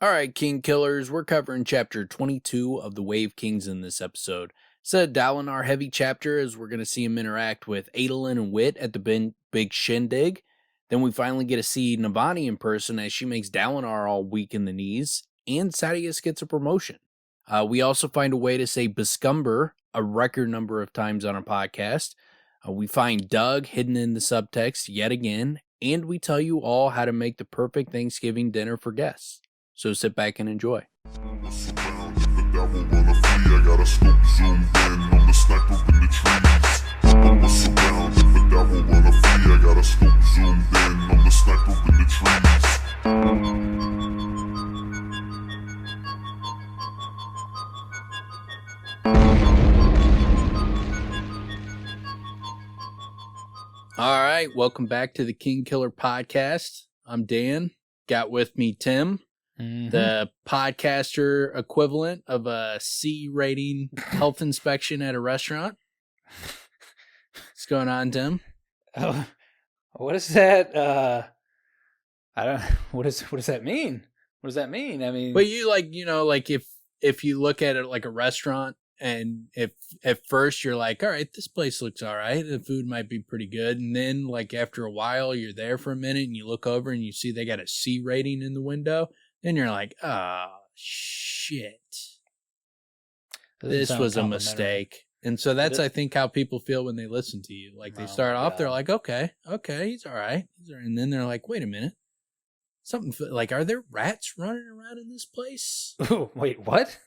All right, King Killers, we're covering chapter 22 of the Wave Kings in this episode. It's a Dalinar heavy chapter as we're going to see him interact with Adolin and Wit at the big shindig. Then we finally get to see Navani in person as she makes Dalinar all weak in the knees, and Sadeas gets a promotion. We also find a way to say bescumber a record number of times on our podcast. We find Doug hidden in the subtext yet again, and we tell you all how to make the perfect Thanksgiving dinner for guests. So sit back and enjoy. All right, welcome back to the King Killer Podcast. I'm Dan. Got with me Tim. The podcaster equivalent of a C rating health inspection at a restaurant. What's going on, Tim? Oh, what is that? I don't. What does that mean? What does that mean? I mean, but you if you look at it like a restaurant, and if at first you're like, all right, this place looks all right, the food might be pretty good, and then like after a while you're there for a minute and you look over and you see they got a C rating in the window. Then you're like, oh, shit. This was a mistake. And so that's, I think, how people feel when they listen to you. Like, they start off, they're like, okay, he's all right. And then they're like, wait a minute. Like, are there rats running around in this place? Oh, wait, what?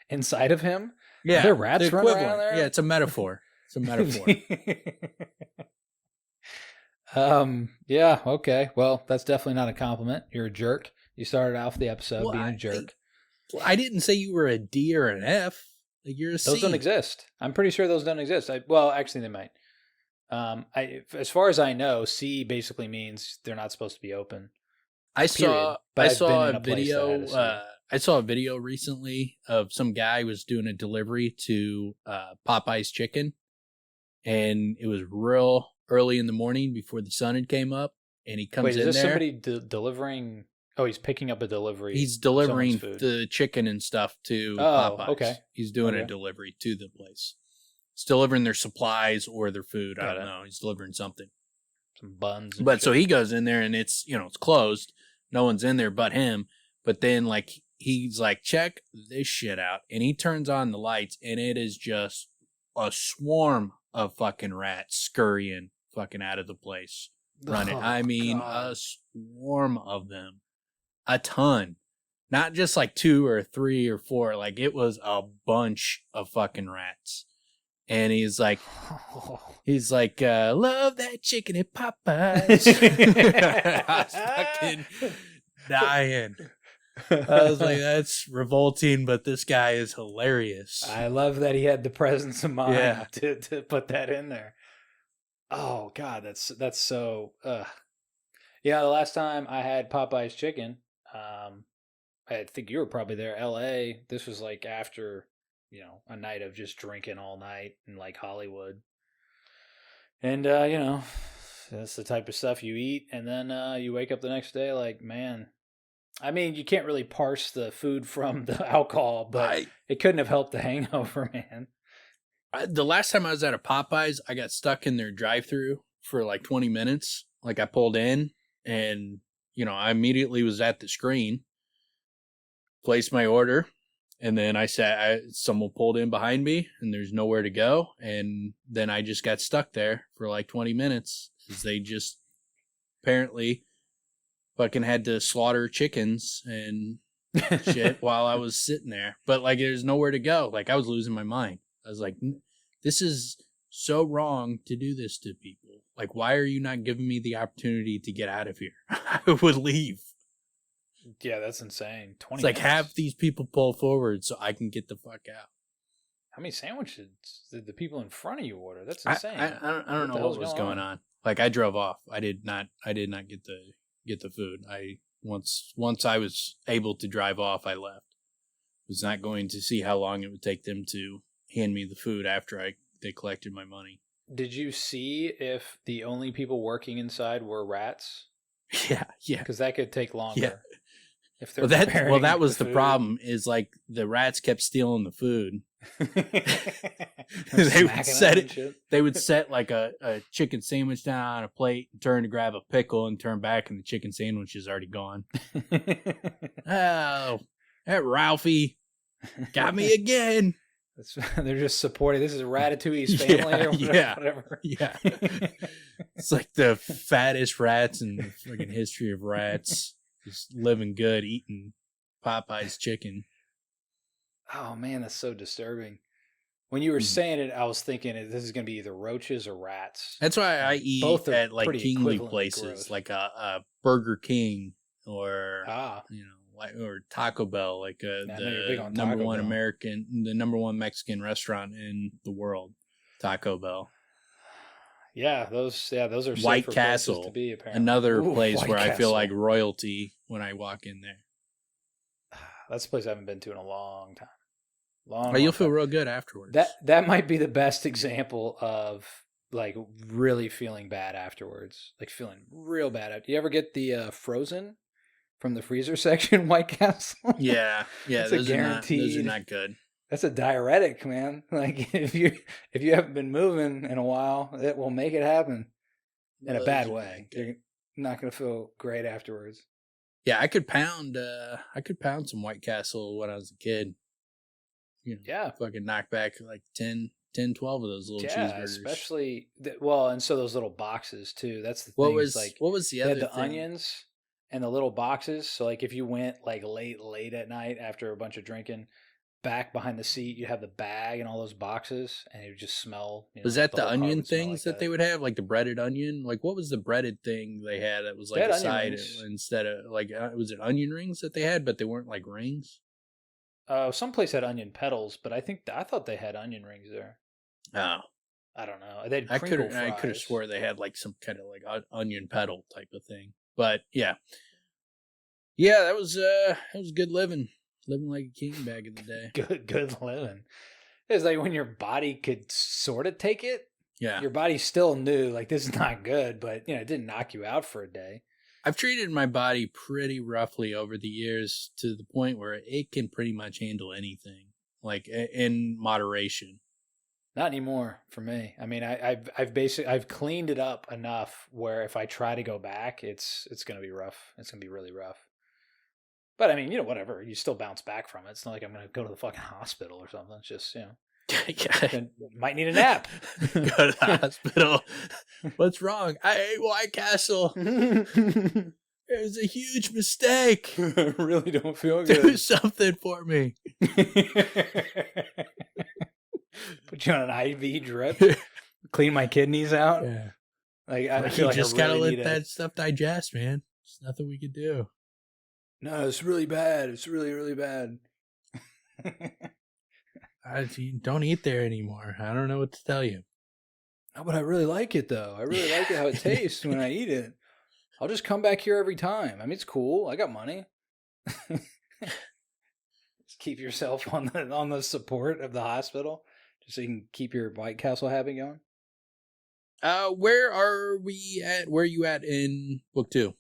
Inside of him? Yeah. Are there rats running around there? Yeah, it's a metaphor. It's a metaphor. Yeah, okay. Well, that's definitely not a compliment. You're a jerk. You started off the episode being a jerk. I didn't say you were a D or an F. Like, you're a C. Those don't exist. I'm pretty sure those don't exist. Well, actually, they might. As far as I know, C basically means they're not supposed to be open. I saw a video recently of some guy who was doing a delivery to Popeye's chicken, and it was real early in the morning before the sun had came up, and he comes in there. Wait, is this somebody delivering? Oh, he's picking up a delivery. He's delivering the chicken and stuff to Popeyes. Okay. He's doing a delivery to the place. He's delivering their supplies or their food. I don't know. He's delivering something. Some buns. But so he goes in there and it's closed. No one's in there but him. But then he's like, check this shit out. And he turns on the lights and it is just a swarm of fucking rats scurrying fucking out of the place. Running. A swarm of them. A ton. Not just like 2 or 3 or 4. Like, it was a bunch of fucking rats. And he's like, love that chicken at Popeyes. I was fucking dying. I was like, that's revolting, but this guy is hilarious. I love that he had the presence of mind to put that in there. Oh, God, that's so... Yeah, the last time I had Popeye's chicken... I think you were probably there, LA. This was like after, a night of just drinking all night in like Hollywood. And, that's the type of stuff you eat. And then you wake up the next day like, man, I mean, you can't really parse the food from the alcohol, but it couldn't have helped the hangover, man. The last time I was at a Popeyes, I got stuck in their drive-thru for like 20 minutes. Like, I pulled in and... I immediately was at the screen, placed my order, and then someone pulled in behind me, and there's nowhere to go, and then I just got stuck there for like 20 minutes, because they just apparently fucking had to slaughter chickens and shit while I was sitting there. But like, there's nowhere to go. Like, I was losing my mind. I was like, this is so wrong to do this to people. Like, why are you not giving me the opportunity to get out of here? I would leave. Yeah, that's insane. 20 It's like, have these people pull forward so I can get the fuck out. How many sandwiches did the people in front of you order? That's insane. I don't know what was going on. Like, I drove off. I did not get the food. Once I was able to drive off, I left. Was not going to see how long it would take them to hand me the food after they collected my money. Did you see if the only people working inside were rats? Yeah. Because that could take longer. Yeah. If they're that was the problem. Is like the rats kept stealing the food. They would set like a chicken sandwich down on a plate, and turn to grab a pickle, and turn back, and the chicken sandwich is already gone. Oh, that Ralphie got me again. They're just supporting. This is Ratatouille's family or whatever. Yeah. It's like the fattest rats in the freaking history of rats. Just living good, eating Popeye's chicken. Oh, man, that's so disturbing. When you were saying it, I was thinking this is going to be either roaches or rats. That's why I eat both at like kingly places, gross. Like a Burger King or or Taco Bell, like the number one Mexican restaurant in the world, Taco Bell. Yeah, those are White Castle to be, apparently. Another place where I feel like royalty when I walk in there. That's a place I haven't been to in a long time. But you'll feel real good afterwards. That might be the best example of like really feeling bad afterwards, like feeling real bad. Do you ever get the frozen from the freezer section White Castle? Yeah, those are not good. That's a diuretic, man. Like if you haven't been moving in a while, it will make it happen in a bad way. You're not going to feel great afterwards. Yeah, I could pound some White Castle when I was a kid. Fucking knock back like 10, 12 of those little cheeseburgers. Especially and so those little boxes too. That's the thing. What was the other thing? The onions and the little boxes. So like if you went like late at night after a bunch of drinking, back behind the seat, you have the bag and all those boxes, and it would just smell. Was that the onion things that they would have, like the breaded onion? Like what was the breaded thing they had that was like a side instead of like was it onion rings that they had, but they weren't like rings? Some place had onion petals, but I thought they had onion rings there. Oh, I don't know. They had I could have swore they had like some kind of like onion petal type of thing. But yeah, that was good living like a king back in the day. Good living. It's like when your body could sort of take it. Yeah, your body still knew like this is not good, but it didn't knock you out for a day. I've treated my body pretty roughly over the years to the point where it can pretty much handle anything, like in moderation. Not anymore for me. I mean, I've cleaned it up enough where if I try to go back, it's going to be rough. It's going to be really rough. But I mean, whatever. You still bounce back from it. It's not like I'm going to go to the fucking hospital or something. It's just, might need a nap. Go to the hospital. What's wrong? I ate White Castle. It was a huge mistake. I really don't feel good. Do something for me. Put you on an IV drip. Clean my kidneys out. Yeah. Like I feel like just gotta let that stuff digest, man. There's nothing we could do. No, it's really bad. It's really, really bad. Don't eat there anymore. I don't know what to tell you. No, but I really like it, though. I really like it how it tastes when I eat it. I'll just come back here every time. I mean, it's cool. I got money. Just keep yourself on the support of the hospital, just so you can keep your White Castle habit going. Where are we at? Where are you at in book 2?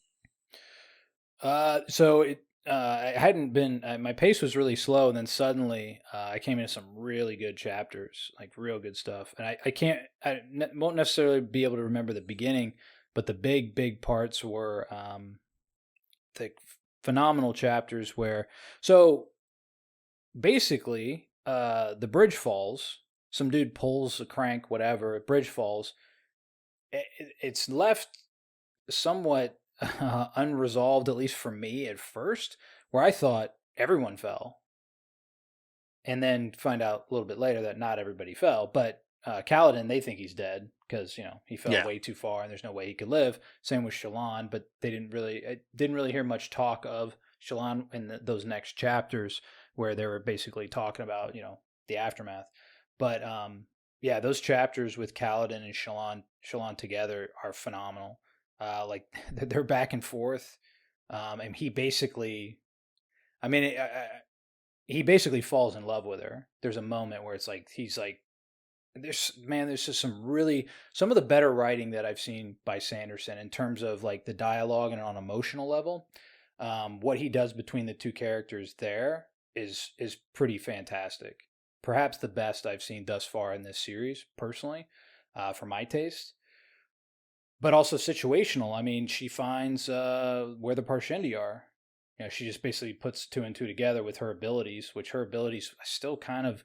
I hadn't been, my pace was really slow, and then suddenly I came into some really good chapters, like real good stuff. And I won't necessarily be able to remember the beginning, but the big parts were the phenomenal chapters where, so basically the bridge falls, some dude pulls a crank, whatever, bridge falls. It's left somewhat unresolved, at least for me at first, where I thought everyone fell, and then find out a little bit later that not everybody fell. But Kaladin, they think he's dead because he fell way too far and there's no way he could live. Same with Shallan, but they didn't really hear much talk of Shallan in those next chapters where they were basically talking about the aftermath. But those chapters with Kaladin and Shallan together are phenomenal. Like they're back and forth, and he basically falls in love with her. There's a moment where it's like he's like, there's just some of the better writing that I've seen by Sanderson in terms of like the dialogue and on an emotional level. What he does between the two characters there is pretty fantastic. Perhaps the best I've seen thus far in this series, personally, for my taste. But also situational. I mean, she finds where the Parshendi are. She just basically puts two and two together with her abilities, which her abilities I still kind of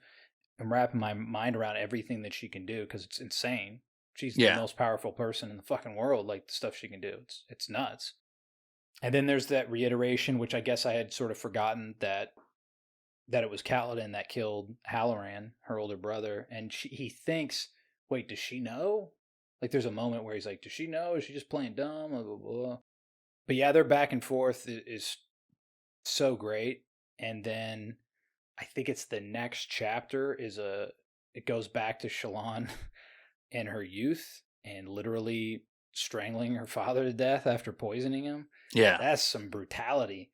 am wrapping my mind around everything that she can do because it's insane. She's the most powerful person in the fucking world. Like the stuff she can do, it's nuts. And then there's that reiteration, which I guess I had sort of forgotten that it was Kaladin that killed Halloran, her older brother, and he thinks, wait, does she know? Like, there's a moment where he's like, does she know? Is she just playing dumb? Blah, blah, blah. But yeah, their back and forth is so great. And then I think it's the next chapter it goes back to Shallan in her youth and literally strangling her father to death after poisoning him. Yeah. That's some brutality.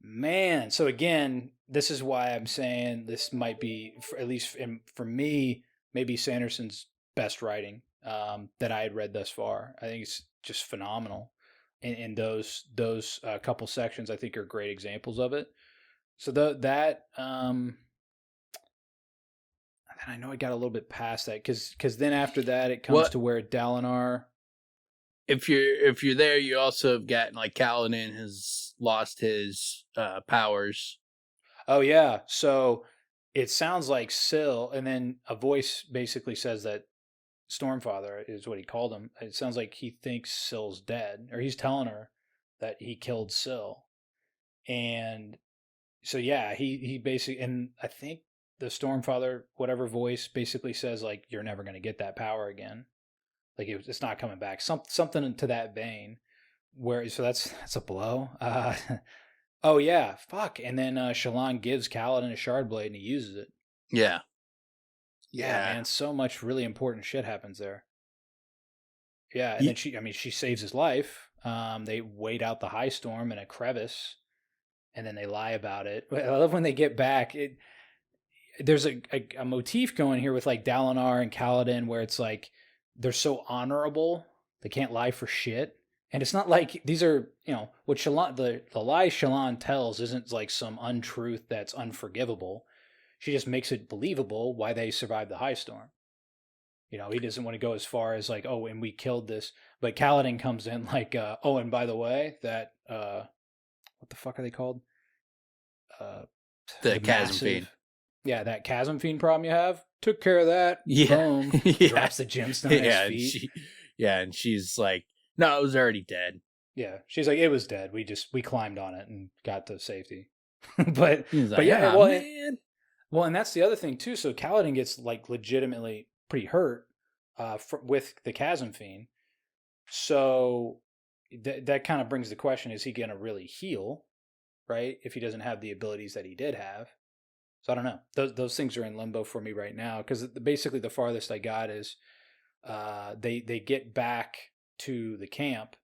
Man. So again, this is why I'm saying this might be, at least for me, maybe Sanderson's best writing that I had read thus far. I think it's just phenomenal. And those couple sections I think are great examples of it. So that and I know I got a little bit past that because then after that it comes to where Dalinar. If you're there, you also have gotten like Kaladin has lost his powers. Oh yeah, so it sounds like Syl, and then a voice basically says that Stormfather is what he called him. It sounds like he thinks Syl's dead, or he's telling her that he killed Syl. And so yeah, he basically, and I think the Stormfather, whatever voice, basically says like, you're never going to get that power again. Like it's not coming back. Something into that vein. So that's a blow. Oh yeah, fuck. And then Shallan gives Kaladin a shard blade and he uses it. Yeah. Yeah, man. So much really important shit happens there. Yeah, and then she saves his life. They wait out the high storm in a crevice, and then they lie about it. I love when they get back. There's a motif going here with like Dalinar and Kaladin where it's like they're so honorable they can't lie for shit. And it's not like these are, what Shallan, the lie Shallan tells isn't like some untruth that's unforgivable. She just makes it believable why they survived the high storm. He doesn't want to go as far as like, oh, and we killed this. But Kaladin comes in like, oh, and by the way, that, what the fuck are they called? The chasm fiend. Yeah, that chasm fiend problem you have. Took care of that. Yeah. Boom. Yeah. Drops the gemstone at his feet. And she's like, no, it was already dead. Yeah. She's like, it was dead. We climbed on it and got to safety. but like, yeah, man. Well, and that's the other thing too. So Kaladin gets like legitimately pretty hurt with the chasm fiend. So that kind of brings the question, is he going to really heal, right? If he doesn't have the abilities that he did have. So I don't know. Those things are in limbo for me right now because basically the farthest I got is they get back to the camp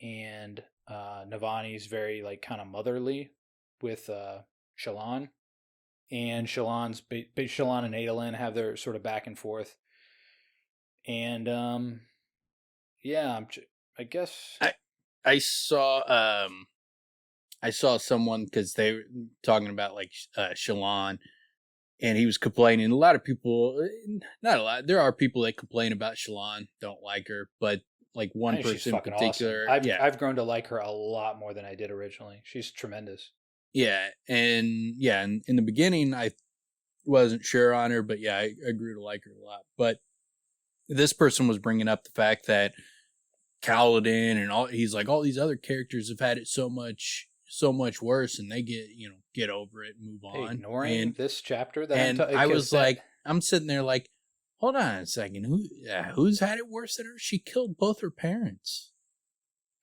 and Navani's very like kind of motherly with Shallan, and Shallan and Adolin have their sort of back and forth, and yeah, I guess I saw someone because they were talking about like Shallan, and he was complaining. A lot of people, not a lot. There are people that complain about Shallan, don't like her, but like one person in particular, awesome. I've grown to like her a lot more than I did originally. She's tremendous. Yeah, and in the beginning I wasn't sure on her, but yeah, I grew to like her a lot. But this person was bringing up the fact that Kaladin and he's like, all these other characters have had it so much worse, and they get over it and move on. Ignoring this chapter, I was like, I'm sitting there like, hold on a second, who's had it worse than her? She killed both her parents.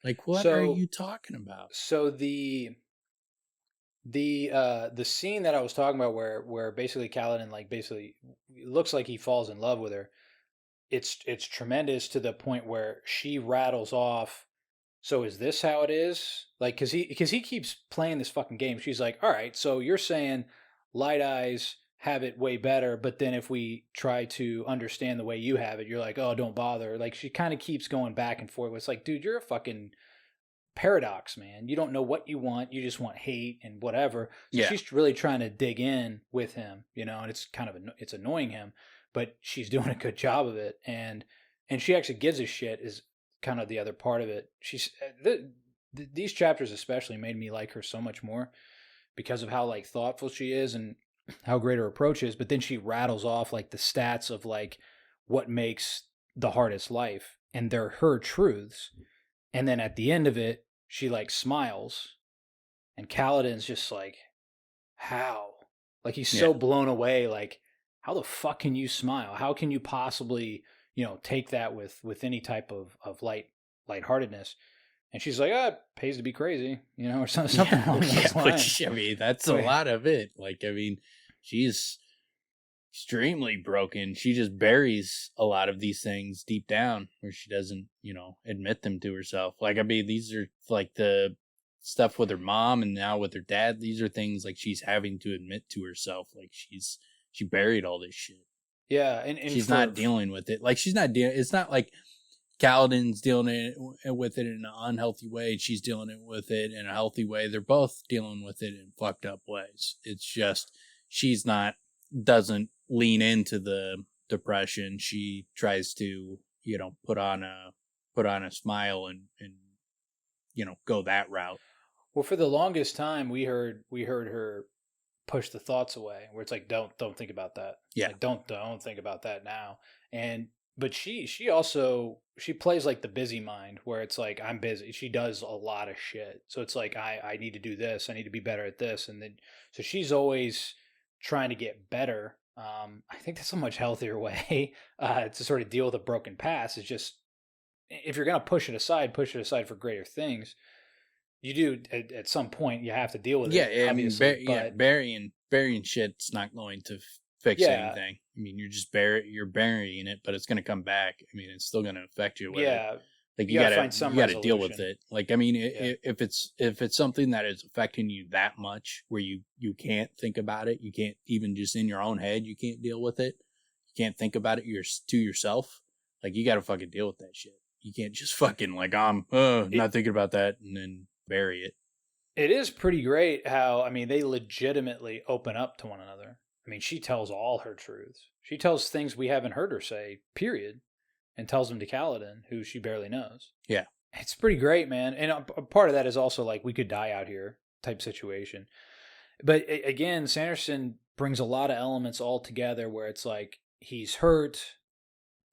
Like, what are you talking about? So the scene that I was talking about where basically Kaladin like basically looks like he falls in love with her. It's tremendous to the point where she rattles off, so is this how it is? Like, cause he keeps playing this fucking game. She's like, all right, so you're saying light eyes have it way better, but then if we try to understand the way you have it, you're like, oh, don't bother. Like, she kind of keeps going back and forth. It's like, dude, you're a fucking paradox, man. You don't know what you want. You just want hate and whatever. So Yeah. she's really trying to dig in with him, and it's kind of it's annoying him, but she's doing a good job of it. And she actually gives a shit is kind of the other part of it. She's these chapters especially made me like her so much more because of how like thoughtful she is and how great her approach is. But then she rattles off like the stats of like what makes the hardest life, and they're her truths. And then at the end of it, she like smiles, and Kaladin's just like, how? Like he's so blown away. Like, how the fuck can you smile? How can you possibly, take that with any type of lightheartedness? And she's like, it pays to be crazy, or something along those lines. Which, I mean, that's a lot of it. Like, I mean, she's extremely broken. She just buries a lot of these things deep down where she doesn't, admit them to herself. Like, I mean, these are like the stuff with her mom and now with her dad. These are things like she's having to admit to herself. Like she buried all this shit. Yeah. And she's not dealing with it. Like she's not dealing. It's not like Kaladin's dealing with it in an unhealthy way. She's dealing with it in a healthy way. They're both dealing with it in fucked up ways. It's just doesn't lean into the depression. She tries to, put on a smile and go that route. Well, for the longest time, we heard her push the thoughts away, where it's like, don't think about that. Yeah, like, don't think about that now. But she also plays like the busy mind, where it's like, I'm busy. She does a lot of shit, so it's like I need to do this. I need to be better at this, and then so she's always trying to get better. I think that's a much healthier way to sort of deal with a broken past. Is just if you're gonna push it aside for greater things. You do at some point. You have to deal with it. Yeah, I mean, burying shit's not going to fix anything. I mean, you're burying it, but it's going to come back. I mean, it's still going to affect you. Like you gotta deal with it. Like, I mean, if it's something that is affecting you that much, where you can't think about it, you can't even just in your own head, you can't deal with it. You can't think about it to yourself. Like, you gotta fucking deal with that shit. You can't just fucking like, I'm not thinking about that and then bury it. It is pretty great how, I mean, they legitimately open up to one another. I mean, she tells all her truths. She tells things we haven't heard her say, period, and tells them to Kaladin, who she barely knows. Yeah. It's pretty great, man. And a part of that is also like, we could die out here type situation. But again, Sanderson brings a lot of elements all together where it's like, he's hurt.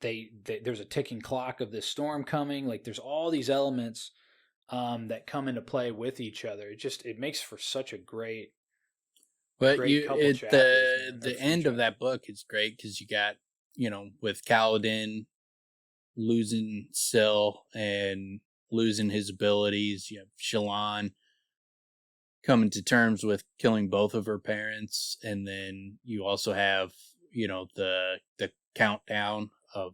There's a ticking clock of this storm coming. Like, there's all these elements that come into play with each other. It makes for such a great. But the end of that book is great because you got, with Kaladin losing Syl and losing his abilities, you have Shallan coming to terms with killing both of her parents, and then you also have, the countdown of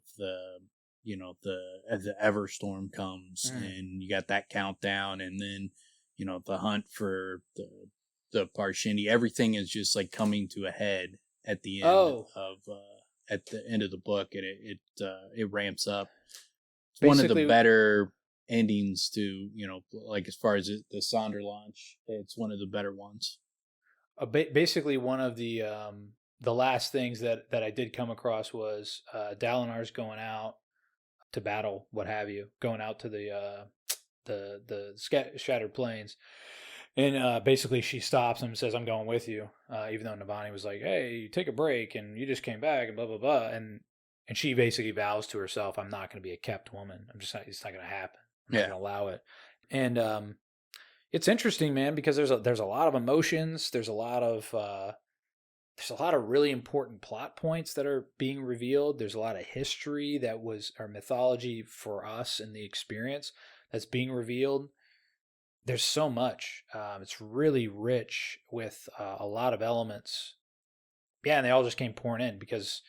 as the Everstorm comes, and you got that countdown, and then the hunt for the Parshendi. Everything is just like coming to a head at the end at the end of the book, and it ramps up. It's one of the better endings to like as far as the Sonder launch. It's one of the better ones. Basically, one of the last things that I did come across was Dalinar's going out to battle, what have you, going out to the Shattered Plains. And basically she stops him and says, I'm going with you. Even though Navani was like, hey, take a break and you just came back and blah, blah, blah. And she basically vows to herself, I'm not going to be a kept woman. It's not going to happen. I'm not going to allow it. And it's interesting, man, because there's a lot of emotions. There's a lot of really important plot points that are being revealed. There's a lot of history that was our mythology for us in the experience that's being revealed. There's so much. It's really rich with a lot of elements. Yeah, and they all just came pouring in because,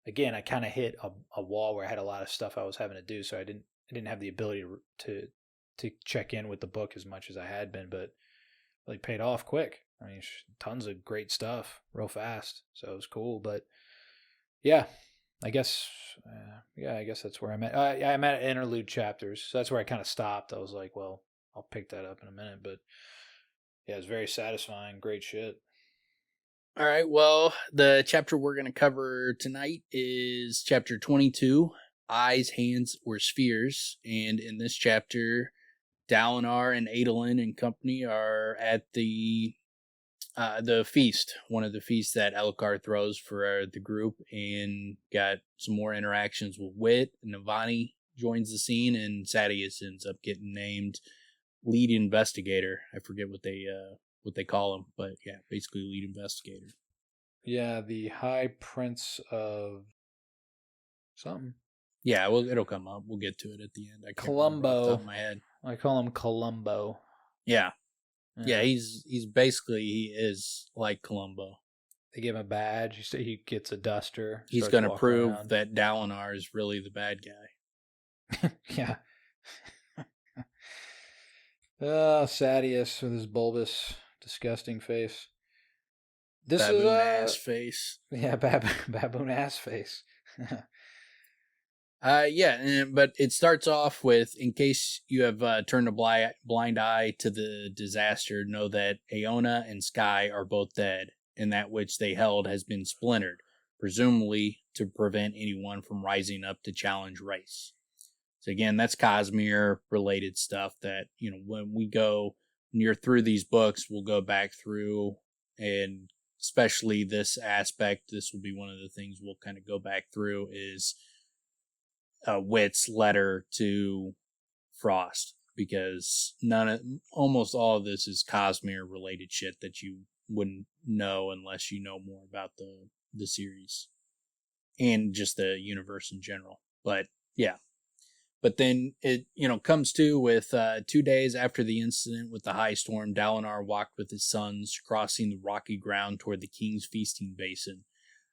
again, I kind of hit a wall where I had a lot of stuff I was having to do, so I didn't have the ability to check in with the book as much as I had been, but really paid off quick. I mean, tons of great stuff real fast. So it was cool. But yeah, I guess that's where I'm at. I'm at interlude chapters. So that's where I kind of stopped. I was like, well, I'll pick that up in a minute. But yeah, it's very satisfying. Great shit. All right, well, the chapter we're going to cover tonight is chapter 22, Eyes, Hands, or Spheres. And in this chapter, Dalinar and Adolin and company are at the feast, one of the feasts that Elgar throws for the group, and got some more interactions with Wit. Navani joins the scene, and Sadeas ends up getting named lead investigator. I forget what they call him, but yeah, basically lead investigator. Yeah, the High Prince of something. Yeah, well, it'll come up. We'll get to it at the end. I can't remember off the top of my head. I call him Columbo. Yeah. Yeah, he's basically, he is like Columbo. They give him a badge. He gets a duster. He's going to prove that Dalinar is really the bad guy. Yeah. Oh, Sadeas with his bulbous, disgusting face. This baboon ass face. Yeah, baboon ass face. Yeah, but it starts off with, in case you have turned a blind eye to the disaster, know that Aona and Sky are both dead, and that which they held has been splintered, presumably to prevent anyone from rising up to challenge race. So again, that's Cosmere-related stuff that, when you're through these books, we'll go back through, and especially this aspect, this will be one of the things we'll kind of go back through, is Wit's letter to Frost, because almost all of this is Cosmere-related shit that you wouldn't know unless you know more about the series and just the universe in general. But yeah. But then it, comes to with 2 days after the incident with the high storm, Dalinar walked with his sons, crossing the rocky ground toward the King's feasting basin.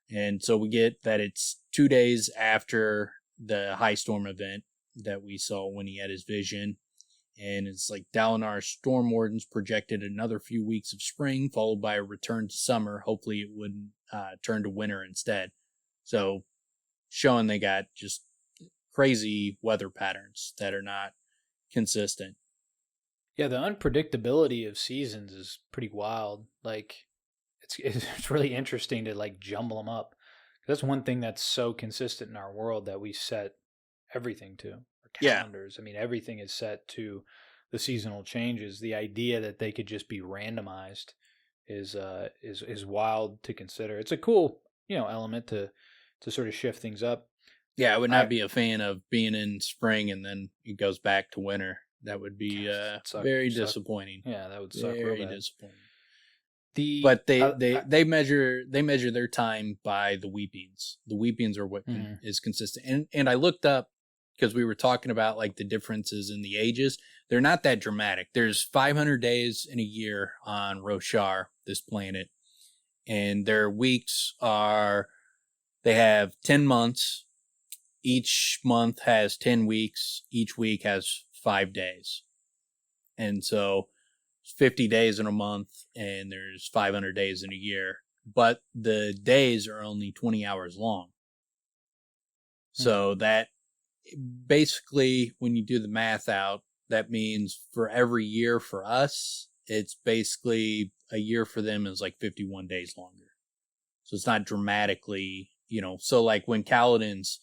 And so we get that it's 2 days after the high storm event that we saw when he had his vision. And it's like Dalinar's storm wardens projected another few weeks of spring, followed by a return to summer. Hopefully it wouldn't turn to winter instead. So showing they got just crazy weather patterns that are not consistent. Yeah, the unpredictability of seasons is pretty wild. Like, it's really interesting to like jumble them up. That's one thing that's so consistent in our world that we set everything to. Our calendars. Yeah. I mean, everything is set to the seasonal changes. The idea that they could just be randomized is wild to consider. It's a cool, element to sort of shift things up. Yeah, I would not be a fan of being in spring and then it goes back to winter. That would be very disappointing. Yeah, that would suck. Very disappointing. But they measure their time by the weepings. The weepings are what is consistent. And I looked up, because we were talking about like the differences in the ages. They're not that dramatic. There's 500 days in a year on Roshar, this planet, and their weeks they have 10 months. Each month has 10 weeks. Each week has 5 days. And so 50 days in a month, and there's 500 days in a year. But the days are only 20 hours long. So that basically, when you do the math out, that means for every year for us, it's basically a year for them is like 51 days longer. So it's not dramatically, so like when Kaladin's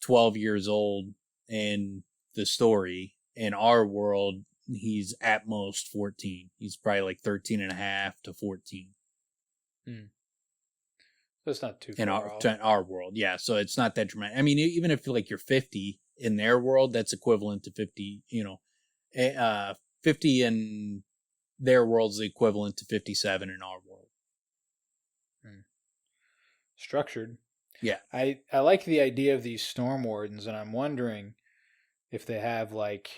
12 years old in the story, in our world, he's at most 14. He's probably like 13 and a half to 14. That's not too in far off. Our world. Yeah, so it's not that dramatic. I mean, even if like you're 50 in their world, that's equivalent to 50, 50 in their world is the equivalent to 57 in our world. Structured. Yeah. I like the idea of these storm wardens, and I'm wondering if they have like,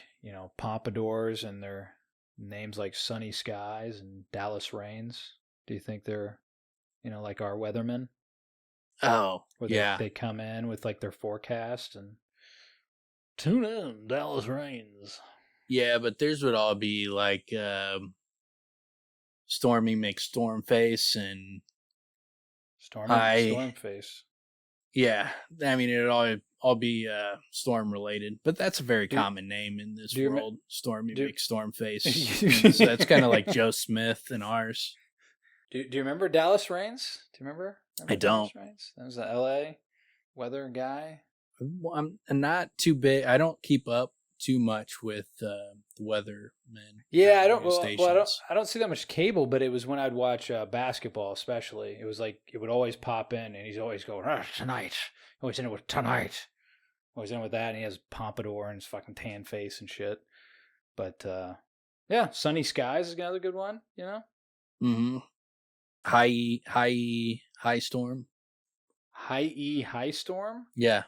pompadours and their names like Sunny Skies and Dallas Rains. Do you think they're, like our weathermen? Oh, where they come in with like their forecast and tune in, Dallas Rains. Yeah, but theirs would all be like Stormy McStormface and Stormface. Yeah, I mean it'd all be Storm related, but that's a very common name in this world. Storm, you make Storm face. So that's kind of like Joe Smith in ours. Do you remember Dallas Reigns? Do you remember I don't. Dallas Reigns? That was the L.A. weather guy. I'm not too big. I don't keep up too much with the weather men. Yeah, I don't. Well, I don't see that much cable, but it was when I'd watch basketball, especially. It was like it would always pop in, and he's always going tonight. Always in it with tonight. Always in with that, and he has pompadour and his fucking tan face and shit. But yeah, Sunny Skies is another good one. You know. Mm-hmm. High Storm. High Storm. Yeah.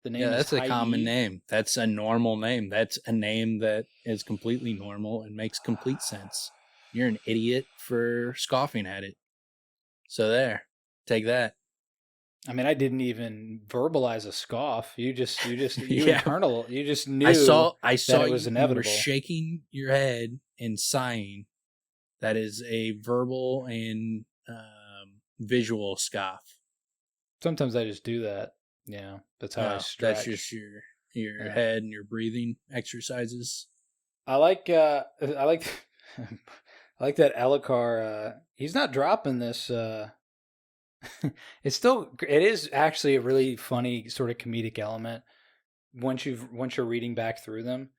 The name that's a common E. name. That's a normal name. That's a name that is completely normal and makes complete sense. You're an idiot for scoffing at it. So there, take that. I mean, I didn't even verbalize a scoff. You just you just knew. I saw that it was inevitable. You were shaking your head and sighing. That is a verbal and visual scoff. Sometimes I just do that. Yeah, that's how I stretch. That's just your head and your breathing exercises. I like that Elokar. He's not dropping this. It is actually a really funny sort of comedic element once you're reading back through them.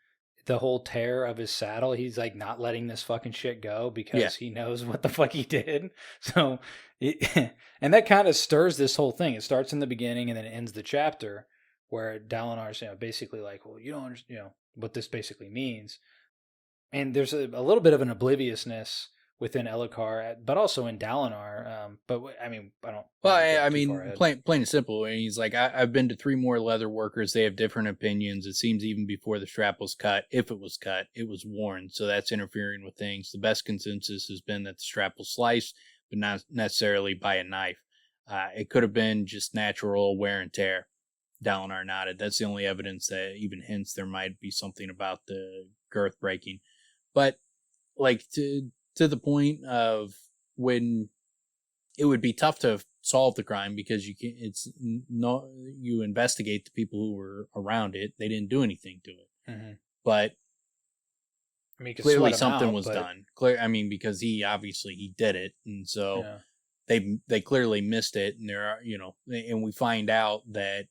The whole tear of his saddle, he's like not letting this fucking shit go because he knows what the fuck he did. So, and that kind of stirs this whole thing. It starts in the beginning and then it ends the chapter where Dalinar's basically like, well, you don't understand, what this basically means. And there's a little bit of an obliviousness within Elokar, but also in Dalinar. But I mean, I don't. Well, I mean, plain and simple. And he's like, I've been to 3 more leather workers. They have different opinions. It seems even before the strap was cut, if it was cut, it was worn. So that's interfering with things. The best consensus has been that the strap was sliced, but not necessarily by a knife. It could have been just natural wear and tear. Dalinar nodded. That's the only evidence that even hints there might be something about the girth breaking. But like to the point of when it would be tough to solve the crime because you investigate the people who were around it. They didn't do anything to it. Mm-hmm. But I mean, clearly something was done. I mean, because he did it. And so they clearly missed it. And there are, and we find out that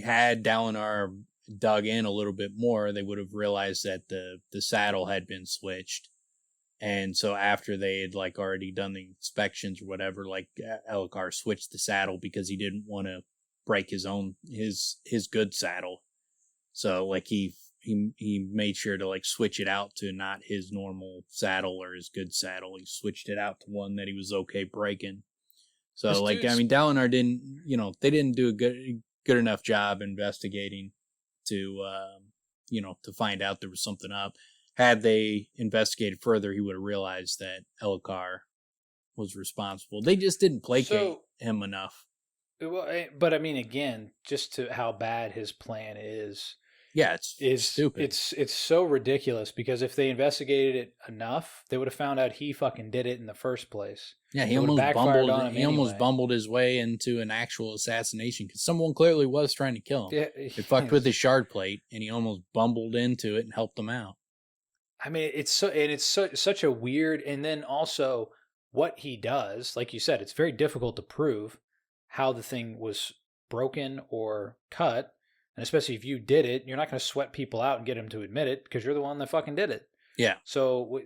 had Dalinar dug in a little bit more, they would have realized that the saddle had been switched. And so after they had already done the inspections or whatever, Elokar switched the saddle because he didn't want to break his good saddle. So he made sure to switch it out to not his normal saddle or his good saddle. He switched it out to one that he was okay breaking. So Dalinar didn't, they didn't do a good enough job investigating to find out there was something up. Had they investigated further, he would have realized that Elokar was responsible. They just didn't placate him enough. Well, but I mean, again, just to how bad his plan is. Yeah, it's stupid. It's so ridiculous because if they investigated it enough, they would have found out he fucking did it in the first place. Yeah, he almost bumbled his way into an actual assassination because someone clearly was trying to kill him. Yeah, they fucked with his shard plate, and he almost bumbled into it and helped them out. I mean, it's such a weird, and then also what he does, like you said, it's very difficult to prove how the thing was broken or cut. And especially if you did it, you're not going to sweat people out and get them to admit it because you're the one that fucking did it. Yeah. So,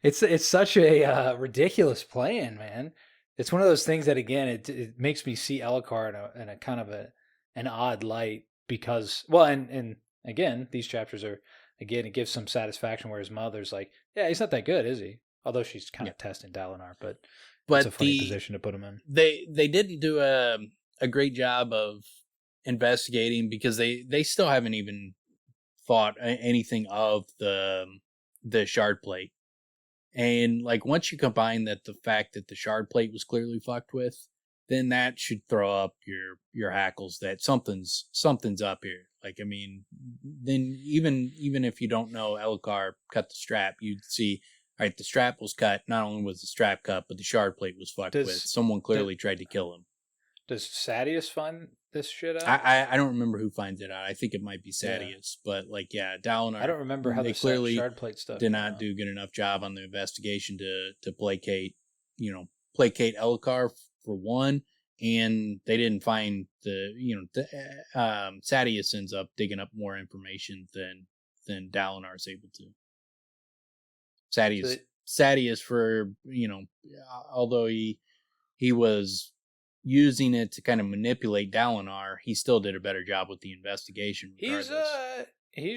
it's such a ridiculous plan, man. It's one of those things that, again, it makes me see Elokar in a kind of an odd light because, well, and again, these chapters are, again, it gives some satisfaction where his mother's like, yeah, he's not that good, is he? Although she's kind of testing Dalinar, but it's a funny position to put him in. They didn't do a great job of investigating because they still haven't even thought anything of the shard plate. And once you combine the fact that the shard plate was clearly fucked with, then that should throw up your hackles that something's up here. Then even if you don't know Elokar cut the strap, you'd see, all right, the strap was cut. Not only was the strap cut, but the shard plate was fucked with. Someone clearly tried to kill him. Does Sadeas find this shit out? I don't remember who finds it out. I think it might be Sadeas, but like Dalinar. I don't remember how they the clearly shard plate stuff did not do good enough job on the investigation to placate Elhokar for one, and they didn't find Sadeas ends up digging up more information than Dalinar is able to. Sadeas for although he was using it to kind of manipulate Dalinar, he still did a better job with the investigation. He's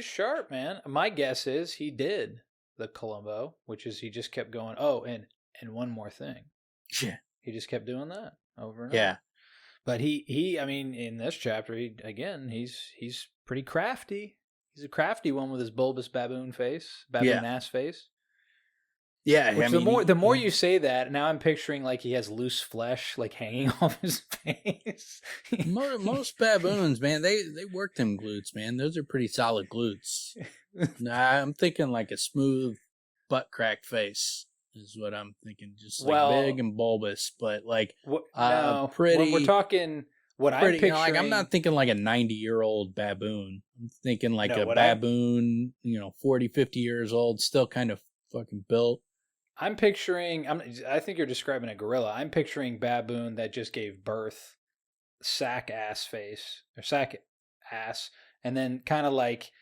sharp, man. My guess is he did the Columbo, which is he just kept going. Oh, and one more thing. Yeah. He just kept doing that over and over. Yeah. But he I mean, in this chapter, he's pretty crafty. He's a crafty one with his bulbous baboon ass face. Yeah, which the more you say that, now I'm picturing like he has loose flesh like hanging off his face. Most baboons, man, they work them glutes, man. Those are pretty solid glutes. Nah, I'm thinking like a smooth butt crack face is what I'm thinking, just like big and bulbous, but like pretty. When we're talking, I'm picturing, I'm not thinking like a 90-year-old baboon. I'm thinking like a baboon, 40, 50 years old, still kind of fucking built. I'm picturing. I think you're describing a gorilla. I'm picturing baboon that just gave birth, sack ass, and then kind of like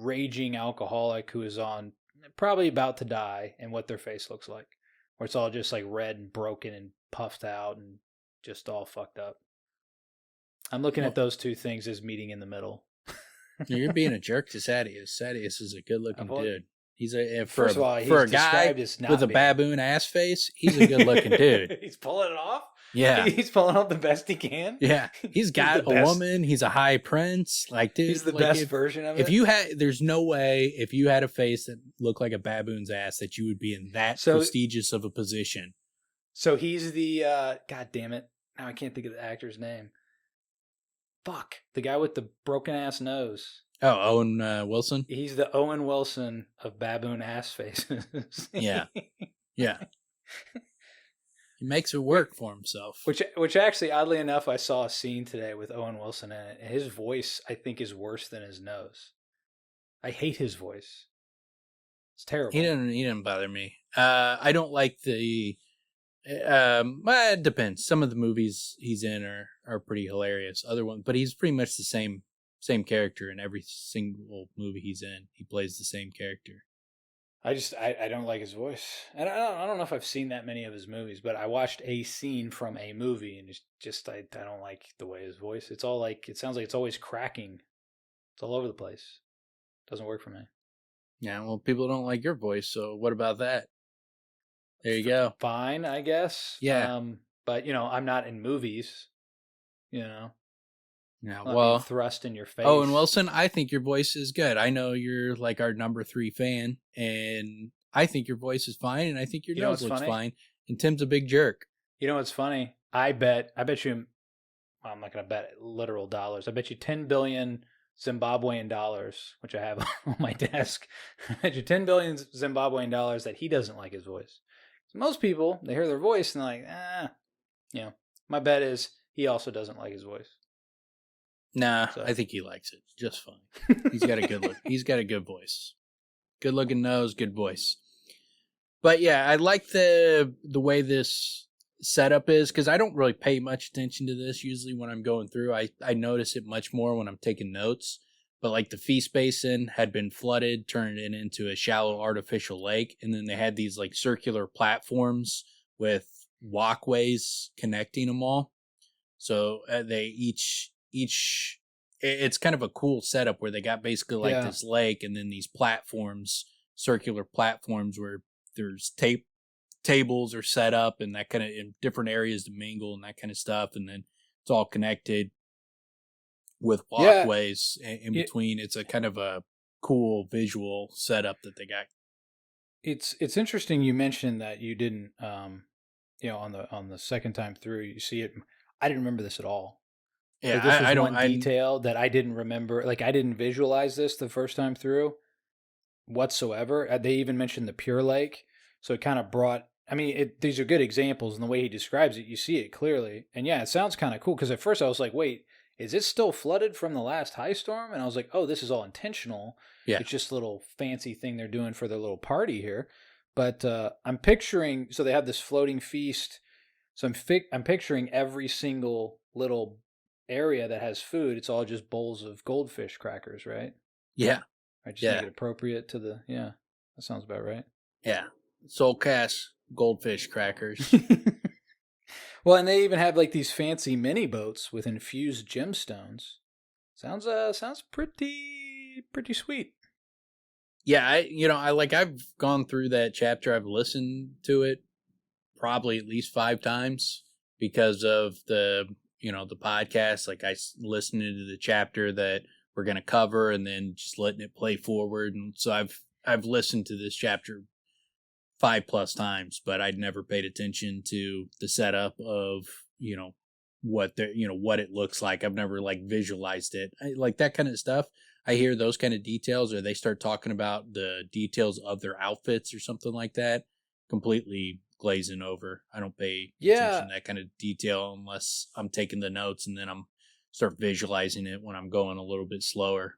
raging alcoholic who is on probably about to die, and what their face looks like, where it's all just like red and broken and puffed out and just all fucked up. I'm looking at those two things as meeting in the middle. You're being a jerk to Sadeas. Sadeas is a good-looking dude. He's for a guy with a baboon ass face. He's a good-looking dude. He's pulling it off. Yeah, he's pulling off the best he can. Yeah, he's got a woman. He's a high prince. Like, dude, he's the best version of it. There's no way if you had a face that looked like a baboon's ass that you would be in that prestigious of a position. So he's the God damn it! Now I can't think of the actor's name. Fuck, the guy with the broken ass nose. Oh, Owen Wilson? He's the Owen Wilson of baboon ass faces. Yeah. He makes it work for himself. Which actually, oddly enough, I saw a scene today with Owen Wilson in it. His voice, I think, is worse than his nose. I hate his voice. It's terrible. He didn't bother me. I don't like the... it depends. Some of the movies he's in are pretty hilarious. Other ones, but he's pretty much the same character in every single movie he's in. He plays the same character. I don't like his voice. And I don't know if I've seen that many of his movies, but I watched a scene from a movie and it's just I don't like the way his voice. It's all like it sounds like it's always cracking. It's all over the place. Doesn't work for me. Yeah, well, people don't like your voice, so what about that? There you go. Fine, I guess. Yeah. But I'm not in movies. Yeah, well, thrust in your face. Oh, and Wilson, I think your voice is good. I know you're like our number 3 fan, and I think your voice is fine, and I think your nose looks fine. And Tim's a big jerk. You know what's funny? I bet you. Well, I'm not going to bet literal dollars. I bet you 10 billion Zimbabwean dollars, which I have on my desk. I bet you 10 billion Zimbabwean dollars that he doesn't like his voice. Most people, they hear their voice and they're like, My bet is he also doesn't like his voice. Nah, so. I think he likes it just fine. He's got a good look. He's got a good voice. Good looking nose, good voice. But yeah, I like the way this setup is because I don't really pay much attention to this usually when I'm going through. I notice it much more when I'm taking notes. But like the feast basin had been flooded, turned it into a shallow artificial lake, and then they had these like circular platforms with walkways connecting them all. So they each it's kind of a cool setup where they got basically like this lake and then these platforms, circular platforms where there's tables are set up and that kind of in different areas to mingle and that kind of stuff. And then it's all connected with walkways in between. It's a kind of a cool visual setup that they got. It's interesting you mentioned that you didn't, on the second time through, you see it. I didn't remember this at all. Yeah, this was one detail that I didn't remember. Like I didn't visualize this the first time through whatsoever. They even mentioned the Pure Lake, so it kind of brought I mean, these are good examples, and the way he describes it, you see it clearly. And yeah, it sounds kind of cool because at first I was like, wait, is it still flooded from the last high storm? And I was like, oh, this is all intentional. Yeah. It's just a little fancy thing they're doing for their little party here. But I'm picturing, so they have this floating feast. So I'm picturing every single little area that has food. It's all just bowls of goldfish crackers, right? Yeah. I just make it appropriate to the, yeah, that sounds about right. Yeah. Soulcast goldfish crackers. Well, and they even have like these fancy mini boats with infused gemstones. Sounds pretty sweet. Yeah, I've gone through that chapter. I've listened to it probably at least 5 times because of the podcast. Like I listened to the chapter that we're going to cover and then just letting it play forward. And so I've listened to this chapter 5+ times, but I'd never paid attention to the setup of, what it looks like. I've never like visualized it. Like that kind of stuff. I hear those kind of details, or they start talking about the details of their outfits or something like that. Completely glazing over. I don't pay attention to that kind of detail unless I'm taking the notes, and then I'm start visualizing it when I'm going a little bit slower.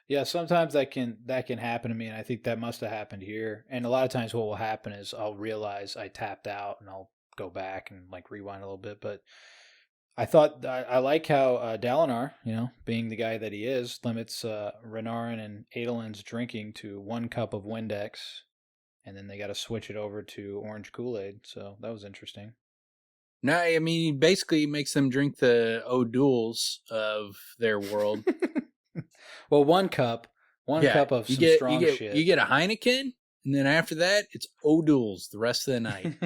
Yeah, sometimes that can happen to me, and I think that must have happened here. And a lot of times what will happen is I'll realize I tapped out and I'll go back and like rewind a little bit. But I like how Dalinar, being the guy that he is, limits Renarin and Adolin's drinking to 1 cup of Windex, and then they got to switch it over to orange Kool-Aid. So that was interesting. No, I mean, he basically makes them drink the O'Douls of their world. Well, 1 cup of some strong shit. You get a Heineken, and then after that, it's O'Douls the rest of the night.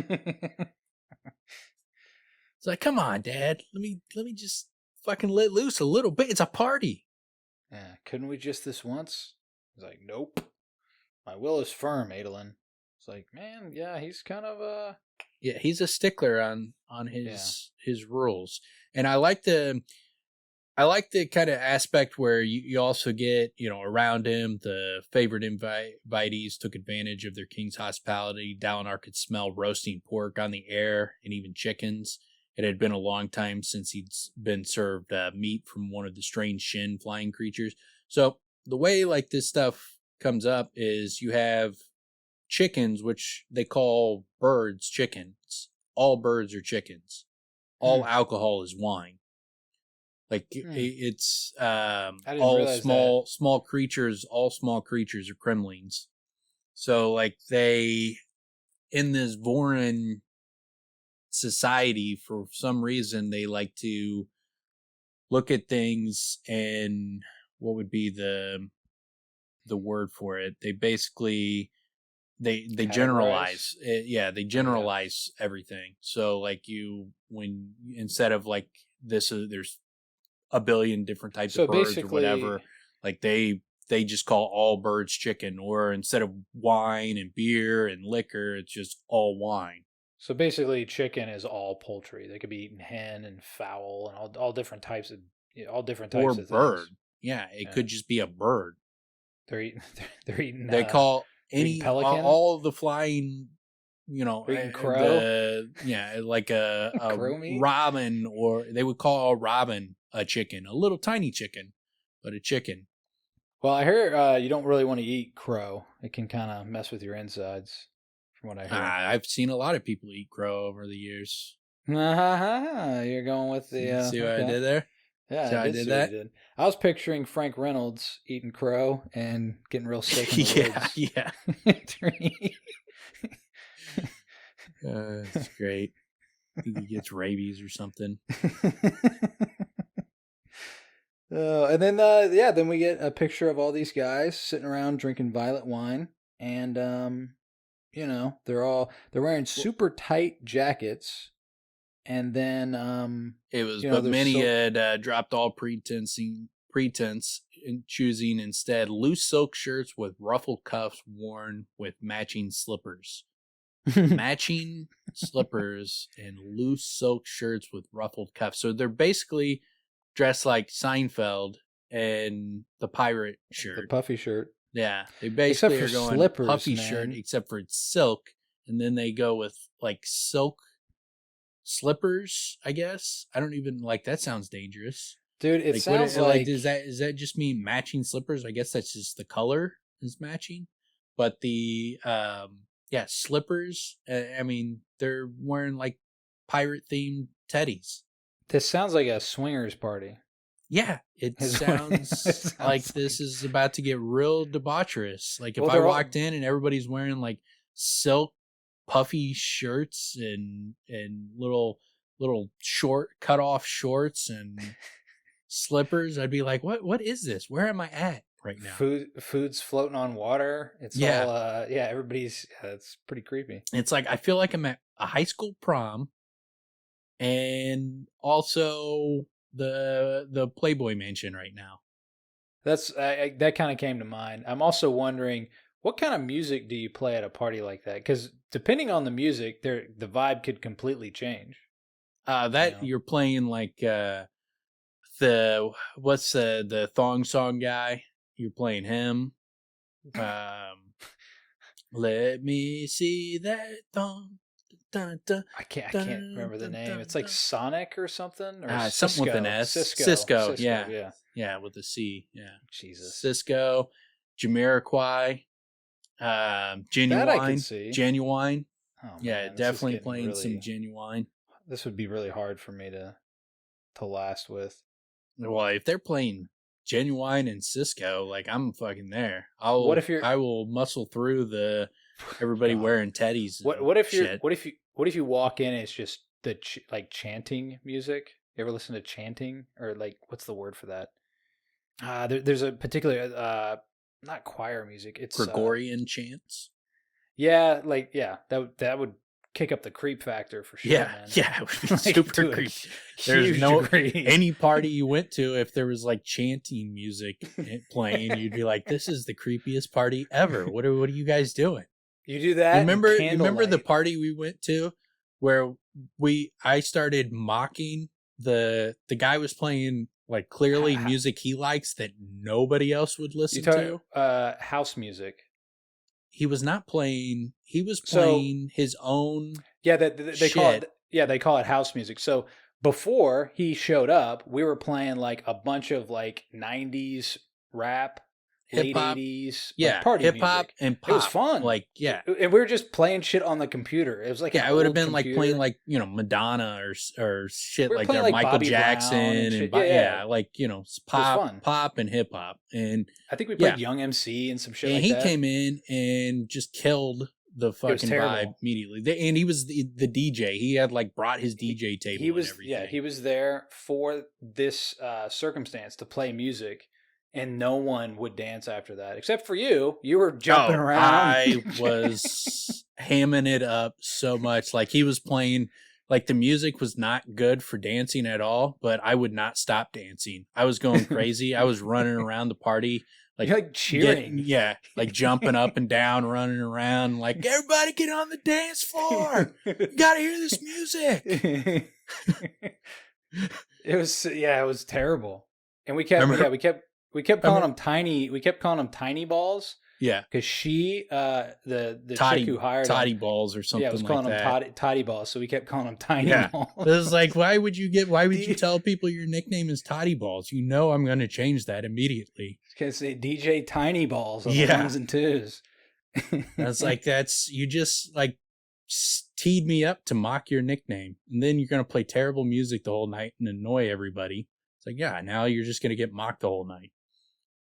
It's like, come on, Dad. Let me just fucking let loose a little bit. It's a party. Yeah, couldn't we just this once? He's like, nope. My will is firm, Adolin. It's like, man, yeah, he's kind of Yeah, he's a stickler on his rules, and I like the kind of aspect where you also get, around him, the favorite invitees took advantage of their king's hospitality. Dalinar could smell roasting pork on the air and even chickens. It had been a long time since he'd been served meat from one of the strange shin flying creatures. So the way like this stuff comes up is you have chickens, which they call birds chickens. All birds are chickens. All alcohol is wine. Like it's all small creatures. All small creatures are cremlings. So like they in this Vorin society, for some reason, they like to look at things, and what would be the word for it? They basically they generalize. They generalize everything. So like when instead of like this, there's a billion different types of birds or whatever. Like they just call all birds chicken, or instead of wine and beer and liquor, it's just all wine. So basically, chicken is all poultry. They could be eating hen and fowl and all different types of of bird. Things. Yeah, it could just be a bird. They're eating. They call any pelican? all the flying. Eating crow. Like a robin, or they would call a robin a chicken, a little tiny chicken, but a chicken. Well, I hear you don't really want to eat crow. It can kind of mess with your insides. What I hear. I've seen a lot of people eat crow over the years. You're going with the. See what I did there? Yeah, I did that. I was picturing Frank Reynolds eating crow and getting real sick in the woods. That's great. I think he gets rabies or something. And then then we get a picture of all these guys sitting around drinking violet wine, and they're wearing super tight jackets, and then it was, but many had dropped all pretense in choosing instead loose silk shirts with ruffled cuffs worn with matching slippers. Matching slippers and loose silk shirts with ruffled cuffs. So they're basically dressed like Seinfeld and the pirate shirt, the puffy shirt. Yeah, they basically are going slippers, puffy shirt, except for it's silk and then they go with like silk slippers, I guess. I don't even like that sounds dangerous. Dude, it sounds like is that just mean matching slippers? I guess that's just the color is matching. But the slippers, I mean, they're wearing like pirate themed teddies. this sounds like a swingers party. Yeah, it sounds like this is about to get real debaucherous. Like if I walked in and everybody's wearing like silk puffy shirts and little short cut off shorts and slippers, I'd be like, what is this? Where am I at right now? Food's floating on water. It's all everybody's it's pretty creepy. It's like I feel like I'm at a high school prom and also the Playboy Mansion right now. That's that kind of came to mind. I'm also wondering what kind of music do you play at a party like that? Because depending on the music, the vibe could completely change. You're playing like the thong song guy? You're playing him. Let me see that thong. Dun, dun, I can't remember the name. It's like Sonic or something, or something with an S. Cisco, yeah, with a C, yeah. Jesus. Cisco, Jamiroquai, Genuine. That I can see. Genuine. Oh, man, yeah, definitely playing some Genuine. This would be really hard for me to last with. Well, if they're playing Genuine and Cisco, like I'm fucking there. I will muscle through the everybody wearing teddies. What if you walk in and it's just the like chanting music? You ever listen to chanting, or like what's the word for that? There's a particular not choir music. It's Gregorian chants. Yeah, like that would kick up the creep factor for sure. Yeah, man. yeah, it would be super creepy. There's no degree. Any party you went to, if there was like chanting music playing, you'd be like, "This is the creepiest party ever." What are you guys doing? You do that. Remember the party we went to where I started mocking the guy was playing like clearly music he likes that nobody else would listen to. House music. He was not playing. He was playing his own. Yeah, they call it. Yeah, they call it house music. So before he showed up, we were playing like a bunch of like '90s rap, late '80s, party hip hop and pop. It was fun. Like and we were just playing shit on the computer. It was like it would have been like playing like Madonna or shit like that, Michael Bobby Jackson and like pop and hip hop. And I think we played Young MC and some shit. And like he that. came in and just killed the fucking vibe immediately. And he was the DJ. He had like brought his DJ table. He was and everything. he was there for this circumstance to play music. And no one would dance after that, except for you. You were jumping around. I was hamming it up so much. Like he was playing, like the music was not good for dancing at all, but I would not stop dancing. I was going crazy. I was running around the party. Like, you're like cheering. Like jumping up and down, running around. Like, everybody get on the dance floor. You gotta hear this music. It was terrible. And we kept calling them tiny. We kept calling them tiny balls. Yeah, because she, the toddy, chick who hired toddy balls or something. Yeah, I was calling them toddy balls. So we kept calling them tiny balls. It was like, why would you tell people your nickname is Toddy Balls? You know, I'm going to change that immediately. Because they DJ Tiny Balls on the ones and twos. That's like you just like teed me up to mock your nickname, and then you're going to play terrible music the whole night and annoy everybody. It's like, now you're just going to get mocked the whole night.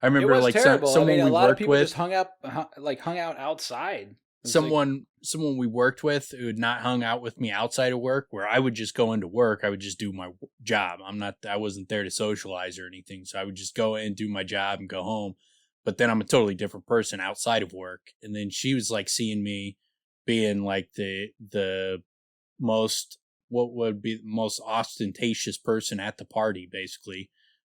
I remember like someone we worked with just hung out outside. Someone we worked with who had not hung out with me outside of work, where I would just go into work. I would just do my job. I wasn't there to socialize or anything. So I would just go in, do my job and go home. But then I'm a totally different person outside of work. And then she was like seeing me being like the most, what would be the most ostentatious person at the party, basically.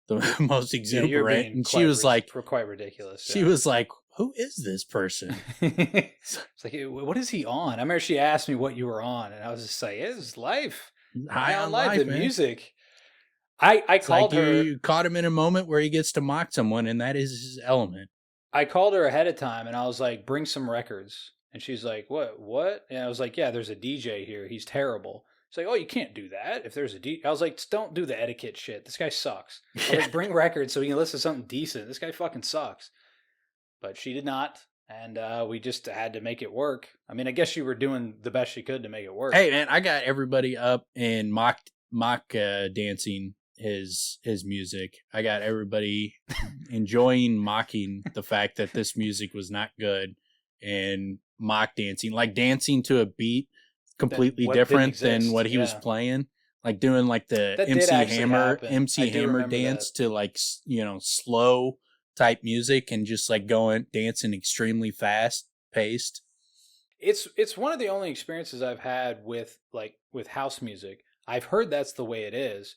The most exuberant. And she was like, quite ridiculous. She was like, who is this person? It's like, what is he on? I remember she asked me what you were on, and I was just like, it's life. High on life, the man. Music. I called her. You caught him in a moment where he gets to mock someone, and that is his element. I called her ahead of time, and I was like, bring some records. And she's like, what? And I was like, yeah, there's a DJ here. He's terrible. It's like, oh, you can't do that if there's a DJ. I was like, don't do the etiquette shit. This guy sucks. I was like, bring records so we can listen to something decent. This guy fucking sucks. But she did not. And we just had to make it work. I mean, I guess she were doing the best she could to make it work. Hey, man, I got everybody up and mock dancing his music. I got everybody enjoying mocking the fact that this music was not good and mock dancing, like dancing to a beat completely different than what he was playing, like doing like the MC Hammer dance to like, you know, slow type music and just like dancing extremely fast paced. It's one of the only experiences I've had with house music. I've heard that's the way it is.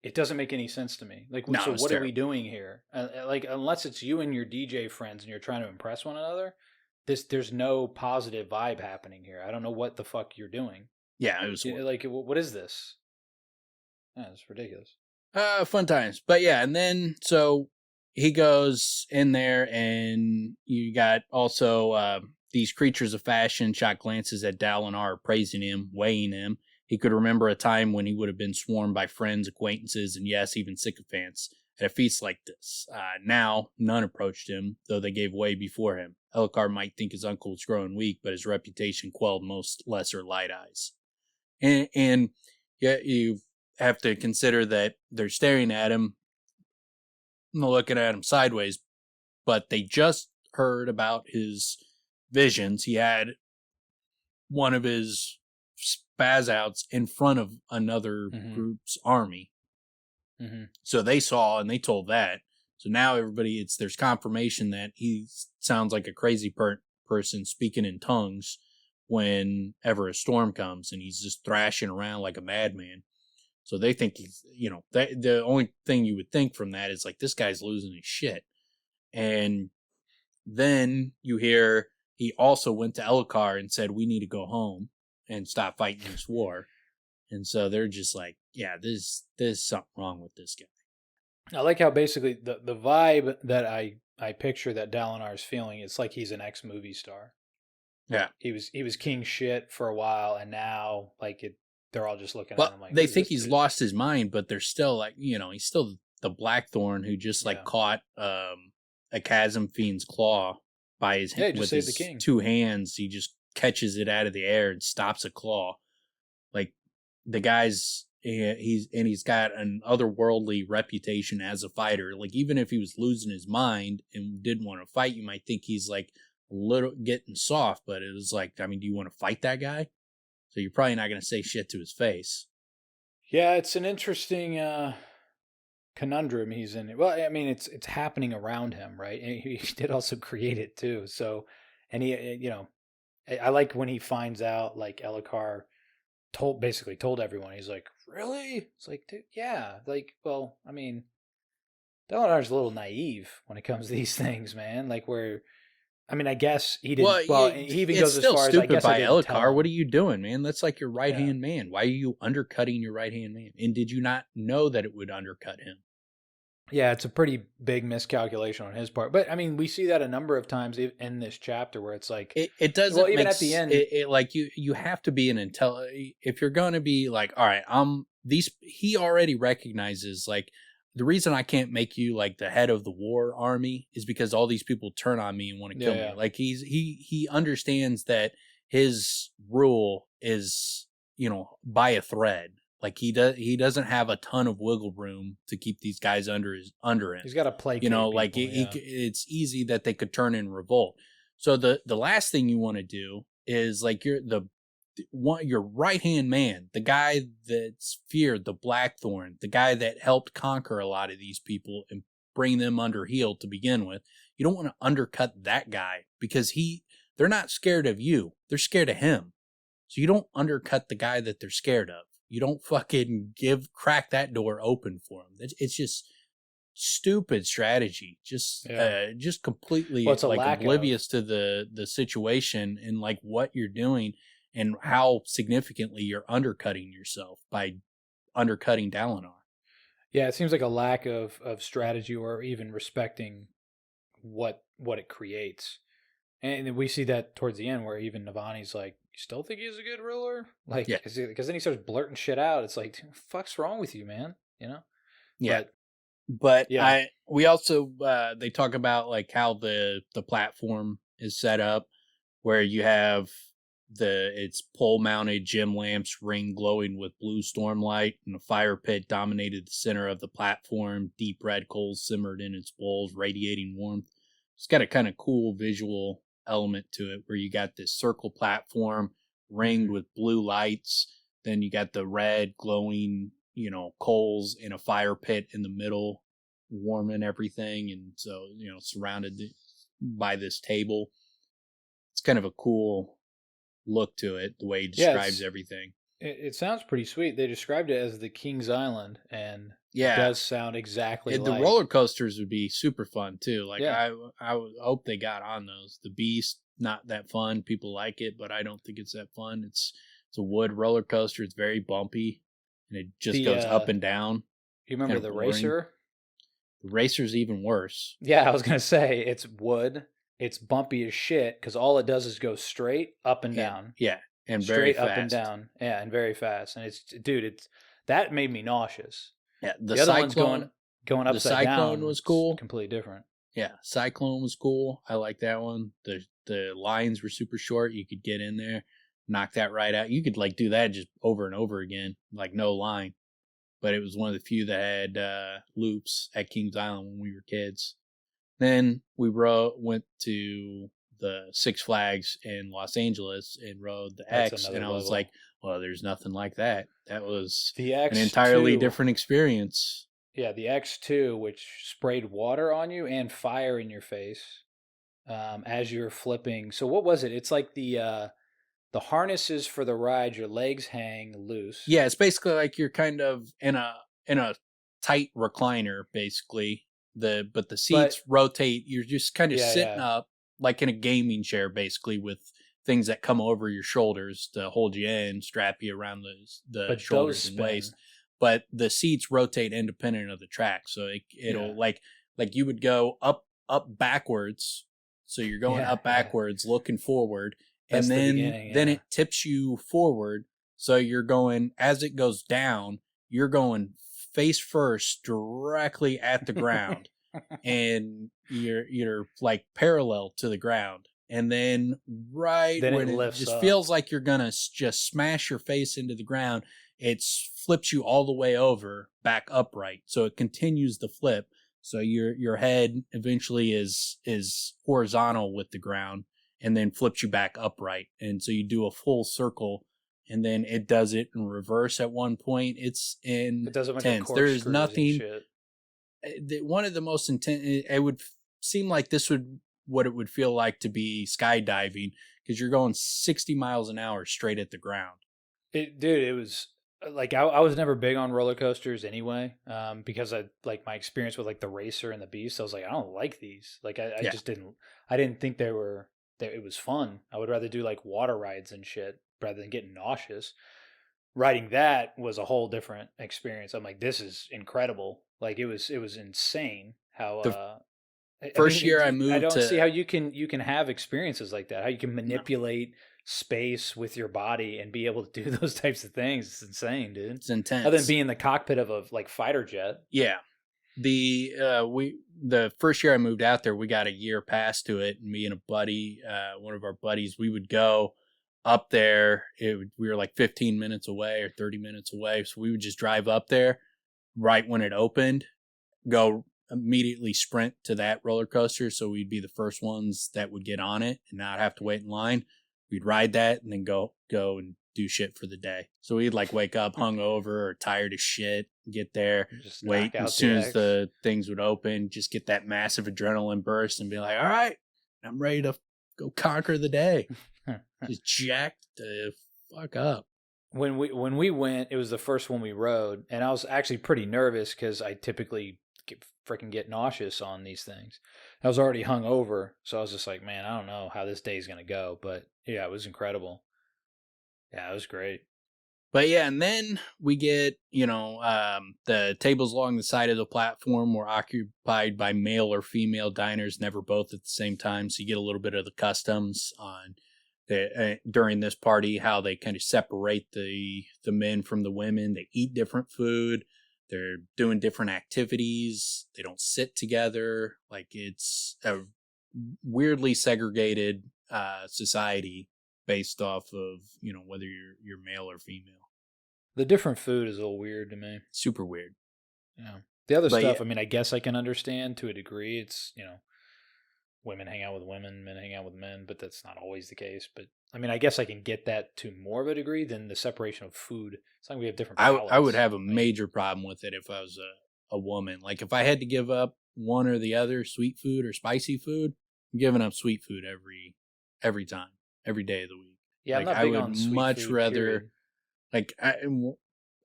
It doesn't make any sense to me. Like, no, so what are we doing here? Like, unless it's you and your DJ friends and you're trying to impress one another, there's no positive vibe happening here. I don't know what the fuck you're doing. Yeah, it was like, what is this? Yeah, it's ridiculous. Fun times, but yeah, and then so he goes in there, and you got also these creatures of fashion shot glances at Dalinar, praising him, weighing him. He could remember a time when he would have been swarmed by friends, acquaintances, and yes, even sycophants at a feast like this. Now, none approached him, though they gave way before him. Elhokar might think his uncle was growing weak, but his reputation quelled most lesser light eyes. And yeah, you have to consider that they're staring at him, looking at him sideways, but they just heard about his visions. He had one of his spaz outs in front of another group's army. So they saw and they told that. So now everybody, there's confirmation that he sounds like a crazy person speaking in tongues whenever a storm comes, and he's just thrashing around like a madman. So they think he's, you know, the only thing you would think from that is like, this guy's losing his shit. And then you hear he also went to Elhokar and said, we need to go home and stop fighting this war. And so they're just like, yeah, there's something wrong with this guy. I like how basically the vibe that I picture that Dalinar is feeling, it's like he's an ex-movie star. Yeah. He was king shit for a while, and now like they're all just looking at him like, they think he's lost his mind, but they're still like, you know, he's still the Blackthorn who just like caught a chasm fiend's claw by his hand with his two hands. He just catches it out of the air and stops a claw. Like, the guy's he's got an otherworldly reputation as a fighter. Like, even if he was losing his mind and didn't want to fight, you might think he's like a little getting soft, but it was like, I mean, do you want to fight that guy? So you're probably not going to say shit to his face. Yeah, it's an interesting conundrum he's in. Well, I mean, it's happening around him, right? And he did also create it too. So, and he, you know, I like when he finds out, like, Elhokar basically told everyone. He's like, really? It's like, dude, yeah. Like, well, I mean, Dalinar's a little naive when it comes to these things, man. Like, where, I mean, I guess he didn't. Well, he even goes as far as, I guess, by Elhokar. What are you doing, man? That's like your right hand man. Why are you undercutting your right hand man? And did you not know that it would undercut him? Yeah, it's a pretty big miscalculation on his part. But I mean, we see that a number of times in this chapter where it's like it doesn't. Well, even at the end, like you have to be an if you're going to be like, all right, he already recognizes, like, the reason I can't make you like the head of the war army is because all these people turn on me and want to kill me. Like, he understands that his rule is, you know, by a thread. Like, he doesn't have a ton of wiggle room to keep these guys under him. He's got to play, you know, like it's easy that they could turn in revolt. So the last thing you want to do is, like, your right hand man, the guy that's feared, the Blackthorn, the guy that helped conquer a lot of these people and bring them under heel to begin with. You don't want to undercut that guy because they're not scared of you. They're scared of him. So you don't undercut the guy that they're scared of. You don't fucking crack that door open for them. It's just stupid strategy. Just completely like oblivious to the situation and like what you're doing and how significantly you're undercutting yourself by undercutting Dalinar. Yeah, it seems like a lack of strategy or even respecting what it creates. And we see that towards the end where even Navani's like, you still think he's a good ruler? Like, Yeah. because then he starts blurting shit out. It's like, what the fuck's wrong with you, man? You know? Yeah. But yeah. We also they talk about like how the platform is set up, where you have its pole mounted gym lamps ring glowing with blue stormlight, and a fire pit dominated the center of the platform. Deep red coals simmered in its bowls, radiating warmth. It's got a kind of cool visual element to it, where you got this circle platform ringed with blue lights. Then you got the red glowing, coals in a fire pit in the middle, warming everything. And so, surrounded by this table. It's kind of a cool look to it, the way he describes everything. It sounds pretty sweet. They described it as the King's Island, and it does sound exactly like the roller coasters would be super fun too. Like yeah. I would hope they got on those. The Beast, not that fun. People like it, but I don't think it's that fun. It's a wood roller coaster. It's very bumpy, and it just goes up and down. You remember the Racer? The Racer's even worse. Yeah, I was gonna say it's wood. It's bumpy as shit because all it does is go straight up and down. Yeah, and straight very fast. Up and down. Yeah, and very fast. And it's that made me nauseous. Yeah, the other Cyclone, one's going upside down. The Cyclone was cool. Completely different. Yeah, Cyclone was cool. I like that one. The lines were super short. You could get in there, knock that right out. You could like do that just over and over again, like no line. But it was one of the few that had loops at Kings Island when we were kids. Then we went to the Six Flags in Los Angeles and rode the X, and I was like, well, there's nothing like that. That was an entirely different experience. Yeah, the X2, which sprayed water on you and fire in your face as you're flipping. So what was it? It's like the harnesses for the ride. Your legs hang loose. Yeah, it's basically like you're kind of in a tight recliner, basically. But the seats rotate. You're just kind of sitting up like in a gaming chair, basically, with things that come over your shoulders to hold you in, strap you around the shoulders and waist. But the seats rotate independent of the track, so it'll like you would go up backwards. So you're going up backwards, looking forward, and then it tips you forward. So you're going, as it goes down, you're going face first directly at the ground, and you're like parallel to the ground. And then when it just feels like you're gonna just smash your face into the ground, it flips you all the way over back upright. So it continues the flip. So your head eventually is horizontal with the ground, and then flips you back upright. And so you do a full circle, and then it does it in reverse at one point. It's intense. There's nothing. One of the most intense. It would seem like this what it would feel like to be skydiving, because you're going 60 miles an hour straight at the ground. It was like I was never big on roller coasters anyway, because I like my experience with like the Racer and the Beast. I was like, I don't like these. Like I just didn't. I didn't think it was fun. I would rather do like water rides and shit rather than getting nauseous. Riding that was a whole different experience. I'm like, this is incredible. Like it was insane how first year I moved. I don't see how you can have experiences like that. How you can manipulate space with your body and be able to do those types of things. It's insane, dude. It's intense. Other than being in the cockpit of a like fighter jet. Yeah. The first year I moved out there, we got a year pass to it, and me and a buddy, one of our buddies, we would go up there. We were like 15 minutes away or 30 minutes away, so we would just drive up there right when it opened, go immediately sprint to that roller coaster, so we'd be the first ones that would get on it and not have to wait in line. We'd ride that and then go and do shit for the day. So we'd like wake up hungover or tired as shit, get there, just wait as soon as the things would open, just get that massive adrenaline burst and be like, all right, I'm ready to go conquer the day. Just jacked the fuck up. When we went, it was the first one we rode, and I was actually pretty nervous because I typically get nauseous on these things. I was already hungover, so I was just like, man, I don't know how this day's gonna go. But yeah, it was incredible. Yeah, it was great. But yeah, and then we get, the tables along the side of the platform were occupied by male or female diners, never both at the same time. So you get a little bit of the customs on during this party, how they kind of separate the men from the women. They eat different food. They're doing different activities. They don't sit together. Like, it's a weirdly segregated society based off of, whether you're male or female. The different food is a little weird to me. Super weird. Yeah. The other stuff, I mean, I guess I can understand to a degree. It's, women hang out with women, men hang out with men, but that's not always the case. But I mean, I guess I can get that to more of a degree than the separation of food. It's like we have different palates. I would have a major problem with it if I was a woman. Like, if I had to give up one or the other, sweet food or spicy food, I'm giving up sweet food every time, every day of the week. Yeah, like, I'm not big on sweet much food, rather period. like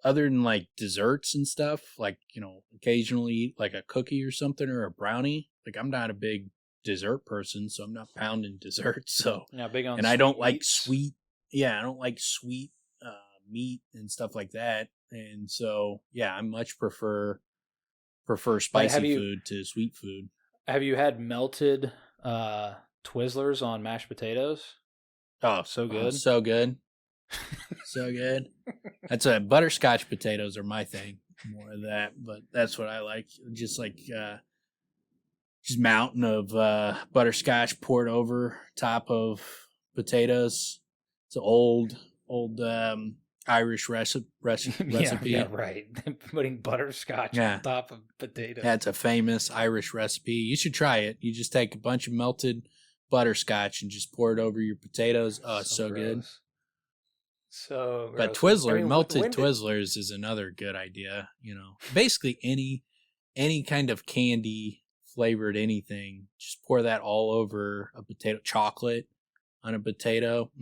other than like desserts and stuff, like, occasionally eat like a cookie or something or a brownie. Like, I'm not a big dessert person, so I'm not pounding desserts. So yeah, big on and I don't meats. like sweet. Yeah, I don't like sweet meat and stuff like that. And so yeah, I much prefer spicy food to sweet food. Have you had melted Twizzlers on mashed potatoes? Oh, so good. So good. So good. That's butterscotch potatoes are my thing. More of that, but that's what I like. Just like just mountain of butterscotch poured over top of potatoes. It's an old Irish recipe. Yeah, right. Putting butterscotch on top of potatoes. Yeah, it's a famous Irish recipe. You should try it. You just take a bunch of melted butterscotch and just pour it over your potatoes. Oh, it's so good. So gross. But Twizzler, melted Twizzlers is another good idea. Basically any kind of candy flavored anything, just pour that all over a potato. Chocolate on a potato,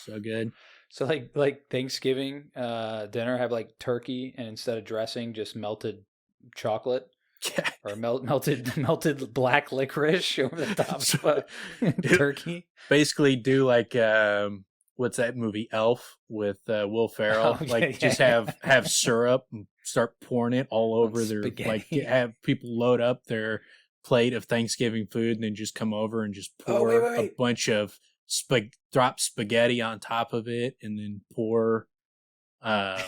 so good. So like Thanksgiving dinner, have like turkey, and instead of dressing, just melted chocolate. Yeah. Or melted black licorice over the top of turkey. Basically do like what's that movie, Elf, with Will Ferrell? Just have syrup and start pouring it all over their spaghetti. Like, have people load up their plate of Thanksgiving food and then just come over and just pour a bunch of drop spaghetti on top of it and then pour I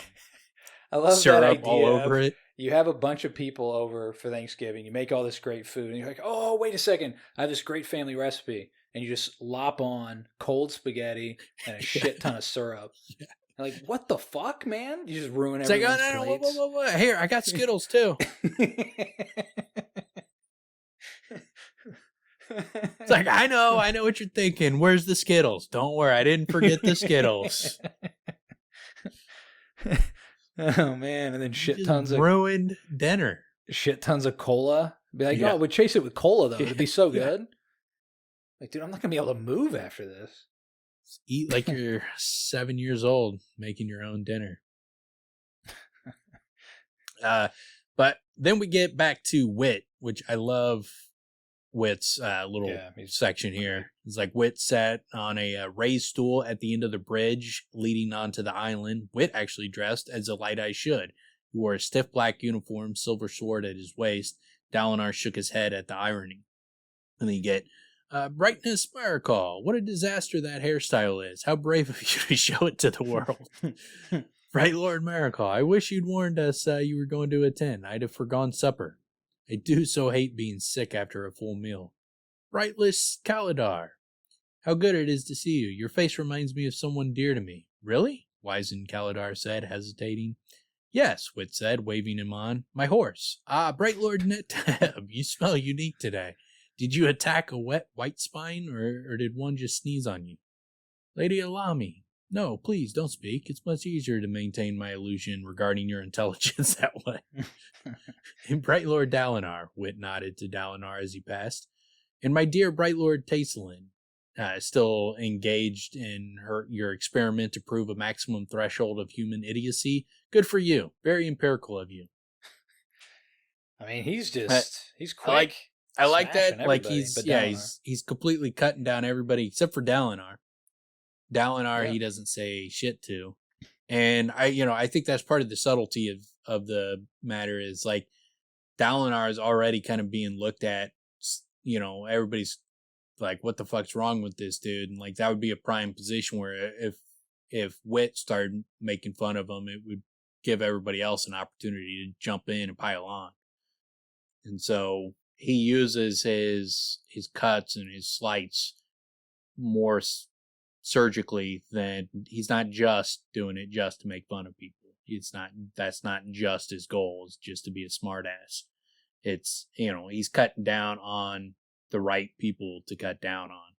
love syrup that idea all over it. You have a bunch of people over for Thanksgiving. You make all this great food, and you're like, "Oh, wait a second! I have this great family recipe." And you just lop on cold spaghetti and a shit ton of syrup. Yeah. Like, what the fuck, man? You just ruin everyone's plates. Whoa. Here, I got Skittles too. It's like, I know what you're thinking. Where's the Skittles? Don't worry, I didn't forget the Skittles. Oh man, and then shit tons of ruined dinner. Shit tons of cola. Be like, we'd chase it with cola though. It'd be so good. Like, dude, I'm not gonna be able to move after this. Eat like you're 7 years old, making your own dinner. But then we get back to Wit, which I love. Wit's little section here. It's like Wit sat on a raised stool at the end of the bridge leading onto the island. Wit actually dressed as a Light Eye should. He wore a stiff black uniform, silver sword at his waist. Dalinar shook his head at the irony. And then you get Brightness Maricol. What a disaster that hairstyle is. How brave of you to show it to the world. Bright Lord Maricol, I wish you'd warned us you were going to attend. I'd have forgone supper. I do so hate being sick after a full meal. Brightless Kalidar. How good it is to see you. Your face reminds me of someone dear to me. Really? Wizened Kalidar said, hesitating. Yes, Wit said, waving him on. My horse. Ah, Bright Lord Netab, you smell unique today. Did you attack a wet white spine, or did one just sneeze on you? Lady Alami. No, please, don't speak. It's much easier to maintain my illusion regarding your intelligence that way. And Bright Lord Dalinar, Wit nodded to Dalinar as he passed. And my dear Bright Lord Tacelin, still engaged in your experiment to prove a maximum threshold of human idiocy. Good for you. Very empirical of you. I mean, he's quick. I like that. Like, he's completely cutting down everybody except for Dalinar. Dalinar, he doesn't say shit to. And I think that's part of the subtlety of the matter is like Dalinar is already kind of being looked at. Everybody's like, what the fuck's wrong with this dude? And like that would be a prime position where if Wit started making fun of him, it would give everybody else an opportunity to jump in and pile on. And so he uses his cuts and his slights more surgically than he's not just doing it just to make fun of people. That's not just his goal, is just to be a smartass. It's, he's cutting down on the right people to cut down on,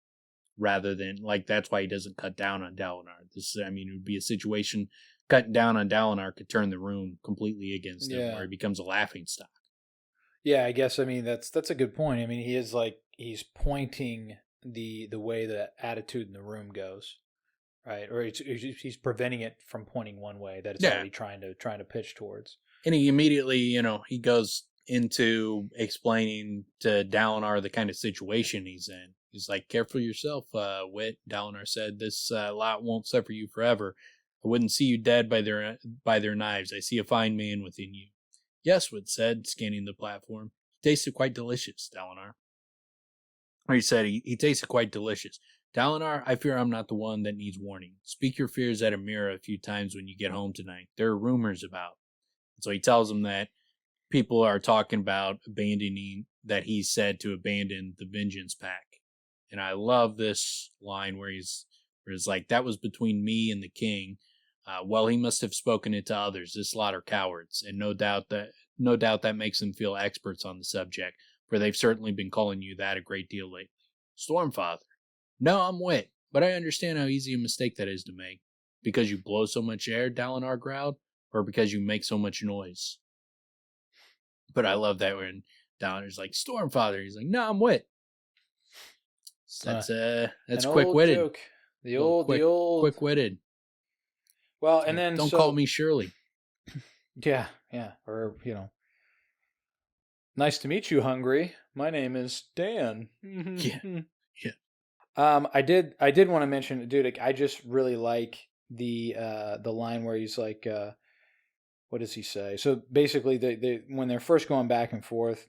rather than like, that's why he doesn't cut down on Dalinar. It would be a situation cutting down on Dalinar could turn the room completely against him, where he becomes a laughingstock. Yeah, I guess, that's a good point. He is like, he's pointing the way the attitude in the room goes, right? Or he's preventing it from pointing one way that it's already trying to pitch towards. And he immediately, he goes into explaining to Dalinar the kind of situation he's in. He's like, careful yourself, Wit. Dalinar said, this lot won't suffer you forever. I wouldn't see you dead by their knives. I see a fine man within you. Yes, Wit said, scanning the platform. He tasted quite delicious, Dalinar. Or he said, he tasted quite delicious. Dalinar, I fear I'm not the one that needs warning. Speak your fears at a mirror a few times when you get home tonight. There are rumors about. And so he tells him that people are talking about that he's said to abandon the Vengeance Pack. And I love this line where it's like, that was between me and the king. Well, he must have spoken it to others. This lot are cowards, and no doubt that makes them feel experts on the subject, for they've certainly been calling you that a great deal lately. Stormfather. No, I'm Wit, but I understand how easy a mistake that is to make. Because you blow so much air, Dalinar growled, or because you make so much noise? But I love that when Dalinar's like, Stormfather. He's like, no, I'm Wit. So that's quick-witted. The old quick-witted. Well, and then don't call me Shirley. Yeah, or nice to meet you, Hungry. My name is Dan. Yeah. I did want to mention, dude. I just really like the line where he's like, what does he say? So basically, they when they're first going back and forth,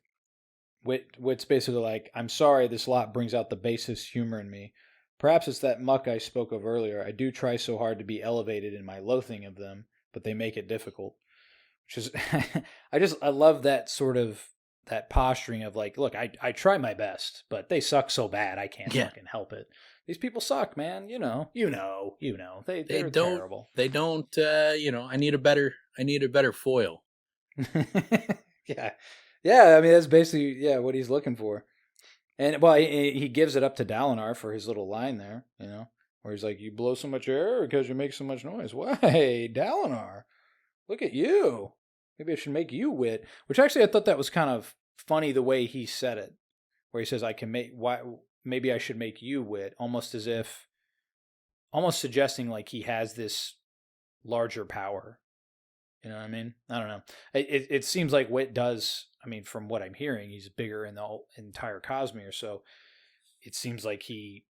Wit's basically like, I'm sorry, this lot brings out the basest humor in me. Perhaps it's that muck I spoke of earlier. I do try so hard to be elevated in my loathing of them, but they make it difficult. Which is, I love that sort of, that posturing of like, look, I try my best, but they suck so bad I can't fucking help it. These people suck, man. You know. They're terrible. They don't. I need a better foil. Yeah. That's basically what he's looking for. And well, he gives it up to Dalinar for his little line there, where he's like, "You blow so much air because you make so much noise." Why, Dalinar? Look at you. Maybe I should make you Wit. Which actually, I thought that was kind of funny the way he said it, where he says, "I can make why." Maybe I should make you Wit, almost suggesting like he has this larger power. You know what I mean? I don't know. It seems like Wit does. From what I'm hearing, he's bigger in the entire Cosmere, so it seems like he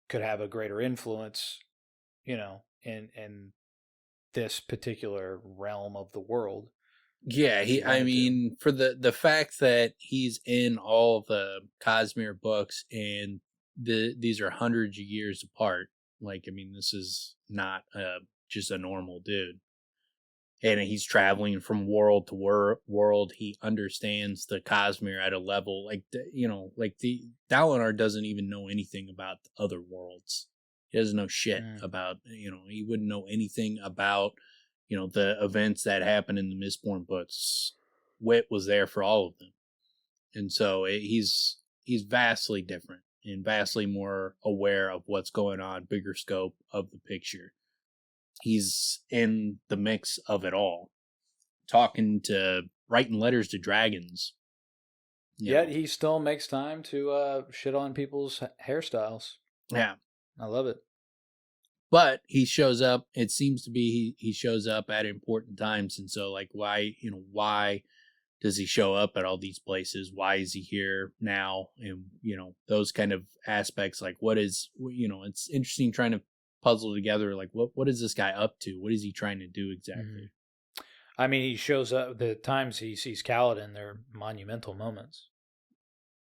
could have a greater influence, in this particular realm of the world. Yeah, for the fact that he's in all the Cosmere books and these are hundreds of years apart. This is not just a normal dude. And he's traveling from world to world. He understands the Cosmere at a level the Dalinar doesn't even know anything about the other worlds. He doesn't know shit about, he wouldn't know anything about, the events that happen in the Mistborn books. Wit was there for all of them. And so he's vastly different and vastly more aware of what's going on, bigger scope of the picture. He's in the mix of it all, writing letters to dragons. Yet he still makes time to shit on people's hairstyles. Yeah. I love it. But he shows up, it seems to be he shows up at important times. And so why does he show up at all these places? Why is he here now? And, those kind of aspects, it's interesting trying to puzzle together, like, what is this guy up to? What is he trying to do exactly? Mm-hmm. I mean, he shows up, the times he sees Kaladin, they're monumental moments.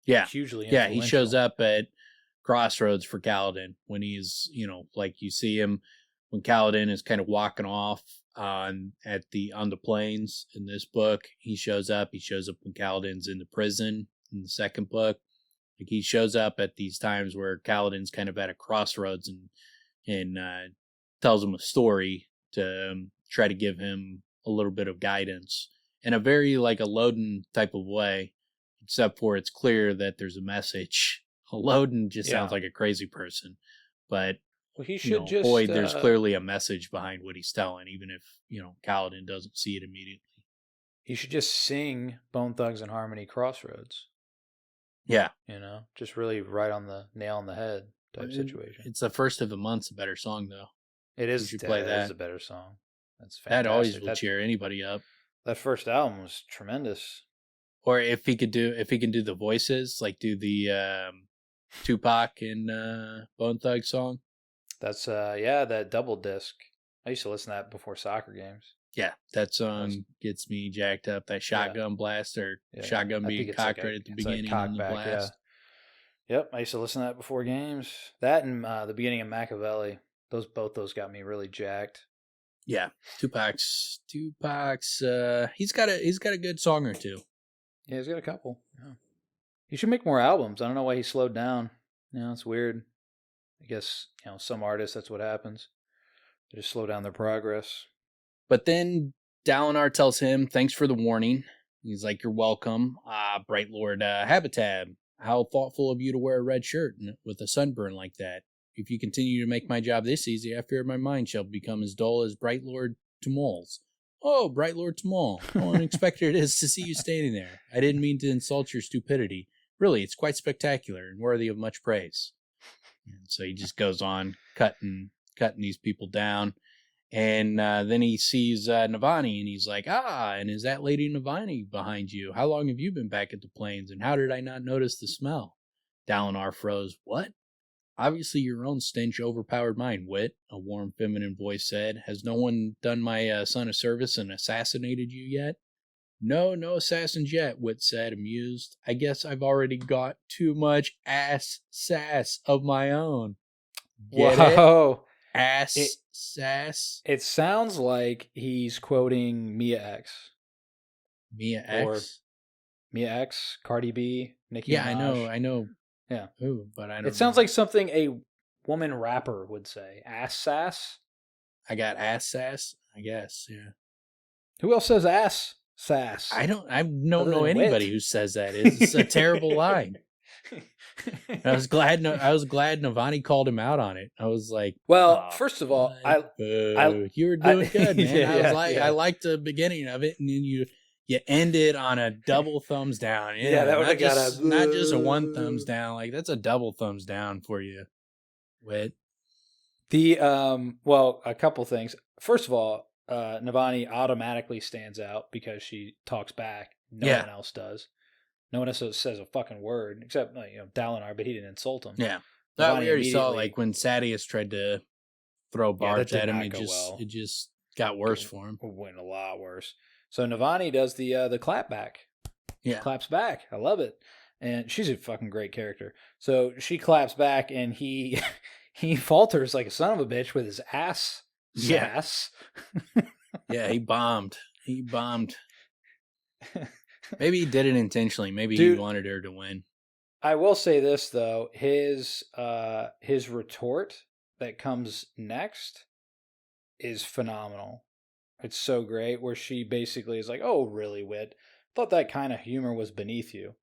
Yeah. Hugely Yeah, influential. he shows up at crossroads for Kaladin when he's, like you see him when Kaladin is kind of walking off on the plains in this book. He shows up when Kaladin's in the prison in the second book. Like, he shows up at these times where Kaladin's kind of at a crossroads and tells him a story to try to give him a little bit of guidance in a very like a Loden type of way, except for it's clear that there's a message. Loden just sounds like a crazy person, but he should there's clearly a message behind what he's telling, even if Kaladin doesn't see it immediately. He should just sing Bone Thugs and Harmony Crossroads. Yeah, just really right on the nail on the head type situation. It's the first of the month's a better song though. It is. You should play that. Is a better song. That's fantastic. That always will cheer anybody up. That first album was tremendous. Or if he can do the voices, like do the Tupac and Bone Thug song. That's that double disc. I used to listen to that before soccer games. Yeah, that song gets me jacked up. That shotgun blast or shotgun being cocked right at the beginning of the blast. Yeah. Yep, I used to listen to that before games. That and the beginning of Machiavelli. Both those got me really jacked. Yeah, Tupac's. He's got a good song or two. Yeah, he's got a couple. Yeah. He should make more albums. I don't know why he slowed down. It's weird. I guess some artists, that's what happens. They just slow down their progress. But then Dalinar tells him, "Thanks for the warning." He's like, "You're welcome, Bright Lord Habitab. How thoughtful of you to wear a red shirt with a sunburn like that. If you continue to make my job this easy, I fear my mind shall become as dull as Bright Lord Tumul's." "Oh, Bright Lord Tumul, how unexpected it is to see you standing there. I didn't mean to insult your stupidity. Really, it's quite spectacular and worthy of much praise." And so he just goes on cutting these people down. And then he sees Navani, and he's like, and is that Lady Navani behind you? How long have you been back at the plains, and how did I not notice the smell? Dalinar froze. "What? Obviously your own stench overpowered mine, Wit," a warm feminine voice said. "Has no one done my son a service and assassinated you yet?" No assassins yet," Wit said, amused. "I guess I've already got too much ass sass of my own." Get Whoa. it? Ass sass. It sounds like he's quoting Mia X. Mia X? Mia X, Cardi B, Nicki Minaj. Yeah, I know. Yeah. Ooh, but I don't It sounds like something a woman rapper would say. Ass sass? I got ass sass, I guess, yeah. Who else says ass sass? I don't know anybody who says that. It's a terrible line. I was glad Navani called him out on it. I was like, first of all, you were doing good, man. I liked the beginning of it, and then you ended on a double thumbs down. Yeah, that would have got not just a one thumbs down. Like, that's a double thumbs down for you, Wit. A couple things. First of all, Navani automatically stands out because she talks back. No one else does. No one else says a fucking word except Dalinar, but he didn't insult him. Yeah, that we already saw. Like when Sadeas tried to throw barbs at him, it just got worse for him. It went a lot worse. So Navani does the clap back. Yeah, claps back. I love it, and she's a fucking great character. So she claps back, and he falters like a son of a bitch with his ass sass. Yeah, he bombed. Maybe he did it intentionally. Maybe he wanted her to win. I will say this though, his retort that comes next is phenomenal. It's so great, where she basically is like, "Oh, really, Wit? Thought that kind of humor was beneath you."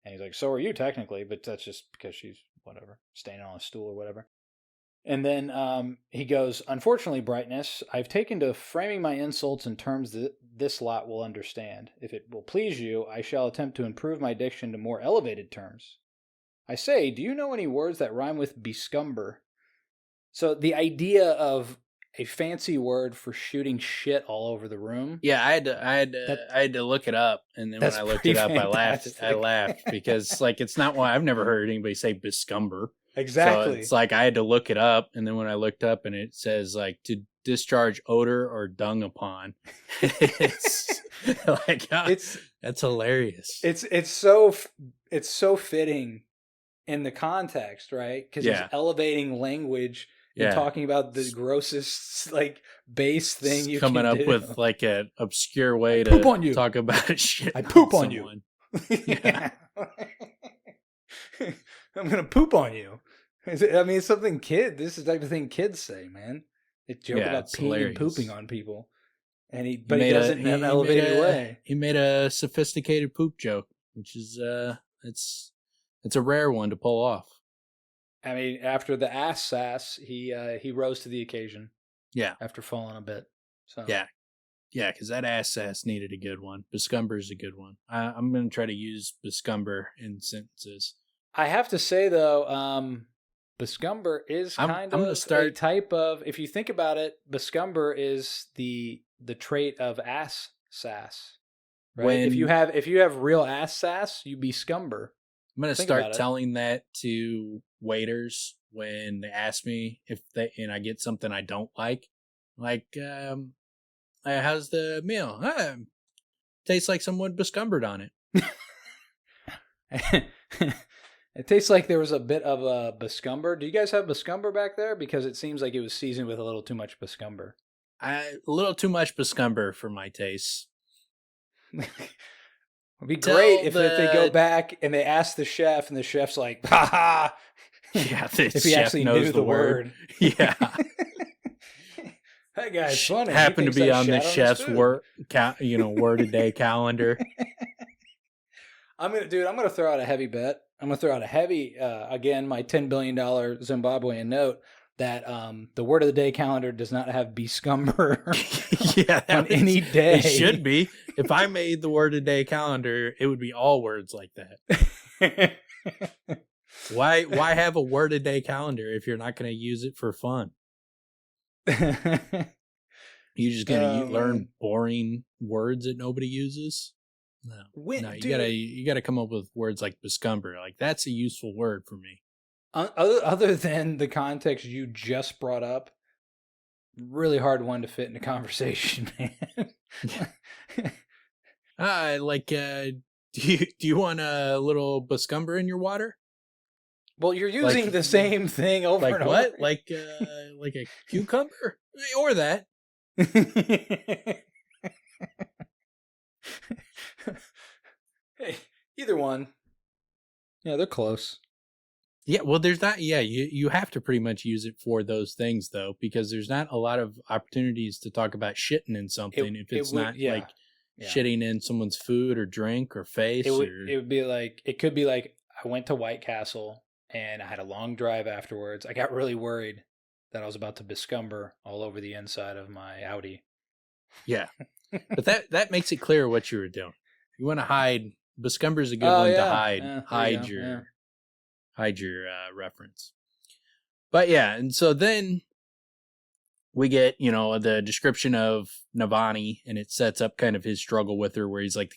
And he's like, "So are you technically, but that's just because she's whatever, standing on a stool or whatever." And then he goes, "Unfortunately, Brightness, I've taken to framing my insults in terms that this lot will understand. If it will please you, I shall attempt to improve my diction to more elevated terms. I say, do you know any words that rhyme with bescumber?" So the idea of a fancy word for shooting shit all over the room. Yeah, I had to look it up, and then when I looked it up, fantastic. I laughed because it's not one I've never heard anybody say bescumber. Exactly. So it's like I had to look it up, and then when I looked up and it says like to discharge odor or dung upon, it's like that's hilarious. It's so fitting in the context, right? Because he's elevating language and talking about the grossest like base thing you coming can up do. with like an obscure way to on you. Talk about shit. I poop on someone. You. Yeah. I'm gonna poop on you. I mean, it's something this is the type of thing kids say, man. They joke about peeing hilarious. And pooping on people, and he does it in an elevated way. He made a sophisticated poop joke, which is it's a rare one to pull off. I mean, after the ass sass, he rose to the occasion. Yeah, after falling a bit. So yeah, because that ass sass needed a good one. Bescumber is a good one. I'm gonna try to use bescumber in sentences. I have to say though, bescumber is kind of a type of. If you think about it, bescumber is the trait of ass sass. Right? If you have real ass sass, you be scumber. I'm gonna start telling that to waiters when they ask me and I get something I don't like how's the meal? Tastes like someone bescumbered on it. It tastes like there was a bit of a bescumber. Do you guys have bescumber back there? Because it seems like it was seasoned with a little too much bescumber. A little too much bescumber for my taste. It'd be great if they go back and they ask the chef, and the chef's like, "Ha ha!" Yeah, if he actually knew the word. Yeah. That guy's funny. Happened to be on the chef's word a day calendar. I'm gonna throw out a heavy bet. I'm gonna throw out a heavy again, my $10 billion Zimbabwean note that the word of the day calendar does not have bescumber on any day. It should be. If I made the word of the day calendar, it would be all words like that. Why have a word of the day calendar if you're not going to use it for fun? You're just going to learn boring words that nobody uses? No, you gotta come up with words like bescumber. Like that's a useful word for me. Other than the context you just brought up, really hard one to fit in a conversation, man. Do you want a little bescumber in your water? Well, you're using the same thing over and over. What? Like a cucumber? Or that. Hey, either one. Yeah, they're close. Yeah, well, there's not. Yeah, you have to pretty much use it for those things though, because there's not a lot of opportunities to talk about shitting in something if it's not shitting in someone's food or drink or face. It would be like it could be like I went to White Castle and I had a long drive afterwards. I got really worried that I was about to bescumber all over the inside of my Audi. Yeah, but that makes it clear what you were doing. You want to hide. Bescumber's a good one to hide. Yeah, hide your reference. But yeah, and so then we get, the description of Navani, and it sets up kind of his struggle with her, where he's like,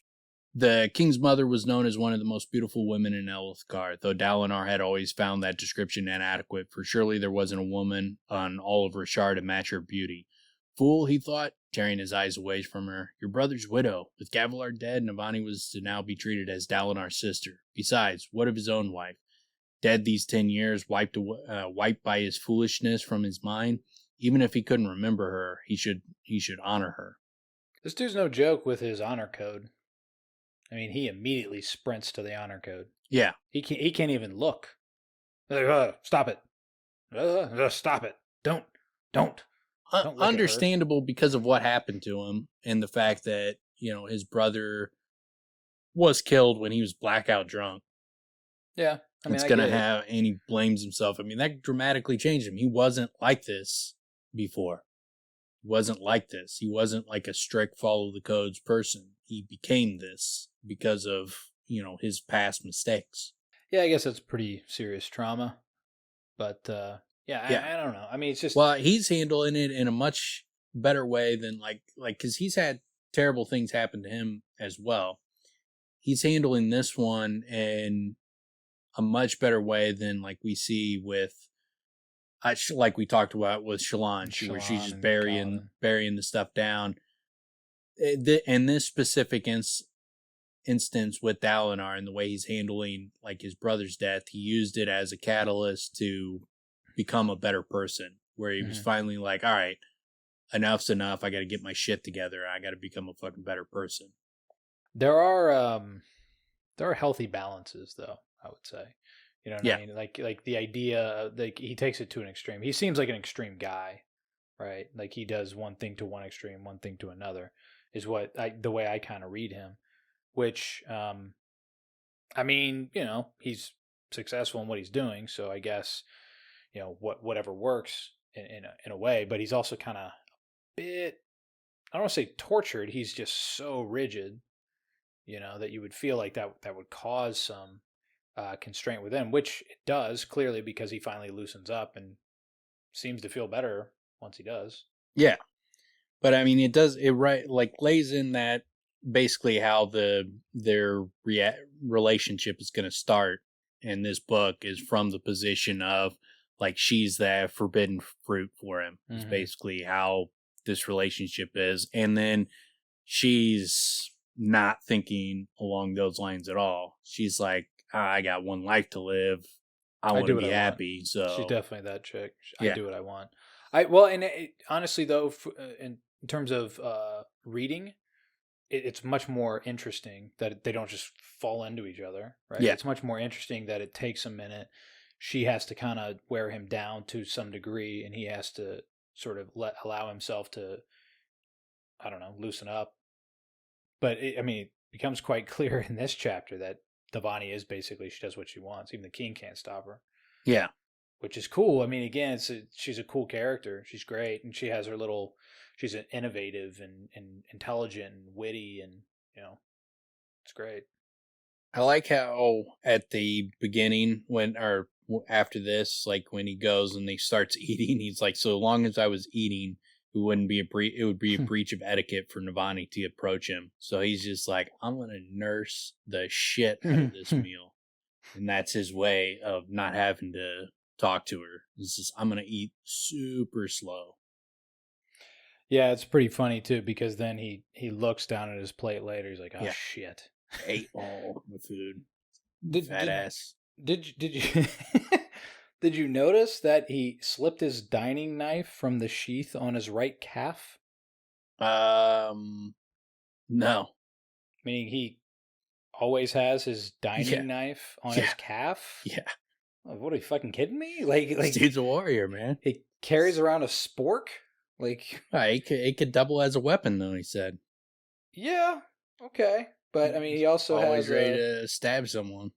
the king's mother was known as one of the most beautiful women in Elfgar, though Dalinar had always found that description inadequate, for surely there wasn't a woman on all of Rashar to match her beauty. Fool, he thought, tearing his eyes away from her. Your brother's widow. With Gavilar dead, Navani was to now be treated as Dalinar's sister. Besides, what of his own wife? Dead these 10 years, wiped by his foolishness from his mind. Even if he couldn't remember her, he should honor her. This dude's no joke with his honor code. I mean, he immediately sprints to the honor code. Yeah. He can't even look. Stop it. Stop it. Don't. Understandable because of what happened to him and the fact that, his brother was killed when he was blackout drunk. Yeah. And he blames himself. I mean, that dramatically changed him. He wasn't like this before. He wasn't like this. He wasn't like a strict follow the codes person. He became this because of, his past mistakes. Yeah, I guess that's pretty serious trauma. But, I don't know. I mean, it's just... Well, he's handling it in a much better way than, because he's had terrible things happen to him as well. He's handling this one, and a much better way than like we see with, like we talked about with Shallan, where she's just burying the stuff down. In this specific instance with Dalinar and the way he's handling like his brother's death, he used it as a catalyst to become a better person, where he was finally like, all right, enough's enough. I got to get my shit together. I got to become a fucking better person. There are healthy balances, though, I would say. You know what I mean? Like the idea, like he takes it to an extreme. He seems like an extreme guy, right? Like he does one thing to one extreme, one thing to another, is the way I kind of read him. Which, I mean, you know, he's successful in what he's doing, so I guess, you know, whatever works in a way. But he's also kind of a bit, I don't want to say tortured. He's just so rigid, you know, that you would feel like that would cause some constraint with him, which it does clearly, because he finally loosens up and seems to feel better once he does. Yeah, but I mean, it lays in that basically how their relationship is going to start in this book is from the position of like she's the forbidden fruit for him. Is basically how this relationship is, and then she's not thinking along those lines at all. She's like, I got one life to live. I want to be happy. So she's definitely that chick. I Yeah. do what I want. Honestly though, in terms of reading, it's much more interesting that they don't just fall into each other, right? Yeah. It's much more interesting that it takes a minute. She has to kind of wear him down to some degree, and he has to sort of allow himself to, I don't know, loosen up. But it becomes quite clear in this chapter that Navani is basically, she does what she wants. Even the king can't stop her. Yeah. Which is cool. I mean, again, she's a cool character. She's great. And she has her she's an innovative and intelligent and witty, and, you know, it's great. I like how at the beginning or after this, like when he goes and he starts eating, he's like, so long as I was eating, it would be a breach of etiquette for Navani to approach him. So he's just like, I'm going to nurse the shit out of this meal. And that's his way of not having to talk to her. It's just, I'm going to eat super slow. Yeah, it's pretty funny too, because then he looks down at his plate later. He's like, oh, shit. Ate all the food. Fat ass. Did you did you notice that he slipped his dining knife from the sheath on his right calf? No. Meaning he always has his dining knife on his calf? Yeah. Oh, what are you fucking kidding me? Like this dude's a warrior, man. He carries around a spork? Like it could double as a weapon, though, he said. Yeah, okay. But I mean, he also always ready to stab someone.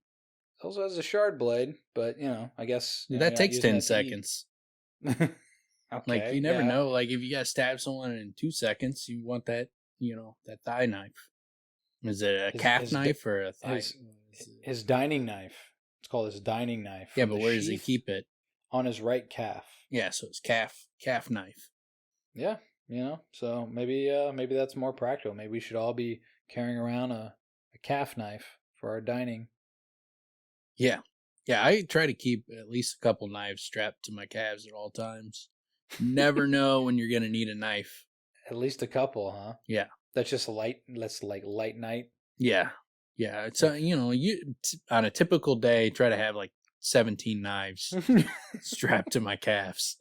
Also has a shard blade, but you know, I guess that takes 10 seconds. Okay, like you never know. Like if you got to stab someone in 2 seconds, you want that, you know, that thigh knife. Is it a calf knife or a thigh? His dining knife. It's called his dining knife. Yeah, but where does he keep it? On his right calf. Yeah, so it's calf knife. Yeah, you know, so maybe that's more practical. Maybe we should all be carrying around a calf knife for our dining. Yeah. Yeah, I try to keep at least a couple knives strapped to my calves at all times. Never know when you're going to need a knife. At least a couple, huh? Yeah. That's just light night. Yeah. Yeah, it's you know, on a typical day try to have like 17 knives strapped to my calves.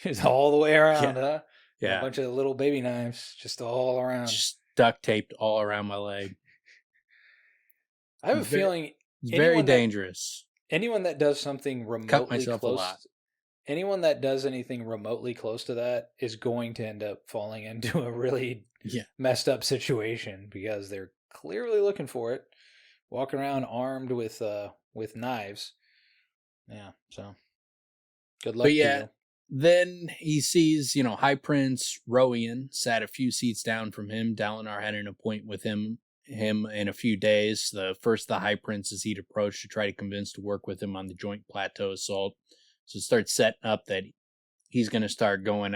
Just all the way around, huh? Yeah. A bunch of little baby knives just all around. Just duct taped all around my leg. I have a feeling it's very dangerous. Anyone that does something remotely close, anyone that does anything remotely close to that is going to end up falling into a really messed up situation, because they're clearly looking for it, walking around armed with knives. Yeah, so good luck to you. Then he sees, you know, High Prince Rowan sat a few seats down from him. Dalinar had an appointment with him in a few days. The High Princes he'd approached to try to convince to work with him on the joint plateau assault. So start setting up that he's going to start going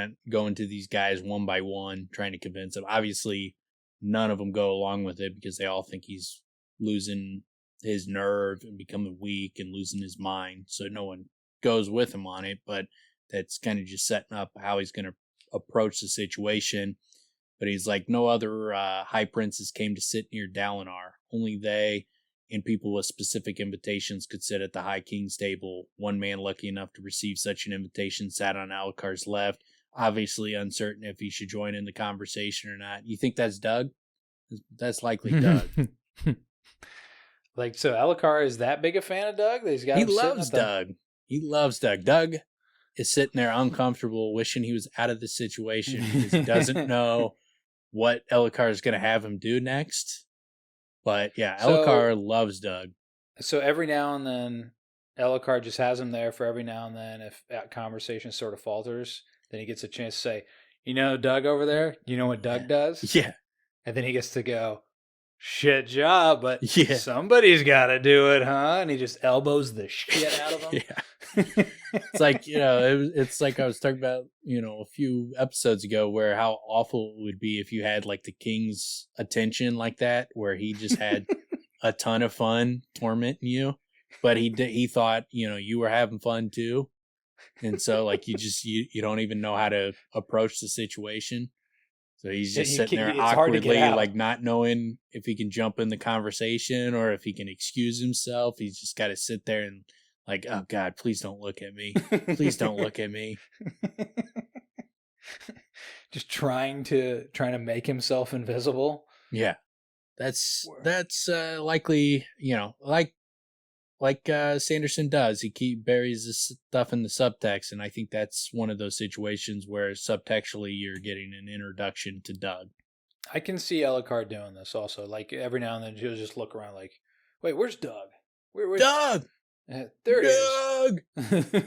to these guys one by one, trying to convince them. Obviously, none of them go along with it because they all think he's losing his nerve and becoming weak and losing his mind. So no one goes with him on it, but that's kind of just setting up how he's going to approach the situation. But he's like, no other high princes came to sit near Dalinar. Only they and people with specific invitations could sit at the High King's table. One man lucky enough to receive such an invitation sat on Alucard's left, obviously uncertain if he should join in the conversation or not. You think that's Doug? That's likely Doug. Like, so Alucard is that big a fan of Doug? That He loves Doug. He loves Doug. Doug is sitting there uncomfortable, wishing he was out of the situation because he doesn't know what Alucard is going to have him do next. But yeah, Alucard loves Doug. So every now and then, Alucard just has him there for every now and then. If that conversation sort of falters, then he gets a chance to say, you know, Doug over there, you know what Doug does? Yeah. And then he gets to go, shit job, but somebody's got to do it, huh? And he just elbows the shit out of him. Yeah. It's like, you know, it's like I was talking about, you know, a few episodes ago where how awful it would be if you had like the king's attention like that, where he just had a ton of fun tormenting you, but he thought, you know, you were having fun too. And so like you don't even know how to approach the situation. So he's just sitting there awkwardly, like not knowing if he can jump in the conversation or if he can excuse himself. He's just got to sit there and like, oh God, please don't look at me. Please don't look at me. Just trying to make himself invisible. Yeah, that's likely, you know, like Sanderson does. He buries this stuff in the subtext, and I think that's one of those situations where subtextually you're getting an introduction to Doug. I can see Alucard doing this also. Like every now and then he'll just look around like, wait, where's Doug? Where's Doug? There it is.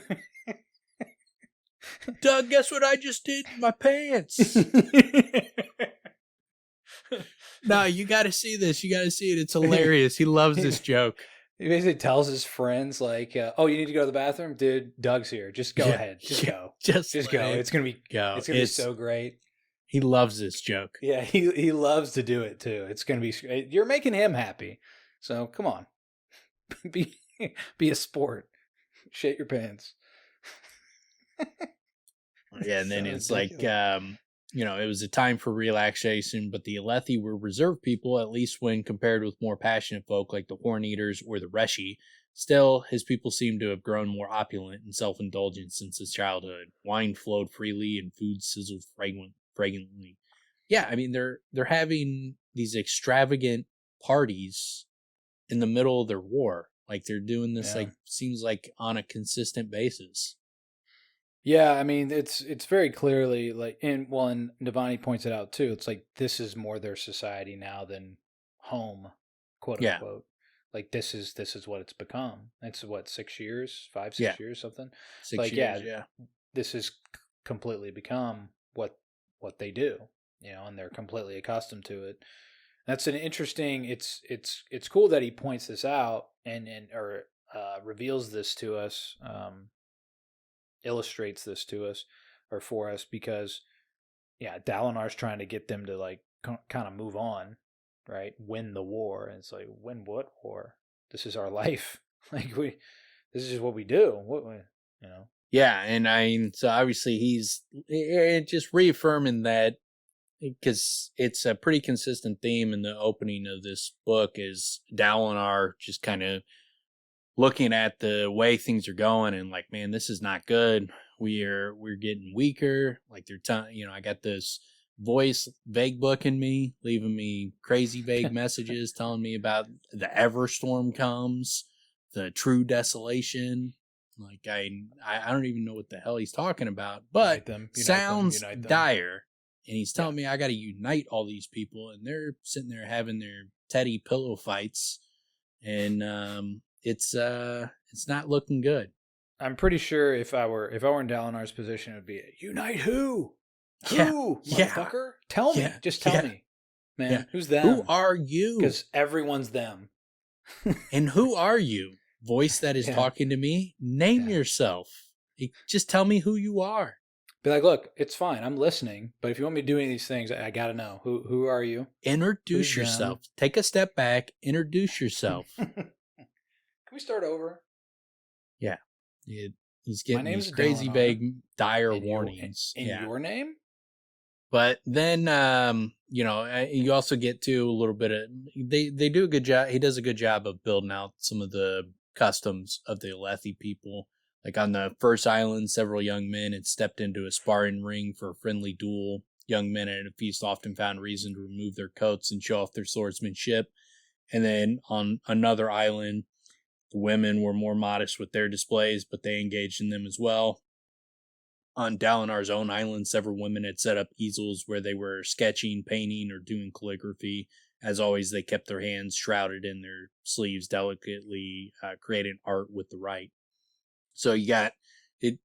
Doug, guess what I just did in my pants? No, you got to see this. You got to see it. It's hilarious. He loves this joke. He basically tells his friends, like, oh, you need to go to the bathroom? Dude, Doug's here. Just go ahead. Just go. Just go. It's going to be so great. He loves this joke. Yeah, he loves to do it, too. It's going to be... You're making him happy. So, come on. Be a sport. Shit your pants. Yeah, and then it's ridiculous. Like... you know, it was a time for relaxation, but the Alethi were reserved people, at least when compared with more passionate folk like the Horn-Eaters or the Reshi. Still, his people seem to have grown more opulent and self-indulgent since his childhood. Wine flowed freely and food sizzled fragrantly. Yeah, I mean, they're having these extravagant parties in the middle of their war. Like, they're doing this, like, seems like on a consistent basis. Yeah, I mean, it's very clearly like, and Navani points it out too. It's like this is more their society now than home, quote unquote. Like this is what it's become. It's what 6 years, 5, 6 years, something. 6 years, yeah. This has completely become what they do, you know, and they're completely accustomed to it. That's an interesting. It's cool that he points this out and reveals this to us. Illustrates this to us or for us because Dalinar's trying to get them to like kind of move on, right? Win the war. And it's like, win what war? This is our life. Like this is just what we do. You know? Yeah. And so obviously he's just reaffirming that because it's a pretty consistent theme in the opening of this book is Dalinar just kind of looking at the way things are going and like, man, this is not good. We're getting weaker. Like they're I got this voice vague book in me, leaving me crazy vague messages telling me about the Everstorm comes, the true desolation. Like I don't even know what the hell he's talking about, but sounds dire. And he's telling me I got to unite all these people, and they're sitting there having their teddy pillow fights, and it's not looking good. I'm pretty sure if I were in Dalinar's position, it would be unite who? Yeah. Who, motherfucker? Tell me. Just tell me. Man, who's them? Who are you? Because everyone's them. And who are you? Voice that is talking to me? Name yourself. Just tell me who you are. Be like, look, it's fine. I'm listening. But if you want me to do any of these things, I got to know. Who are you? Introduce yourself. Take a step back. Introduce yourself. we start over? Yeah. He's My getting name's these crazy Dalinar. vague, dire In warnings. your name? But then, you also get to a little bit of, they do a good job. He does a good job of building out some of the customs of the Alethi people. Like on the first island, several young men had stepped into a sparring ring for a friendly duel. Young men at a feast often found reason to remove their coats and show off their swordsmanship. And then on another island, the women were more modest with their displays, but they engaged in them as well. On Dalinar's own island, several women had set up easels where they were sketching, painting, or doing calligraphy. As always, they kept their hands shrouded in their sleeves, delicately creating art with the right. So you got it.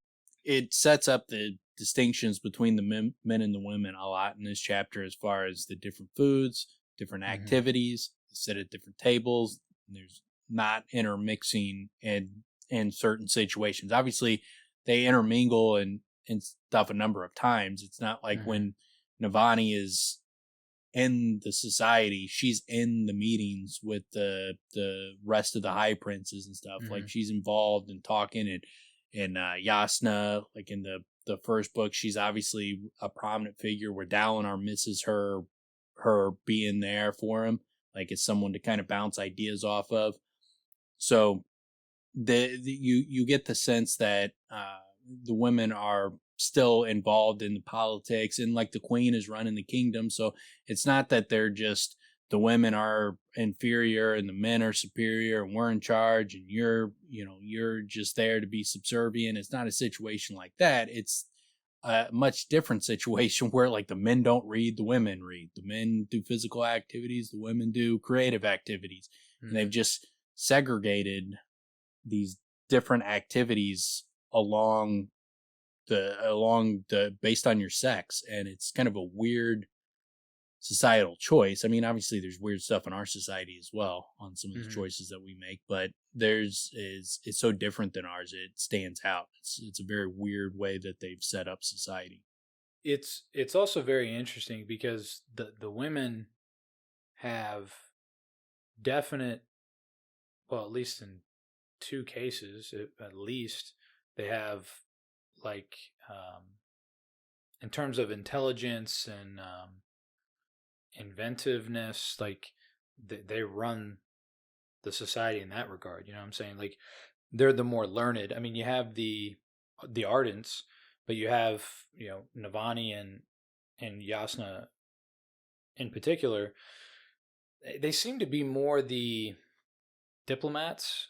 It sets up the distinctions between the men and the women a lot in this chapter, as far as the different foods, different activities. They sit at different tables. There's not intermixing in certain situations. Obviously, they intermingle and stuff a number of times. It's not like when Navani is in the society, she's in the meetings with the rest of the high princes and stuff. Like she's involved in talking, and Yasna, like in the first book, she's obviously a prominent figure where Dalinar misses her being there for him, like it's someone to kind of bounce ideas off of. So you get the sense that the women are still involved in the politics, and like the queen is running the kingdom. So it's not that they're just, the women are inferior and the men are superior and we're in charge and you're just there to be subservient. It's not a situation like that. It's a much different situation where like the men don't read, the women read. The men do physical activities, the women do creative activities. And they've just segregated these different activities along the based on your sex, and it's kind of a weird societal choice. I mean, obviously there's weird stuff in our society as well on some of the choices that we make, but it's so different than ours, it stands out. It's a very weird way that they've set up society. It's also very interesting because the women have definite, well, at least in two cases, at least, they have like in terms of intelligence and inventiveness, like they run the society in that regard. You know what I'm saying? Like they're the more learned. I mean, you have the Ardents, but you have, Navani and Yasna in particular. They seem to be more the diplomats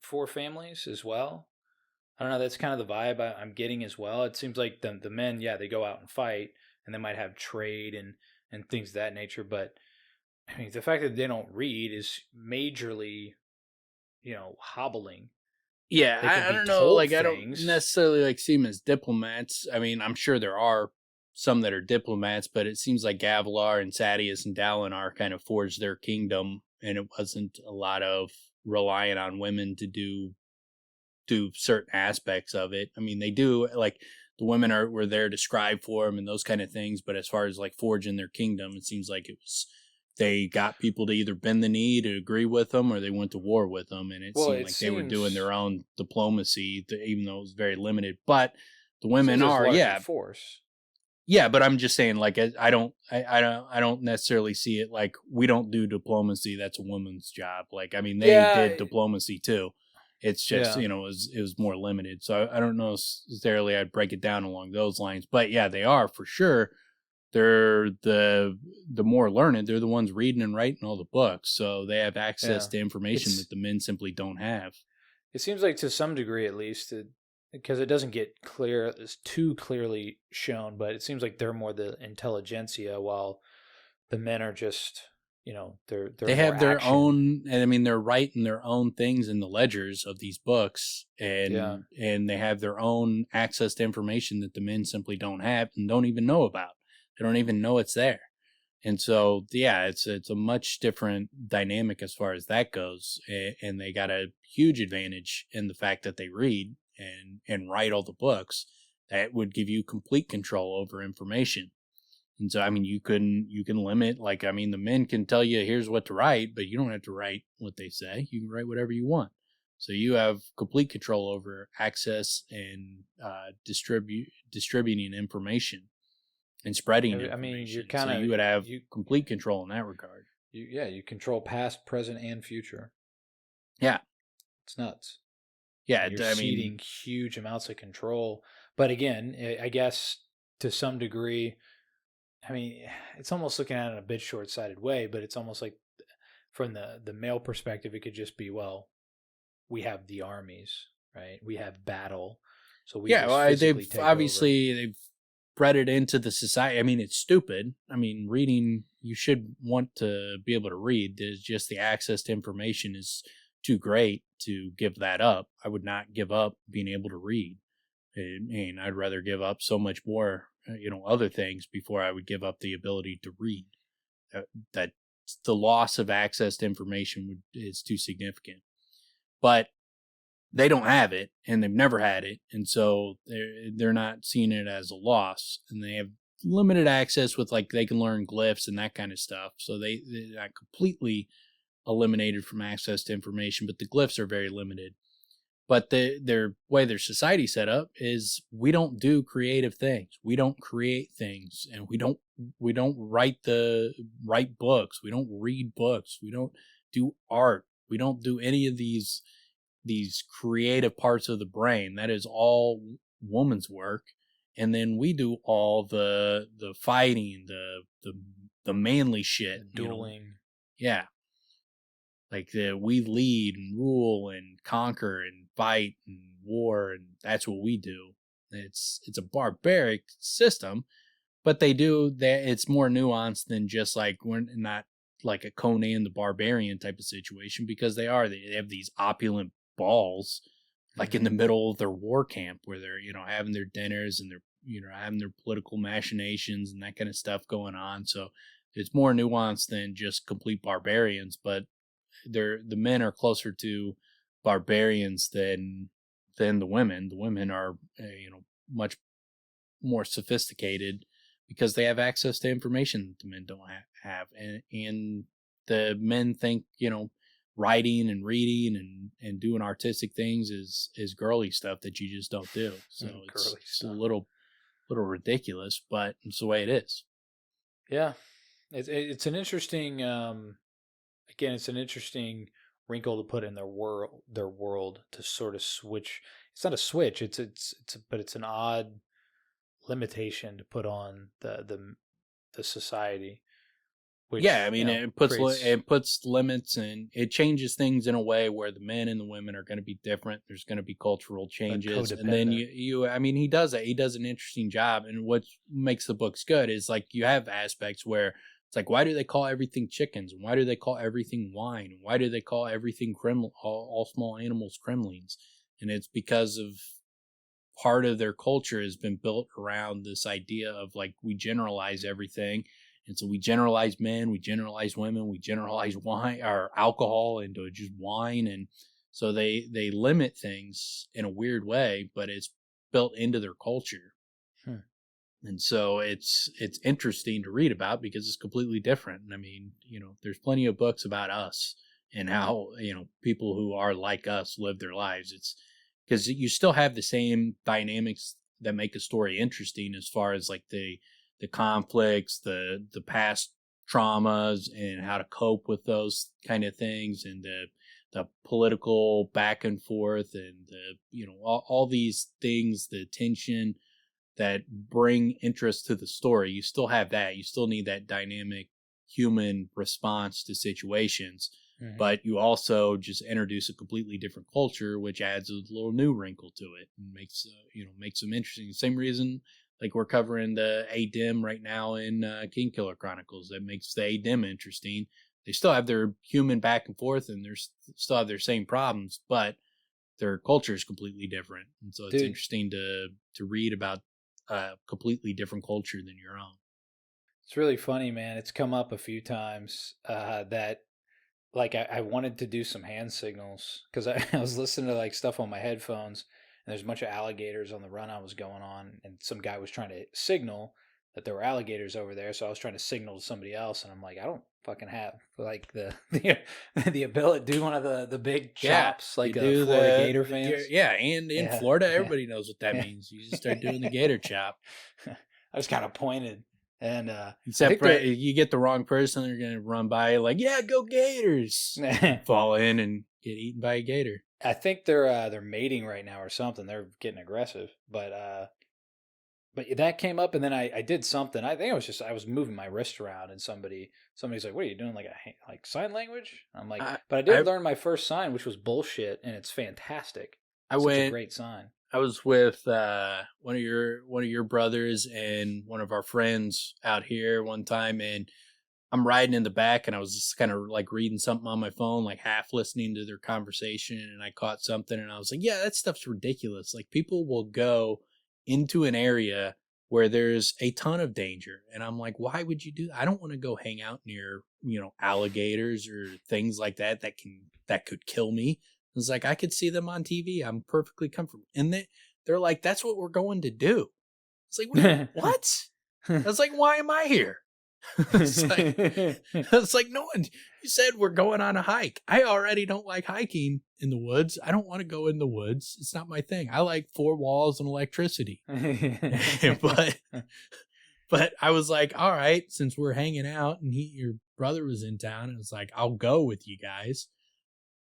for families as well. I don't know. That's kind of the vibe I'm getting as well. It seems like the men, yeah, they go out and fight, and they might have trade and things of that nature. But I mean, the fact that they don't read is majorly, hobbling. Yeah, They can I be don't know. told Like, I don't things. necessarily like see them as diplomats. I mean, I'm sure there are some that are diplomats, but it seems like Gavilar and Sadeas and Dalinar kind of forged their kingdom, and it wasn't a lot of relying on women to do certain aspects of it. I mean, they do, like the women were there to scribe for them and those kind of things, but as far as like forging their kingdom, it seems like it was, they got people to either bend the knee to agree with them or they went to war with them, and it seemed like they were doing their own diplomacy, even though it was very limited. But the women are, force. Yeah, but I'm just saying, like, I don't necessarily see it like we don't do diplomacy. That's a woman's job. Like, I mean, they did diplomacy too. It's just, it was more limited. So I don't know necessarily I'd break it down along those lines. But yeah, they are for sure. They're the more learned. They're the ones reading and writing all the books. So they have access to information that the men simply don't have. It seems like to some degree, at least, because it doesn't get it's too clearly shown, but it seems like they're more the intelligentsia, while the men are just, they have their own, and I mean, they're writing their own things in the ledgers of these books, and they have their own access to information that the men simply don't have and don't even know about. They don't even know it's there. And so, yeah, it's a much different dynamic as far as that goes. And they got a huge advantage in the fact that they read and write all the books that would give you complete control over information. And so, I mean, you can limit, like, I mean, the men can tell you here's what to write, but you don't have to write what they say. You can write whatever you want. So you have complete control over access and distributing information and spreading I mean, information. you're kind So of you would have complete control in that regard. you control past, present, and future. Yeah. It's nuts. Yeah, And you're I mean, ceding huge amounts of control. But again, I guess to some degree, I mean, it's almost looking at it in a bit short-sighted way, but it's almost like from the male perspective, it could just be, well, we have the armies, right? We have battle, so we just physically take obviously over. they've bred it into the society. I mean, it's stupid. I mean, reading, you should want to be able to read. There's just the access to information is too great to give that up. I would not give up being able to read. I mean, I'd rather give up so much more, other things before I would give up the ability to read. That the loss of access to information is too significant. But they don't have it, and they've never had it, and so they're not seeing it as a loss, and they have limited access with, like, they can learn glyphs and that kind of stuff. So they're not completely eliminated from access to information, but the glyphs are very limited. But their way their society set up is we don't do creative things. We don't create things, and we don't write books. We don't read books. We don't do art. We don't do any of these creative parts of the brain. That is all woman's work. And then we do all the fighting, the manly shit, Dueling. Yeah. Like we lead and rule and conquer and fight and war, and that's what we do. It's a barbaric system, but it's more nuanced than just like, we're not like a Conan the Barbarian type of situation, because they have these opulent balls like in the middle of their war camp where they're having their dinners and they're having their political machinations and that kind of stuff going on. So it's more nuanced than just complete barbarians, but the men are closer to barbarians than the women. The women are much more sophisticated because they have access to information that the men don't have, and the men think writing and reading and doing artistic things is girly stuff that you just don't do. So it's a little ridiculous, but it's the way it is. Yeah, it's an interesting again, it's an interesting wrinkle to put in their world to sort of switch. It's not a switch. But it's an odd limitation to put on the society. Which, yeah, I mean, it puts limits, and it changes things in a way where the men and the women are going to be different. There's going to be cultural changes, and then I mean, he does it. He does an interesting job, and what makes the books good is, like, you have aspects where it's like, why do they call everything chickens? And why do they call everything wine? And why do they call everything all small animals cremlings? And it's because of part of their culture has been built around this idea of, like, we generalize everything. And so we generalize men, we generalize women, we generalize wine or alcohol into just wine. And so they limit things in a weird way, but it's built into their culture. And so it's interesting to read about because it's completely different. I mean, there's plenty of books about us and how, people who are like us live their lives. It's because you still have the same dynamics that make a story interesting, as far as, like, the conflicts, the past traumas, and how to cope with those kind of things, and the political back and forth, and all these things, the tension that bring interest to the story. You still have that. You still need that dynamic human response to situations, but you also just introduce a completely different culture, which adds a little new wrinkle to it and makes them interesting. The same reason, like, we're covering the ADIM right now in Kingkiller Chronicles. That makes the ADIM interesting. They still have their human back and forth, and they still have their same problems, but their culture is completely different. And so it's interesting to read about a completely different culture than your own. It's really funny, man. It's come up a few times that, like, I wanted to do some hand signals because I was listening to, like, stuff on my headphones, and there's a bunch of alligators on the run I was going on, and some guy was trying to signal, that there were alligators over there. So I was trying to signal to somebody else, and I'm like, I don't fucking have like the ability to do one of the big chops like the Florida Gator fans. And in Florida, everybody knows what that Yeah. means. You just start doing the gator chop. I just kind of pointed, and except you get the wrong person, they're gonna run by like, yeah, go Gators, fall in and get eaten by a gator. I think they're mating right now or something. They're getting aggressive, but that came up, and then I did something. I think it was just I was moving my wrist around, and somebody's like, "What are you doing? Like sign language?" I'm like, but I did learn my first sign, which was bullshit, and it's fantastic. It's a great sign. I was with one of your brothers and one of our friends out here one time, and I'm riding in the back, and I was just kind of like reading something on my phone, like half listening to their conversation, and I caught something, and I was like, yeah, that stuff's ridiculous. Like, people will go into an area where there's a ton of danger, and I'm like, why would you do that? I don't want to go hang out near, alligators or things like that could kill me. It's like, I could see them on TV. I'm perfectly comfortable. And they're like, that's what we're going to do. It's like, what? I was like, why am I here? It's like, no one, you said we're going on a hike. I already don't like hiking in the woods. I don't want to go in the woods. It's not my thing. I like 4 walls and electricity. But I was like, all right, since we're hanging out and your brother was in town, and it's like, I'll go with you guys.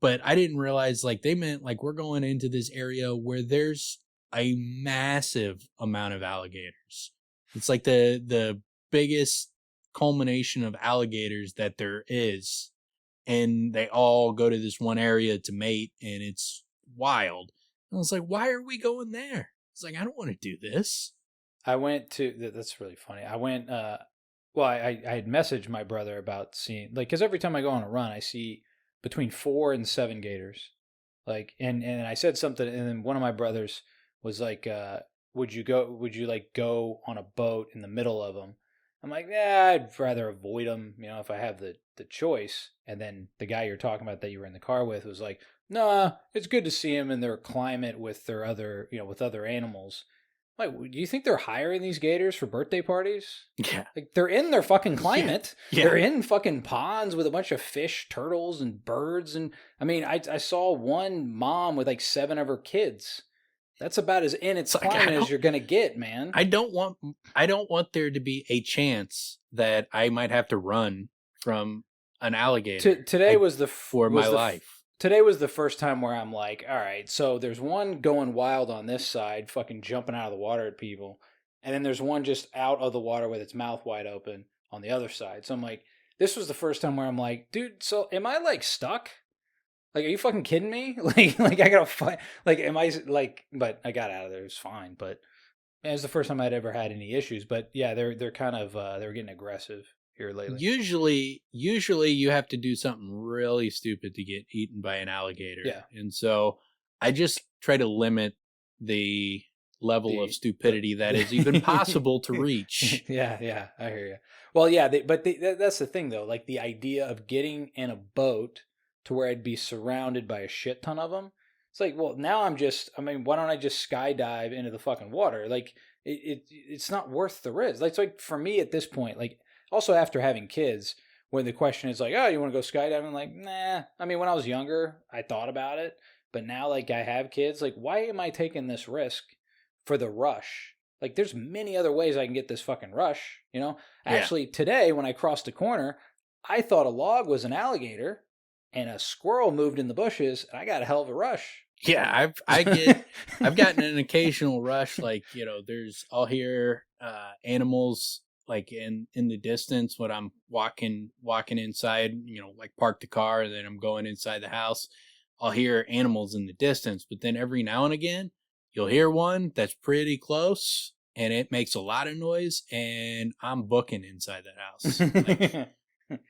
But I didn't realize like they meant like we're going into this area where there's a massive amount of alligators. It's like the biggest culmination of alligators that there is, and they all go to this one area to mate, and it's wild. And I was like, why are we going there? It's like, I don't want to do this. I went to that's really funny. I went I had messaged my brother about seeing, like, because every time I go on a run I see between 4 and 7 gators, like, and I said something, and then one of my brothers was like, would you like go on a boat in the middle of them? I'm like, yeah, I'd rather avoid them, if I have the choice. And then the guy you're talking about that you were in the car with was like, nah, it's good to see them in their climate with their other, with other animals. Like, do you think they're hiring these gators for birthday parties? Yeah. Like, they're in their fucking climate. Yeah. They're in fucking ponds with a bunch of fish, turtles, and birds. And I mean, I saw one mom with like 7 of her kids. That's about as in its climate as you're gonna get, man. I don't want there to be a chance that I might have to run from an alligator. Today was my life. Today was the first time where I'm like, all right, so there's one going wild on this side, fucking jumping out of the water at people, and then there's one just out of the water with its mouth wide open on the other side. So I'm like, this was the first time where I'm like, dude, so am I like stuck? Like, are you fucking kidding me? Like I gotta fight. Like, am I like? But I got out of there. It was fine. But it was the first time I'd ever had any issues. But yeah, they're kind of they're getting aggressive here lately. Usually you have to do something really stupid to get eaten by an alligator. Yeah. And so I just try to limit the level of stupidity that is even possible to reach. Yeah, I hear you. Well, yeah, that's the thing though. Like, the idea of getting in a boat to where I'd be surrounded by a shit ton of them. It's like, well, now why don't I just skydive into the fucking water? Like, it's not worth the risk. Like, it's like, for me at this point, like, also after having kids, when the question is like, oh, you want to go skydiving? I'm like, nah. I mean, when I was younger, I thought about it. But now, like, I have kids. Like, why am I taking this risk for the rush? Like, there's many other ways I can get this fucking rush, Yeah. Actually, today, when I crossed a corner, I thought a log was an alligator, and a squirrel moved in the bushes, and I got a hell of a rush. Yeah, I've gotten an occasional rush. Like, I'll hear animals like in the distance when I'm walking inside, like park the car and then I'm going inside the house. I'll hear animals in the distance, but then every now and again you'll hear one that's pretty close and it makes a lot of noise, and I'm booking inside that house. Like,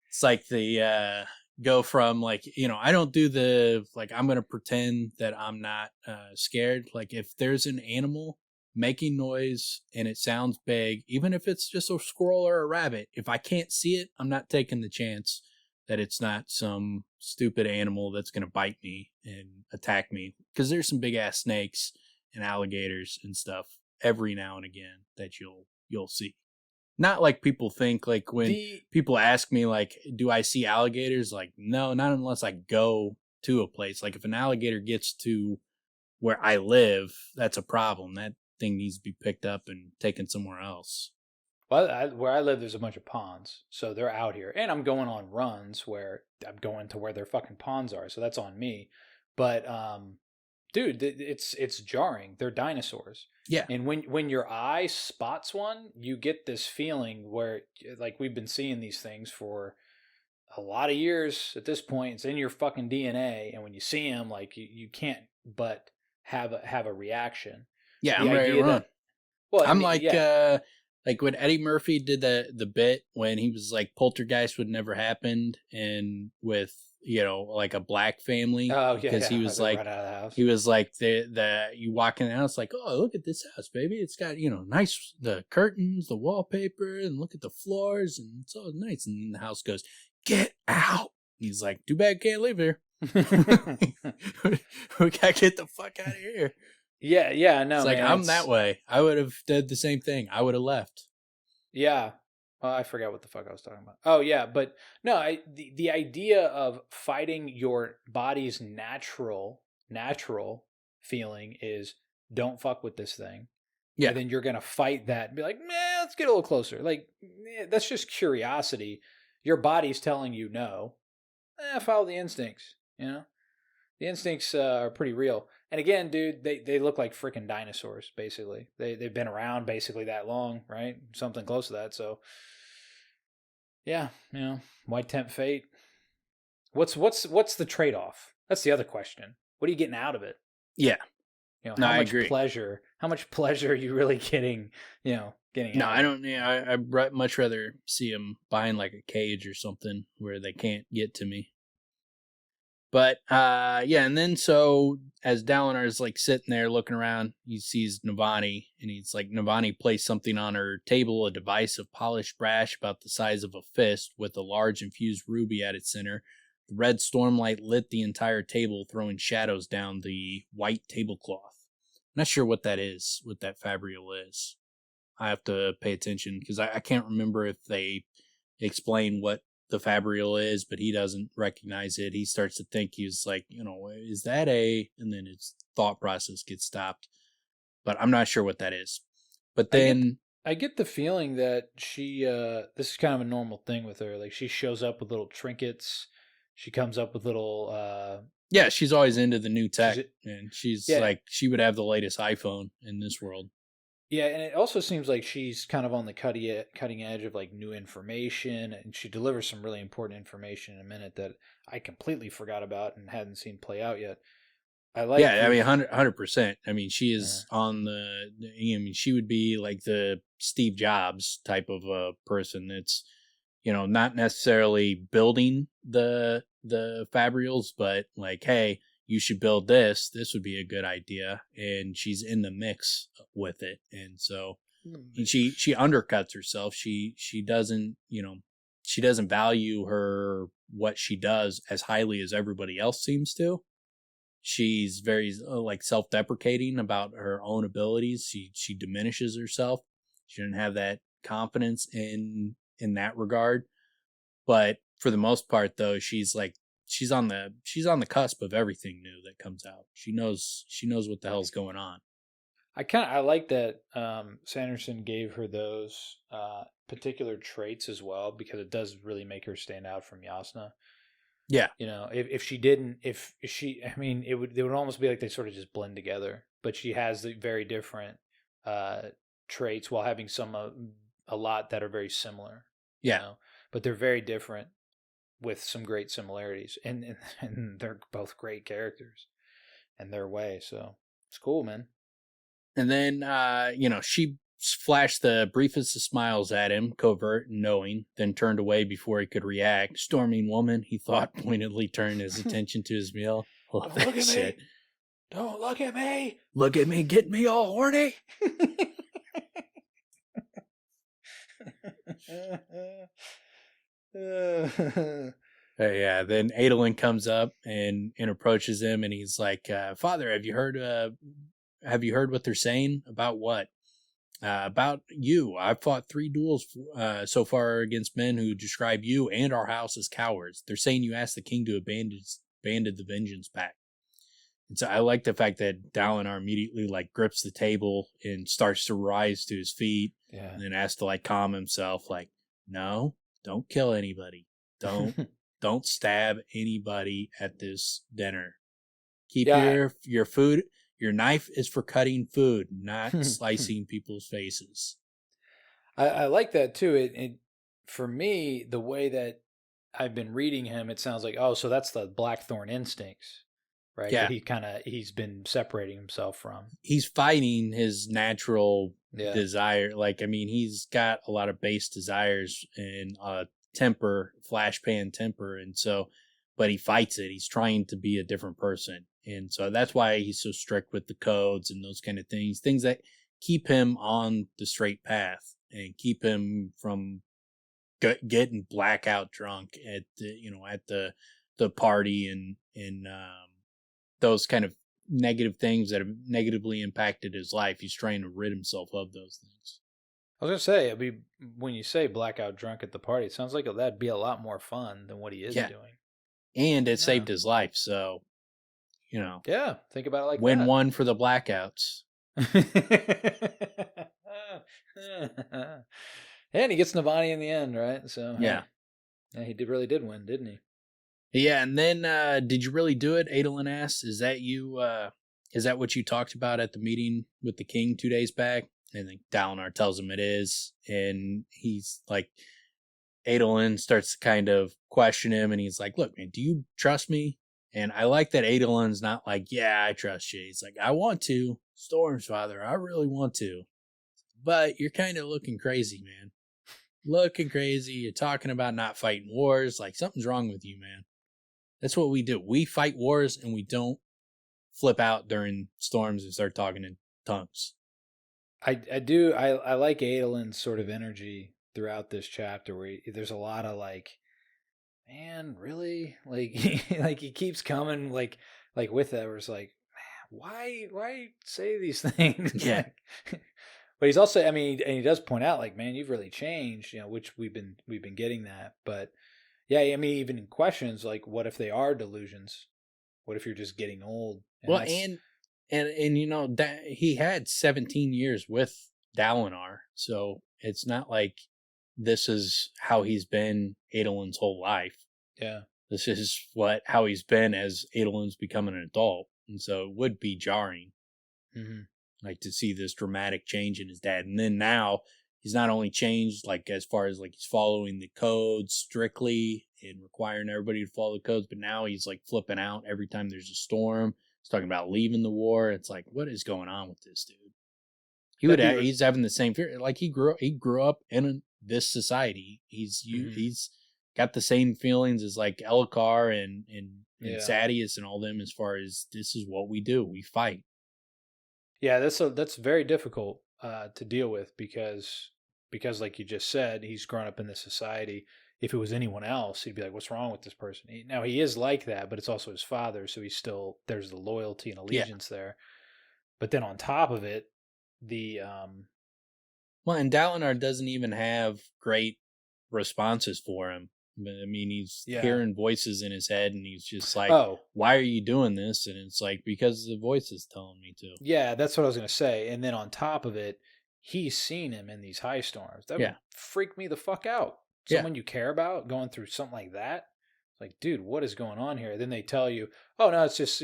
it's like the go from like, I don't do the like, I'm gonna pretend that I'm not scared. Like, if there's an animal making noise and it sounds big, even if it's just a squirrel or a rabbit, if I can't see it, I'm not taking the chance that it's not some stupid animal that's gonna bite me and attack me, because there's some big ass snakes and alligators and stuff every now and again that you'll you'll see. Not like people think, like when people ask me, like, do I see alligators? Like, no, not unless I go to a place. Like if an alligator gets to where I live, that's a problem. That thing needs to be picked up and taken somewhere else. Well, where I live, there's a bunch of ponds, so they're out here, and I'm going on runs where I'm going to where their fucking ponds are, so that's on me. But dude, it's jarring. They're dinosaurs. Yeah. And when your eye spots one, you get this feeling where, like, we've been seeing these things for a lot of years at this point. It's in your fucking DNA, and when you see them, like, you can't but have a reaction. Yeah, I'm ready to run. Well, I'm like when Eddie Murphy did the bit when he was like Poltergeist would never happened, and with like a black family. Oh yeah, because he was like right out of the house. He was like the you walk in the house like, oh, look at this house, baby. It's got nice the curtains, the wallpaper, and look at the floors, and it's all nice. And the house goes, get out. And he's like, too bad, can't live here. We gotta get the fuck out of here. Yeah, no. It's like, man, I'm that way. I would have did the same thing. I would have left. Yeah. Well, I forgot what the fuck I was talking about. Oh yeah, but no, the idea of fighting your body's natural feeling is don't fuck with this thing. Yeah. And then you're gonna fight that and be like, man, let's get a little closer. Like, that's just curiosity. Your body's telling you no. Follow the instincts. The instincts are pretty real. And again, dude, they look like freaking dinosaurs, basically. They've been around basically that long, right? Something close to that. So, yeah, why tempt fate? What's the trade-off? That's the other question. What are you getting out of it? Yeah. How much pleasure? How much pleasure are you really getting? Getting. No, I don't. I'd much rather see them behind like a cage or something where they can't get to me. But, and then so as Dalinar is like sitting there looking around, he sees Navani, and he's like, Navani placed something on her table, a device of polished brass about the size of a fist with a large infused ruby at its center. The red stormlight lit the entire table, throwing shadows down the white tablecloth. I'm not sure what that is, what that fabrial is. I have to pay attention because I can't remember if they explain what the fabrial is, but he doesn't recognize it. He starts to think, he's like, is that and then his thought process gets stopped. But I'm not sure what that is. But then I get the feeling that she this is kind of a normal thing with her. Like, she shows up with little trinkets. She comes up with little she's always into the new tech, and she's like, she would have the latest iPhone in this world. Yeah, and it also seems like she's kind of on the cutting edge of like new information, and she delivers some really important information in a minute that I completely forgot about and hadn't seen play out yet. I like. Yeah, I mean, 100%. I mean, she is on she would be like the Steve Jobs type of a person. That's not necessarily building the fabrials, but like, hey, you should build this. This would be a good idea. And she's in the mix with it. And so she undercuts herself. She doesn't, she doesn't value what she does as highly as everybody else seems to. She's very like self-deprecating about her own abilities. She diminishes herself. She doesn't have that confidence in that regard. But for the most part, though, she's on the cusp of everything new that comes out. She knows what the hell's going on. I like that Sanderson gave her those particular traits as well, because it does really make her stand out from Yasna. Yeah. If she didn't, it would almost be like they sort of just blend together. But she has the very different traits while having a lot that are very similar. Yeah. But they're very different with some great similarities, and they're both great characters in their way. So it's cool, man. And then, she flashed the briefest of smiles at him, covert and knowing, then turned away before he could react. Storming woman, he thought, pointedly turned his attention to his meal. Love that shit. Me. Don't look at me. Look at me, get me all horny. Yeah, then Adolin comes up and approaches him, and he's like, Father, have you heard what they're saying? About what? About you, I've fought 3 duels so far against men who describe you and our house as cowards. They're saying you asked the king to abandon the vengeance pact. And so I like the fact that Dalinar immediately like grips the table and starts to rise to his feet, Yeah. and then has to like calm himself. Like, no, don't kill anybody. Don't stab anybody at this dinner. Keep your food. Your knife is for cutting food, not slicing people's faces. I like that too. It for me, the way that I've been reading him, it sounds like, oh, so that's the Blackthorn instincts, right? Yeah. That he's been separating himself from. He's fighting his natural desire. Like, I mean, he's got a lot of base desires and temper, flashpan temper, and so, but he fights it. He's trying to be a different person, and so that's why he's so strict with the codes and those kind of things that keep him on the straight path and keep him from getting blackout drunk at the party and those kind of negative things that have negatively impacted his life. He's trying to rid himself of those things. I was gonna say, I mean, when you say blackout drunk at the party, it sounds like that'd be a lot more fun than what he is doing. And it saved his life, so Yeah, think about it like win that. one for the blackouts. And he gets Navani in the end, right? So yeah, he really did win, didn't he? Yeah, and then did you really do it? Adolin asks, is that you? Is that what you talked about at the meeting with the king 2 days back? And then Dalinar tells him it is, and he's like, Adolin starts to kind of question him, and he's like, look, man, do you trust me? And I like that Adolin's not like, yeah, I trust you. He's like, I want to. Storm's father, I really want to. But you're kind of looking crazy, man. Looking crazy. You're talking about not fighting wars. Like, something's wrong with you, man. That's what we do. We fight wars, and we don't flip out during storms and start talking in tongues. I do. I like Adolin's sort of energy throughout this chapter where there's a lot of like, man, really? Like, like he keeps coming like with that where it's like, man, why say these things? Yeah. But he's also, I mean, and he does point out like, man, you've really changed, which we've been getting that. But yeah, I mean, even in questions like, what if they are delusions? What if you're just getting old? And and he had 17 years with Dalinar, so it's not like this is how he's been Adolin's whole life. Yeah. This is how he's been as Adolin's becoming an adult. And so it would be jarring. Mm-hmm. Like to see this dramatic change in his dad. And then now he's not only changed like as far as like he's following the codes strictly and requiring everybody to follow the codes, but now he's like flipping out every time there's a storm. He's talking about leaving the war. It's like, what is going on with this dude? He's having the same fear. Like he grew up in this society. He's got the same feelings as like Elhokar and Sadeas and all them as far as this is what we do. We fight. Yeah, that's very difficult to deal with because like you just said, he's grown up in this society. If it was anyone else, he'd be like, what's wrong with this person? Now he is like that, but it's also his father, so he's still, there's the loyalty and allegiance there. But then on top of it, well, and Dalinar doesn't even have great responses for him. I mean, he's hearing voices in his head, and he's just like, why are you doing this? And it's like, because the voice is telling me to. Yeah, that's what I was going to say. And then on top of it, he's seen him in these high storms. That would freak me the fuck out. Someone you care about going through something like that. Like, dude, what is going on here? Then they tell you, oh, no, it's just,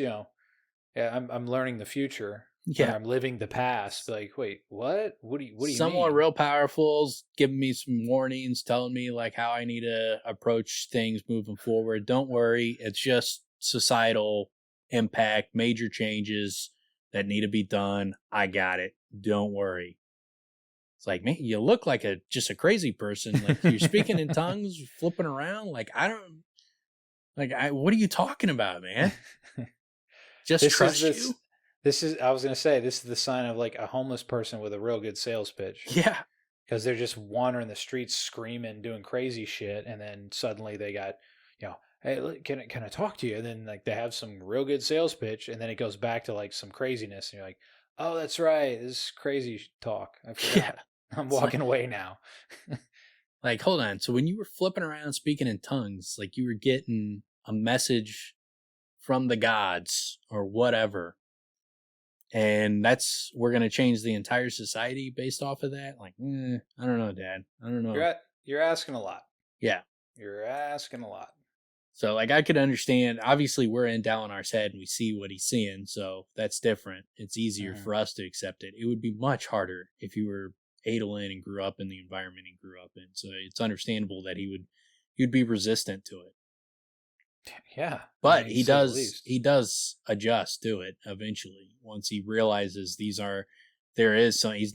I'm learning the future. Yeah. I'm living the past. Like, wait, what? What do you mean? Someone real powerful's giving me some warnings, telling me like how I need to approach things moving forward. Don't worry. It's just societal impact, major changes that need to be done. I got it. Don't worry. It's like, man, you look like just a crazy person. Like you're speaking in tongues, flipping around. Like, what are you talking about, man? Just trust you. I was going to say, this is the sign of like a homeless person with a real good sales pitch. Yeah. Because they're just wandering the streets screaming, doing crazy shit. And then suddenly they got, hey, can I talk to you? And then like they have some real good sales pitch. And then it goes back to like some craziness. And you're like, Oh, that's right. This is crazy talk. I forgot. Yeah. I'm It's like, walking away now. like, hold on. So when you were flipping around speaking in tongues, like you were getting a message from the gods or whatever, and we're gonna change the entire society based off of that. Like, I don't know, Dad. I don't know. You're asking a lot. Yeah. You're asking a lot. So like I could understand. Obviously, we're in Dalinar's head and we see what he's seeing, so that's different. It's easier Mm-hmm. for us to accept it. It would be much harder if you were Adolin and grew up in the environment he grew up in. So it's understandable that he'd be resistant to it. Yeah, But I mean, to say the least. he does adjust to it eventually once he realizes he's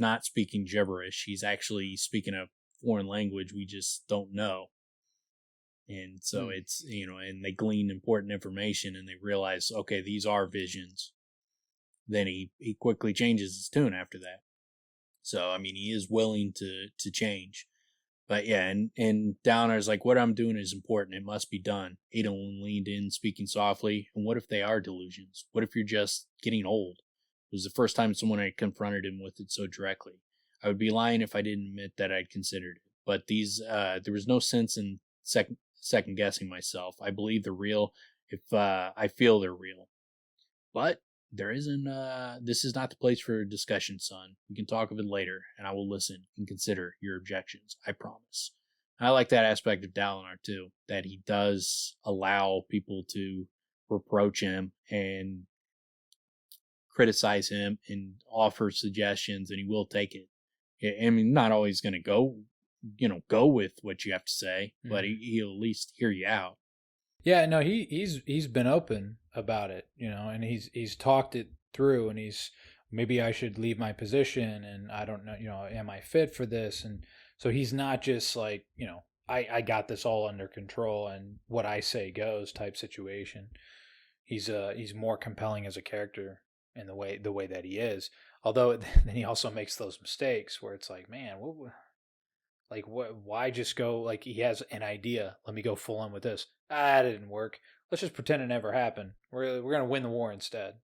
not speaking gibberish. He's actually speaking a foreign language we just don't know. And so it's, and they glean important information and they realize, okay, these are visions. Then he quickly changes his tune after that. So, I mean, he is willing to change. But yeah, and Downers like, what I'm doing is important. It must be done. Adolin leaned in, speaking softly. And what if they are delusions? What if you're just getting old? It was the first time someone had confronted him with it so directly. I would be lying if I didn't admit that I'd considered it. But there was no sense in second guessing myself. I believe they're real if I feel they're real. But there isn't this is not the place for discussion, son. We can talk of it later, and I will listen and consider your objections. I promise. I like that aspect of Dalinar too, that he does allow people to reproach him and criticize him and offer suggestions, and he will take it. I mean, not always going to go with what you have to say, but he'll at least hear you out. Yeah, no, he's been open about it, and he's talked it through, and maybe I should leave my position, and I don't know, am I fit for this? And so he's not just like, I got this all under control and what I say goes type situation. He's more compelling as a character in the way that he is. Although then he also makes those mistakes where it's like, man, what? Why just go? Like he has an idea. Let me go full on with this. It didn't work. Let's just pretend it never happened. We're gonna win the war instead.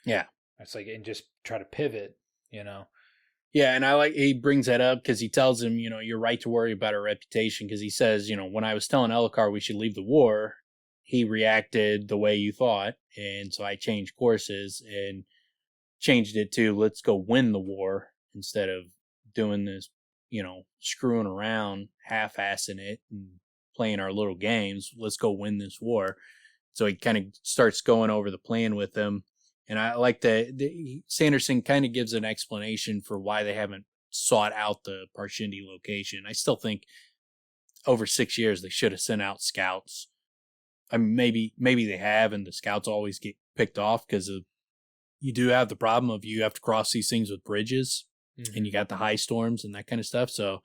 Yeah, it's like and just try to pivot. Yeah, and I like he brings that up because he tells him, you're right to worry about our reputation. Because he says, when I was telling Elokar we should leave the war, he reacted the way you thought, and so I changed courses and changed it to let's go win the war instead of doing this, screwing around, half-assing it, and playing our little games. Let's go win this war. So he kind of starts going over the plan with them. And I like that Sanderson kind of gives an explanation for why they haven't sought out the Parshendi location. I still think over 6 years they should have sent out scouts. I mean, maybe they have, and the scouts always get picked off because you do have the problem of you have to cross these things with bridges, and you got the high storms and that kind of stuff. So,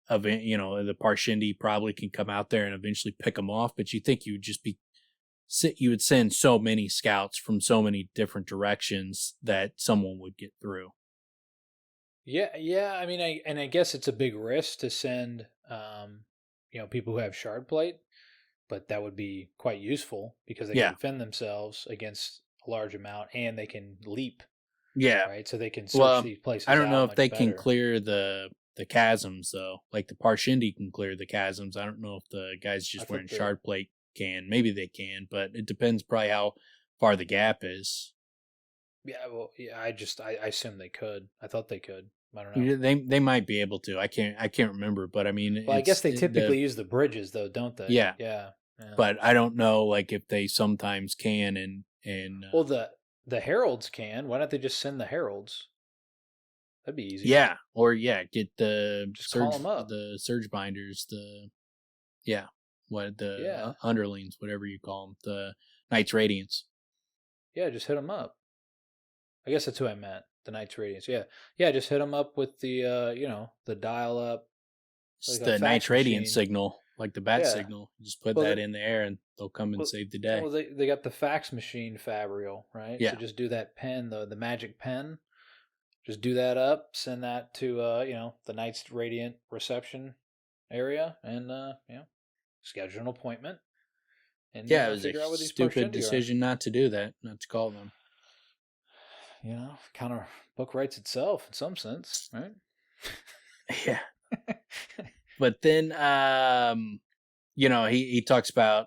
the Parshendi probably can come out there and eventually pick them off. But you think you would send so many scouts from so many different directions that someone would get through. Yeah. I mean, I guess it's a big risk to send, people who have shard plate, but that would be quite useful because they can defend themselves against a large amount and they can leap. Yeah. Right. So they can search these places. I don't know if they better. can clear the chasms though. Like the Parshendi can clear the chasms. I don't know if the guys just wearing shard plate can. Maybe they can, but it depends probably how far the gap is. Yeah, well, yeah, I assume they could. I thought they could. I don't know. They might be able to. I can't remember, but I mean, well, I guess they typically use the bridges though, don't they? Yeah. Yeah. But I don't know, like if they sometimes can and. Well, the heralds can. Why don't they just send the heralds? That'd be easy. Yeah, or get the call them up. The surge binders, underlings, whatever you call them, the Knights Radiance. Yeah, just hit them up. I guess that's who I meant. The Knights Radiance. Yeah. Just hit them up with the the dial up. Like the Knights Radiance signal, like the bat signal. Just put that in the air, and they'll come and save the day. Well, they got the fax machine Fabrial, right? Yeah. So just do that pen, the magic pen. Just do that up, send that to the Knights Radiant reception area, and schedule an appointment. And it was a stupid decision not to do that, not to call them. kind of book writes itself in some sense, right? Yeah. But then, he talks about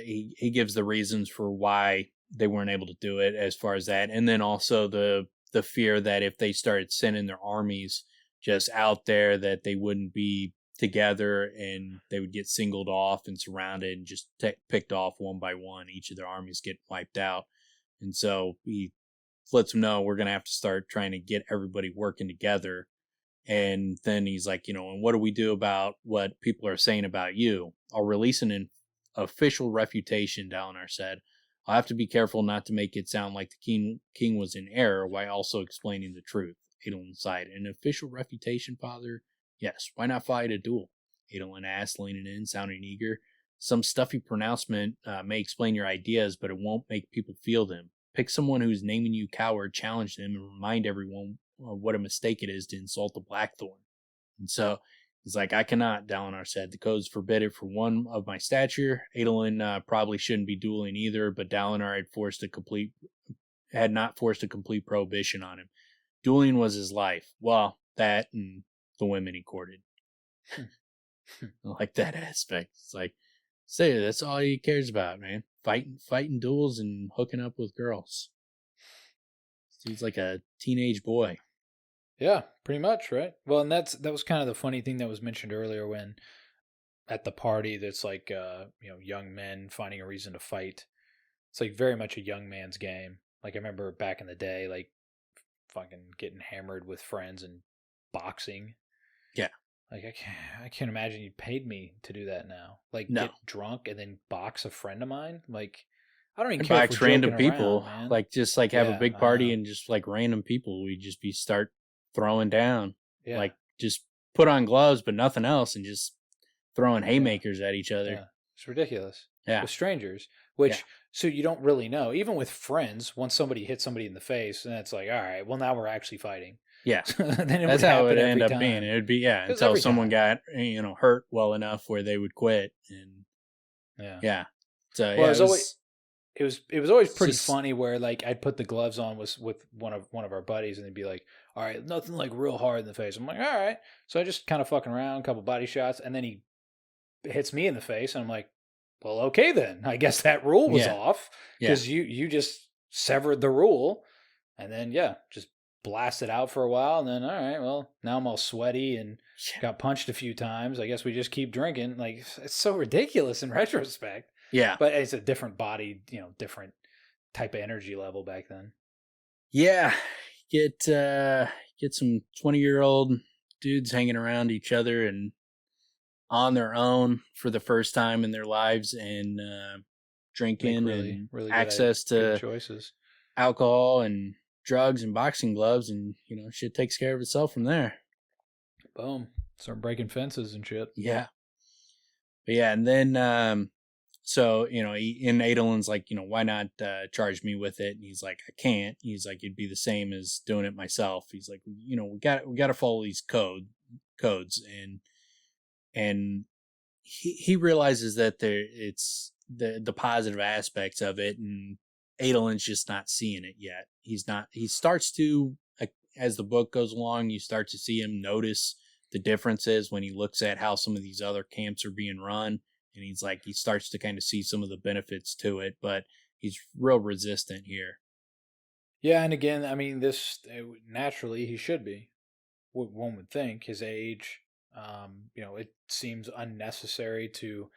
he gives the reasons for why they weren't able to do it as far as that. And then also the fear that if they started sending their armies just out there, that they wouldn't be together and they would get singled off and surrounded and just picked off one by one. Each of their armies get wiped out. And so he lets them know we're going to have to start trying to get everybody working together. And then he's like, and what do we do about what people are saying about you? I'll release an official refutation, Dalinar said. I'll have to be careful not to make it sound like the king was in error while also explaining the truth. Adolin sighed. An official refutation, father? Yes, why not fight a duel? Adolin asked, leaning in, sounding eager. Some stuffy pronouncement may explain your ideas, but it won't make people feel them. Pick someone who's naming you coward, challenge them, and remind everyone what a mistake it is to insult the Blackthorn. And so he's like, I cannot, Dalinar said. The codes forbid it for one of my stature. Adolin probably shouldn't be dueling either, but Dalinar had not forced a complete prohibition on him. Dueling was his life. Well, that and the women he courted. I like that aspect. It's like, say that's all he cares about, man. Fighting duels and hooking up with girls. He's like a teenage boy. Yeah, pretty much, right? Well, and that was kind of the funny thing that was mentioned earlier when at the party that's like young men finding a reason to fight. It's like very much a young man's game. Like I remember back in the day, like fucking getting hammered with friends and boxing. Yeah. Like I can't imagine you paid me to do that now. Like get drunk and then box a friend of mine. Like I don't even care box random people. Around, like just like have a big party and just like random people. We just start throwing down. Yeah. Like just put on gloves but nothing else and just throwing haymakers at each other. Yeah. It's ridiculous. Yeah. With strangers. Which so you don't really know. Even with friends, once somebody hits somebody in the face, and it's like, all right, well now we're actually fighting. Yeah, that's how it would end up being. It would be until someone got hurt well enough where they would quit, and yeah. So well, it was always pretty funny where like I'd put the gloves on with one of our buddies, and they'd be like, "All right, nothing like real hard in the face." I'm like, "All right," so I just kind of fucking around, a couple body shots, and then he hits me in the face, and I'm like, "Well, okay then. I guess that rule was off because you just severed the rule," and then just blasted out for a while, and then all right, well now I'm all sweaty and got punched a few times. I guess we just keep drinking. Like it's so ridiculous in retrospect. Yeah, but it's a different body, different type of energy level back then. Yeah, get some 20-year-old dudes hanging around each other and on their own for the first time in their lives and drinking and access to choices, alcohol and drugs and boxing gloves, and shit takes care of itself from there. Boom. Start breaking fences and shit. Yeah. But yeah, and then so Adolin's like, why not charge me with it? And he's like, I can't. He's like, it'd be the same as doing it myself. He's like, we got to follow these codes, and he realizes that it's the positive aspects of it, and Adolin's just not seeing it yet. He starts to, as the book goes along, you start to see him notice the differences when he looks at how some of these other camps are being run. And he's like, he starts to kind of see some of the benefits to it, but he's real resistant here. Yeah. And again, I mean, naturally he should be, one would think, his age, it seems unnecessary to,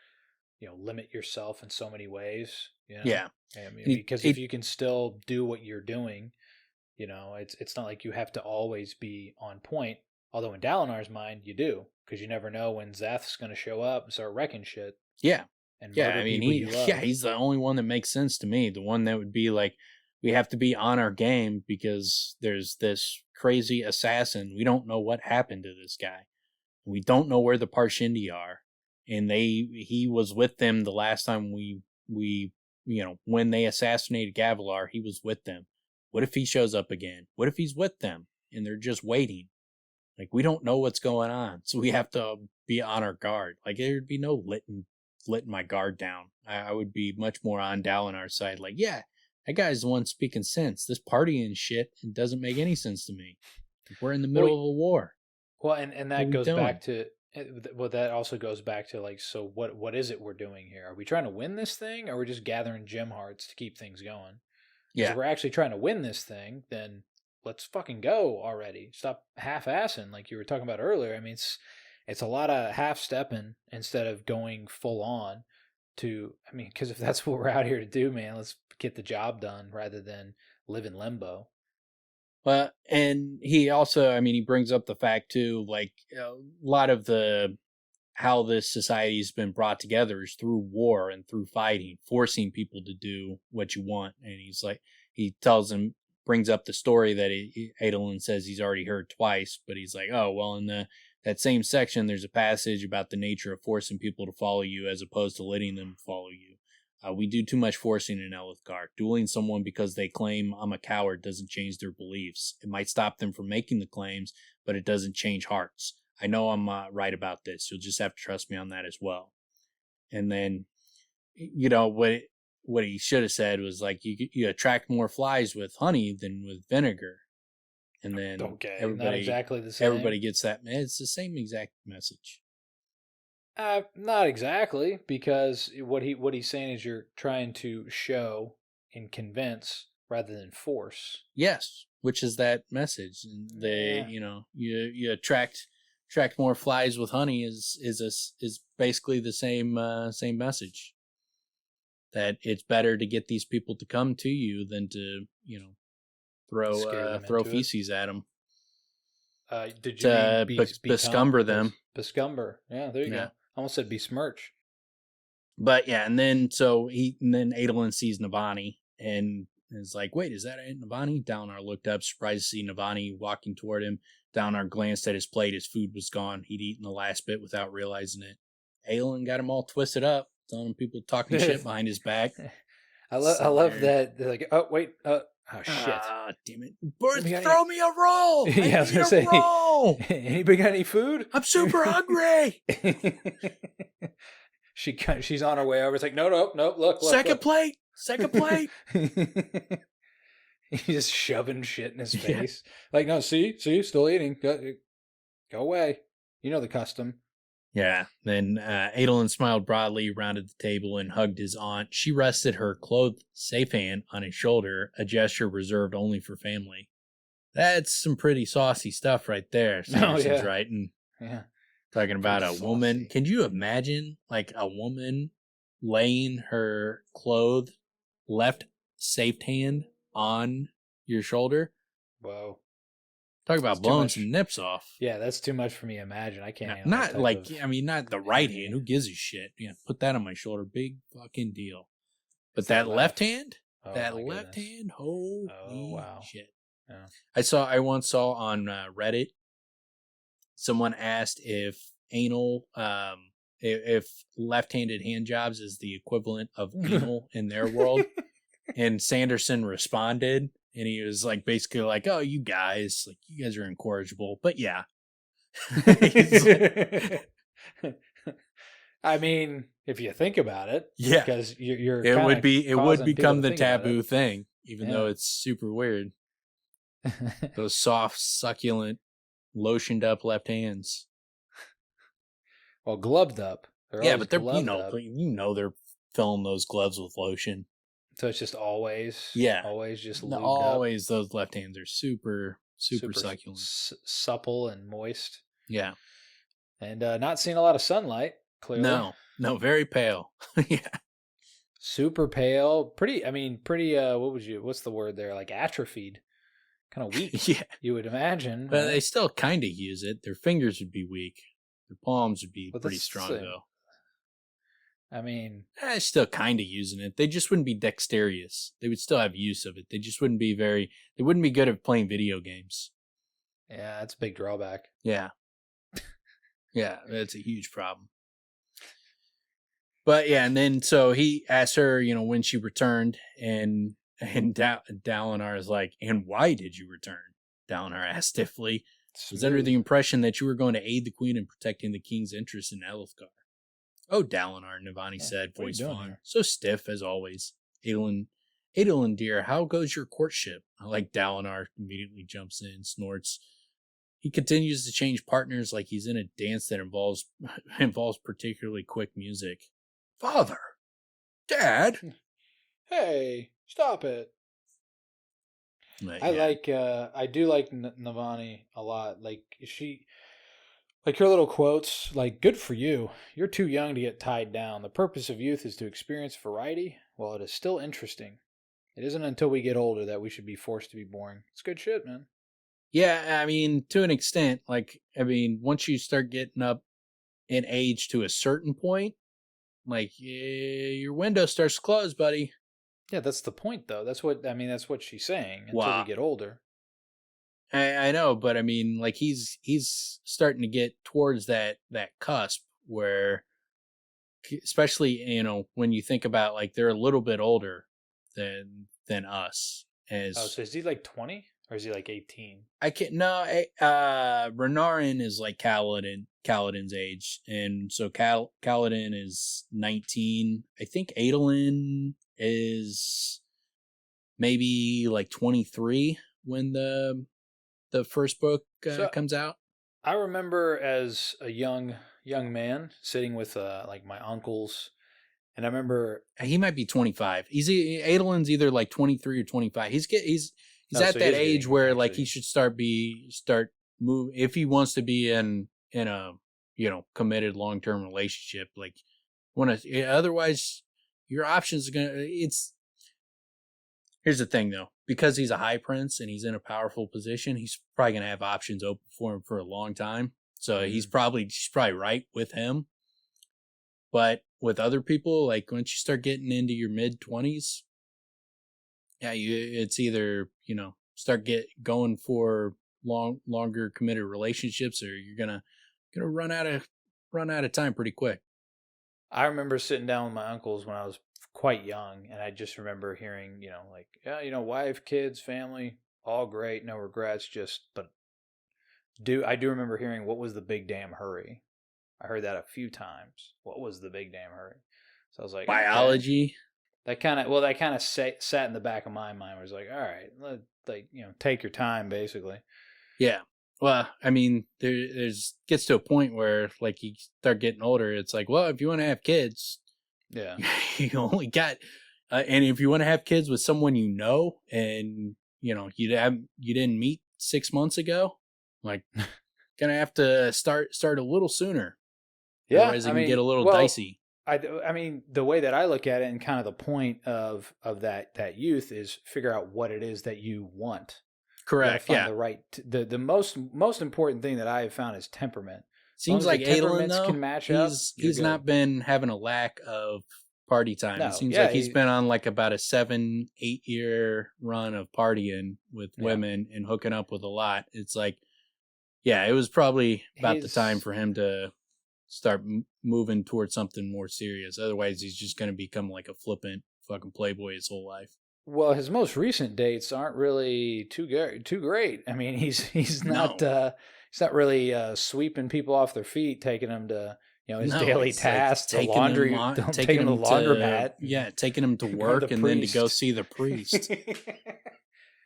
limit yourself in so many ways. Yeah. I mean, because if you can still do what you're doing, it's not like you have to always be on point. Although in Dalinar's mind, you do, because you never know when Zath's going to show up and start wrecking shit. Yeah. And I mean, he's the only one that makes sense to me. The one that would be like, we have to be on our game because there's this crazy assassin. We don't know what happened to this guy. We don't know where the Parshendi are. And he was with them the last time we when they assassinated Gavilar, he was with them. What if he shows up again? What if he's with them and they're just waiting? Like, we don't know what's going on, so we have to be on our guard. Like, there'd be no letting my guard down. I would be much more on Dalinar's side. Like, yeah, That guy's the one speaking sense. This partying shit, it doesn't make any sense to me. We're in the middle of a war. Well, and that goes back to, well, that also goes back to like, so what is it we're doing here? Are we trying to win this thing, or are we just gathering gem hearts to keep things going? Yeah. If we're actually trying to win this thing, then let's fucking go already. Stop half-assing like you were talking about earlier. I mean, it's a lot of half-stepping instead of going full on to, I mean, because if that's what we're out here to do, man, let's get the job done rather than live in limbo. Well, and he also, I mean, he brings up the fact too, like a lot of how this society's been brought together is through war and through fighting, forcing people to do what you want. And he's like, he tells him, brings up the story that Adolin says he's already heard twice, but he's like, oh, well, in that same section, there's a passage about the nature of forcing people to follow you as opposed to letting them follow you. We do too much forcing in Elithgar. Dueling someone because they claim I'm a coward doesn't change their beliefs. It might stop them from making the claims, but it doesn't change hearts. I know I'm right about this. You'll just have to trust me on that as well. And then, you know, what he should have said was like, you attract more flies with honey than with vinegar. And then not exactly the same. Everybody gets that. It's the same exact message. Not exactly, because what he's saying is you're trying to show and convince rather than force. Yes, which is that message. And you know, you attract more flies with honey is basically the same message. That it's better to get these people to come to you than to, you know, throw feces at them. Did you bescumber them? Bescumber. Yeah, there you go. I almost said besmirch. But yeah, and then Adolin sees Navani and is like, wait, is that Aunt Navani? Dalinar looked up, surprised to see Navani walking toward him. Dalinar glanced at his plate. His food was gone. He'd eaten the last bit without realizing it. Adolin got him all twisted up, telling people talking shit behind his back. I love that. They're like, oh, wait, oh, shit. Damn it. Throw me a roll. Yeah, I was going to say, roll. Anybody got any food? I'm super hungry. She's on her way over. It's like, no, look. Second plate. He's just shoving shit in his face. Like, no, see, still eating. Go away. You know the custom. Yeah. Then Adolin smiled broadly, rounded the table, and hugged his aunt. She rested her clothed safe hand on his shoulder, a gesture reserved only for family. That's some pretty saucy stuff right there. Sanderson's right. And talking about pretty a woman. Saucy. Can you imagine, like, a woman laying her clothed left safe hand on your shoulder? Whoa. Talk about blowing some nips off. Yeah, that's too much for me to imagine. I can't. Not the right hand. Who gives a shit? Yeah, put that on my shoulder. Big fucking deal. But that left hand? Holy shit. Yeah. I once saw on Reddit, someone asked if if left-handed hand jobs is the equivalent of anal in their world. And Sanderson responded. And he was like, basically like, oh, you guys are incorrigible. But yeah. I mean, if you think about it. Yeah. Because you're it would become the taboo thing, even though it's super weird. Those soft, succulent, lotioned up left hands. Well, gloved up. But they're they're filling those gloves with lotion. So it's just always just lubed always up. Those left hands are super succulent, supple and moist. Yeah, and not seeing a lot of sunlight. Clearly, no, very pale. Yeah, super pale. Pretty. What's the word there? Like atrophied, kind of weak. Yeah, you would imagine. But they still kind of use it. Their fingers would be weak. Their palms would be pretty strong though. I mean, still kind of using it. They just wouldn't be dexterous. They would still have use of it. They just wouldn't be they wouldn't be good at playing video games. Yeah, that's a big drawback. Yeah. Yeah, that's a huge problem. But yeah, and then so he asked her, when she returned, and Dalinar is like, and why did you return? Dalinar asked stiffly. I was under the impression that you were going to aid the queen in protecting the king's interests in Elithgar. Oh, Dalinar, Navani said, voice falling. So stiff, as always. Adolin Adolin, dear, how goes your courtship? Dalinar immediately jumps in, snorts. He continues to change partners like he's in a dance that involves particularly quick music. Father! Dad! Hey, stop it. I do like Navani a lot. Her little quotes, good for you. You're too young to get tied down. The purpose of youth is to experience variety while it is still interesting. It isn't until we get older that we should be forced to be boring. It's good shit, man. Yeah, I mean, to an extent, once you start getting up in age to a certain point, your window starts to close, buddy. Yeah, that's the point, though. That's what she's saying. Until we get older. I know, but he's starting to get towards that cusp where, especially when you think about they're a little bit older than us. So is he 20 or is he 18? I can't. No, Renarin is Kaladin's age, and so Kaladin is 19. I think Adolin is maybe 23 when the first book comes out. I remember as a young man sitting with my uncles, and I remember he might be 25. Adolin's either 23 or 25. He's at that age where he should start move if he wants to be in a committed long-term relationship. Otherwise your options are here's the thing though, because he's a high prince and he's in a powerful position, he's probably gonna have options open for him for a long time. So she's probably right with him. But with other people, once you start getting into your mid-20s, it's either start going for longer committed relationships, or you're gonna run out of time pretty quick. I remember sitting down with my uncles when I was quite young, and I just remember hearing wife, kids, family, all great, no regrets. I do remember hearing, what was the big damn hurry? I heard that a few times. What was the big damn hurry? So I was like, biology. Okay. That kind of sat in the back of my mind. Where it's all right, take your time, basically. Yeah. Well, there's gets to a point where you start getting older. It's if you want to have kids, yeah, you only got, and if you want to have kids with someone and you didn't meet 6 months ago, gonna have to start a little sooner. Yeah, otherwise it can get a little dicey. The way that I look at it, and kind of the point of that youth, is figure out what it is that you want. Correct. Yeah. The most important thing that I have found is temperament. Seems like Adolin, though, can match up. He's not been having a lack of party time. No, it seems he's been on about a 7-8 year run of partying with women and hooking up with a lot. It's it was probably about the time for him to start moving towards something more serious. Otherwise, he's just going to become a flippant fucking playboy his whole life. Well, his most recent dates aren't really too great. He's not he's not really sweeping people off their feet, taking them to his daily tasks, taking them to the laundromat. Yeah, taking him to work and then to go see the priest.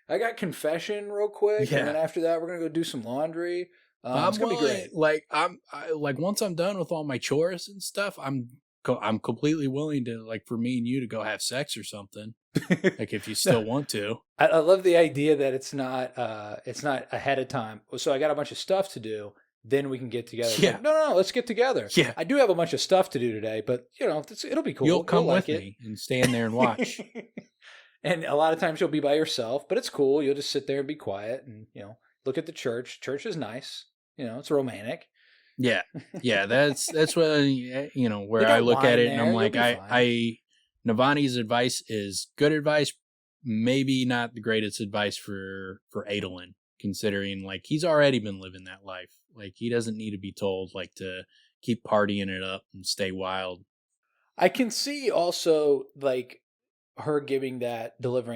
I got confession real quick, and then after that, we're gonna go do some laundry. It's gonna be great. I'm once I'm done with all my chores and stuff, I'm completely willing to for me and you to go have sex or something. If you still want to. I love the idea that it's not ahead of time. So I got a bunch of stuff to do. Then we can get together. Yeah. No, let's get together. Yeah. I do have a bunch of stuff to do today, but it'll be cool. You'll come with me and stand there and watch. And a lot of times you'll be by yourself, but it's cool. You'll just sit there and be quiet and look at the church. Church is nice. It's romantic. Yeah. That's what where I look at it and I'm Navani's advice is good advice, maybe not the greatest advice for Adolin, considering he's already been living that life. He doesn't need to be told to keep partying it up and stay wild. I can see also her delivering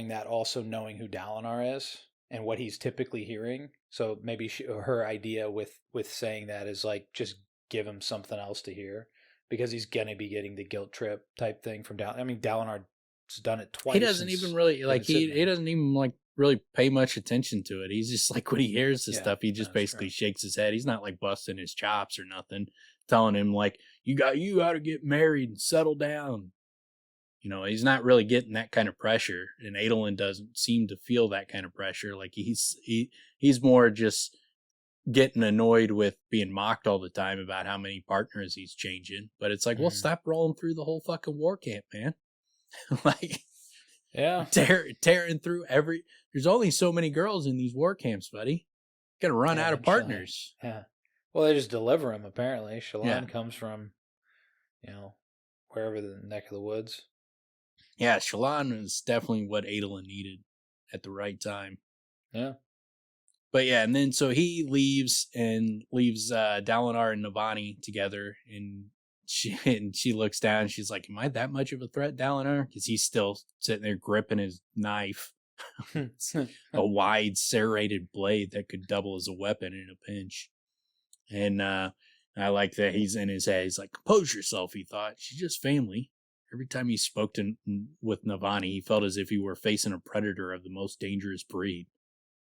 that, also knowing who Dalinar is and what he's typically hearing. So maybe her idea with saying that is just give him something else to hear, because he's going to be getting the guilt trip type thing from Dalinar. Dalinar done it twice. He doesn't even really like he doesn't even like really pay much attention to it. He's just like when he hears this stuff, he just basically shakes his head. He's not like busting his chops or nothing, telling him like you got to get married and settle down. You know, he's not really getting that kind of pressure, and Adolin doesn't seem to feel that kind of pressure. Like he's more just getting annoyed with being mocked all the time about how many partners he's changing. But it's like, well, stop rolling through the whole fucking war camp, man. Like, tearing through there's only so many girls in these war camps, buddy. Gotta run out of partners. Yeah. Well, they just deliver them, apparently. Shallan comes from, wherever the neck of the woods. Yeah, Shallan is definitely what Adolin needed at the right time. Yeah. But yeah, and then so he leaves Dalinar and Navani together, and she looks down and she's like, am I that much of a threat, Dalinar? Because he's still sitting there gripping his knife. A wide serrated blade that could double as a weapon in a pinch. And I like that he's in his head. He's like, compose yourself, he thought. She's just family. Every time he spoke with Navani, he felt as if he were facing a predator of the most dangerous breed.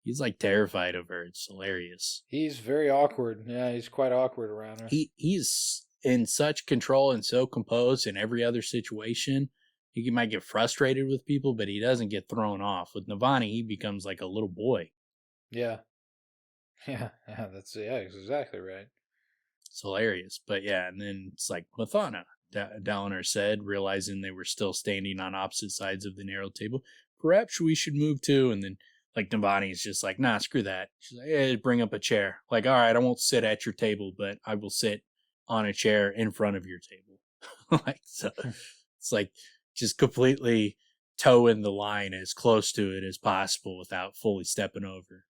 He's like terrified of her. It's hilarious. He's very awkward. Yeah, he's quite awkward around her. He's in such control and so composed in every other situation. He might get frustrated with people, but he doesn't get thrown off. With Navani, he becomes like a little boy. Yeah. Yeah, that's exactly right. It's hilarious. But yeah, and then it's like Mathana, Dalinar said, realizing they were still standing on opposite sides of the narrow table. Perhaps we should move too. And then like Navani's just like, nah, screw that. She's like, hey, bring up a chair. Like, all right, I won't sit at your table, but I will sit on a chair in front of your table. Like, so it's like just completely toeing the line as close to it as possible without fully stepping over.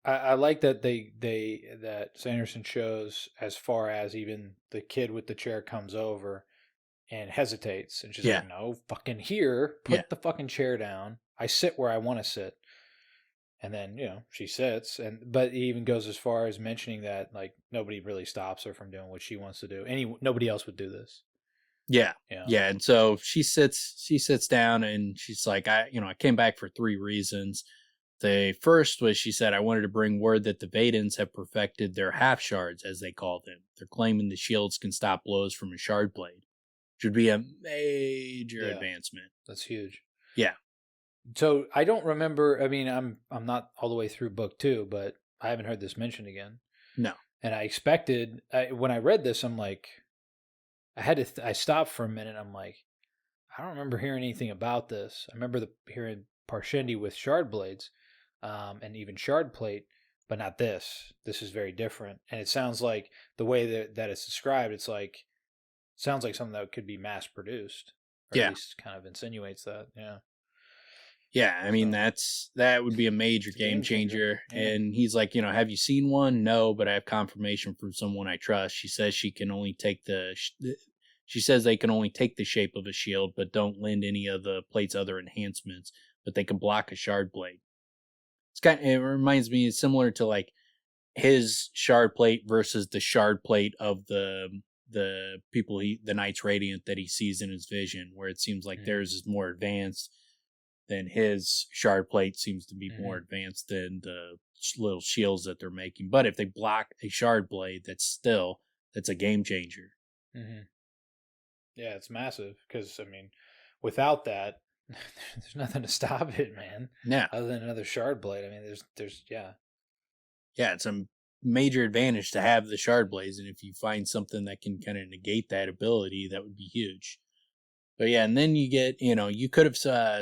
I like that that Sanderson shows as far as even the kid with the chair comes over and hesitates and she's like, no, fucking here, put the fucking chair down. I sit where I want to sit. And then, she sits, but he even goes as far as mentioning that like nobody really stops her from doing what she wants to do. Nobody else would do this. Yeah. And so she sits down and she's like, I came back for 3 reasons. The first was, she said, I wanted to bring word that the Vadans have perfected their half shards, as they call them. They're claiming the shields can stop blows from a shard blade, which would be a major advancement. That's huge. Yeah. So I don't remember. I mean, I'm not all the way through book 2, but I haven't heard this mentioned again. No. And I expected when I read this, I'm like, I stopped for a minute. I'm like, I don't remember hearing anything about this. I remember hearing Parshendi with shard blades, and even shard plate, but not this. This is very different, and it sounds like the way that it's described. It's like sounds like something that could be mass produced. Or at least kind of insinuates that. Yeah. Yeah, I mean, that would be a major game changer. Yeah. And he's like, have you seen one? No, but I have confirmation from someone I trust. She says they can only take the shape of a shield, but don't lend any of the plate's other enhancements. But they can block a shard blade. It reminds me, it's similar to like his shard plate versus the shard plate of the people the Knights Radiant that he sees in his vision, where it seems like theirs is more advanced. Then his shard plate seems to be more advanced than the little shields that they're making. But if they block a shard blade, that's a game changer. Mm-hmm. Yeah, it's massive because, I mean, without that, there's nothing to stop it, man. Yeah. Other than another shard blade. I mean, there's Yeah, it's a major advantage to have the shard blades. And if you find something that can kind of negate that ability, that would be huge. But yeah, and then you get, you could have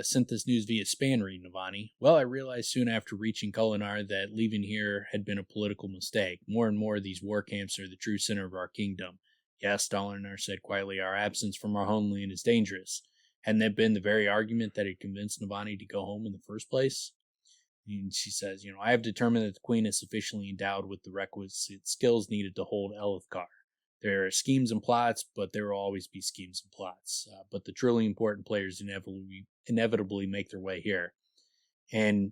sent this news via span read, Navani. Well, I realized soon after reaching Kholinar that leaving here had been a political mistake. More and more of these war camps are the true center of our kingdom. Yes, Dalinar said quietly, our absence from our homeland is dangerous. Hadn't that been the very argument that had convinced Navani to go home in the first place? And she says, I have determined that the queen is sufficiently endowed with the requisite skills needed to hold Elithkar. There are schemes and plots, but there will always be schemes and plots. But the truly important players inevitably make their way here. And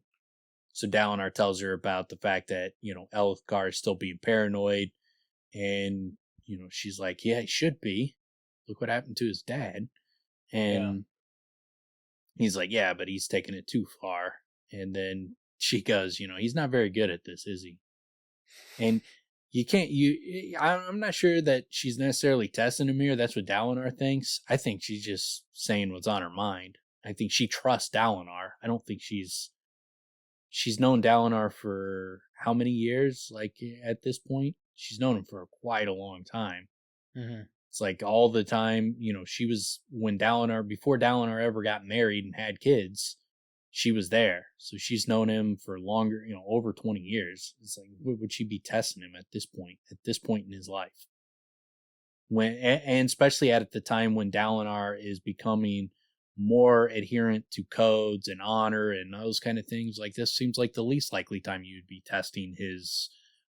so Dalinar tells her about the fact that, Elithkar is still being paranoid. And, she's like, yeah, he should be. Look what happened to his dad. And, He's like, yeah, but he's taking it too far. And then she goes, he's not very good at this, is he? And I'm not sure that she's necessarily testing him here. That's what Dalinar thinks. I think she's just saying what's on her mind. I think she trusts Dalinar. I don't think she's known Dalinar for how many years? Like at this point, she's known him for quite a long time. Mm-hmm. It's like all the time, she was before Dalinar ever got married and had kids, she was there. So she's known him for longer, over 20 years. It's like, would she be testing him at this point in his life? And especially at the time when Dalinar is becoming more adherent to codes and honor and those kind of things, like this seems like the least likely time you'd be testing his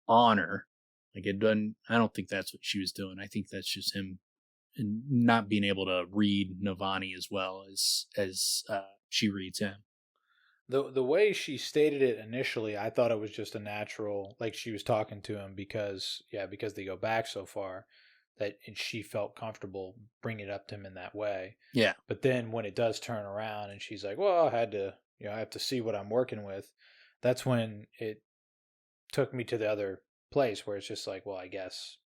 honor. Like it doesn't, I don't think that's what she was doing. I think that's just him not being able to read Navani as well as she reads him. The way she stated it initially, I thought it was just a natural, like she was talking to him because they go back so far that she felt comfortable bringing it up to him in that way. Yeah. But then when it does turn around and she's like, well, I have to see what I'm working with. That's when it took me to the other place where it's just like, well, I guess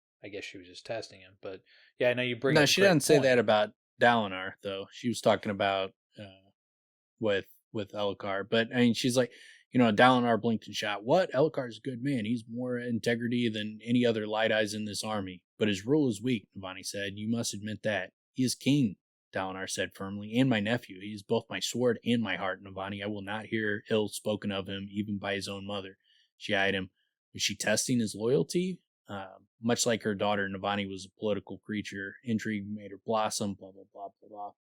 she was just testing him. But yeah, I know you bring up. No, she doesn't say that about Dalinar though. She was talking about with Elhokar, but I mean, she's like, Dalinar blinked and shot. What? Elhokar's a good man. He's more integrity than any other light eyes in this army. But his rule is weak, Navani said. You must admit that. He is king, Dalinar said firmly, and my nephew. He is both my sword and my heart, Navani. I will not hear ill spoken of him, even by his own mother. She eyed him. Was she testing his loyalty? Much like her daughter, Navani was a political creature. Intrigue made her blossom, blah, blah, blah, blah, blah.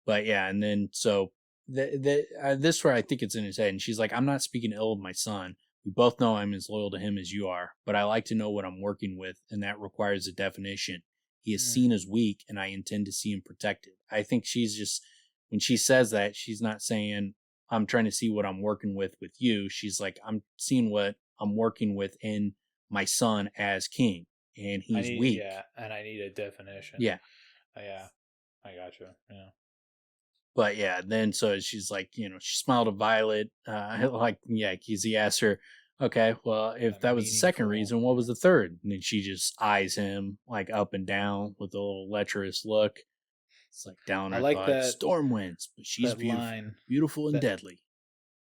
But yeah, and then so this where I think it's in his head. And she's like, I'm not speaking ill of my son. We both know I'm as loyal to him as you are, but I like to know what I'm working with, and that requires a definition. He is seen as weak, and I intend to see him protected. I think she's just, when she says that, she's not saying, I'm trying to see what I'm working with you. She's like, I'm seeing what I'm working with in my son as king, and he's weak. Yeah, and I need a definition. Yeah. Yeah, I gotcha. Yeah. But yeah, then so she's like, she smiled at Violet, because he asked her, okay, well, if that was the second reason, what was the third? And then she just eyes him like up and down with a little lecherous look. It's like down her thought, that storm winds, but she's beautiful and deadly.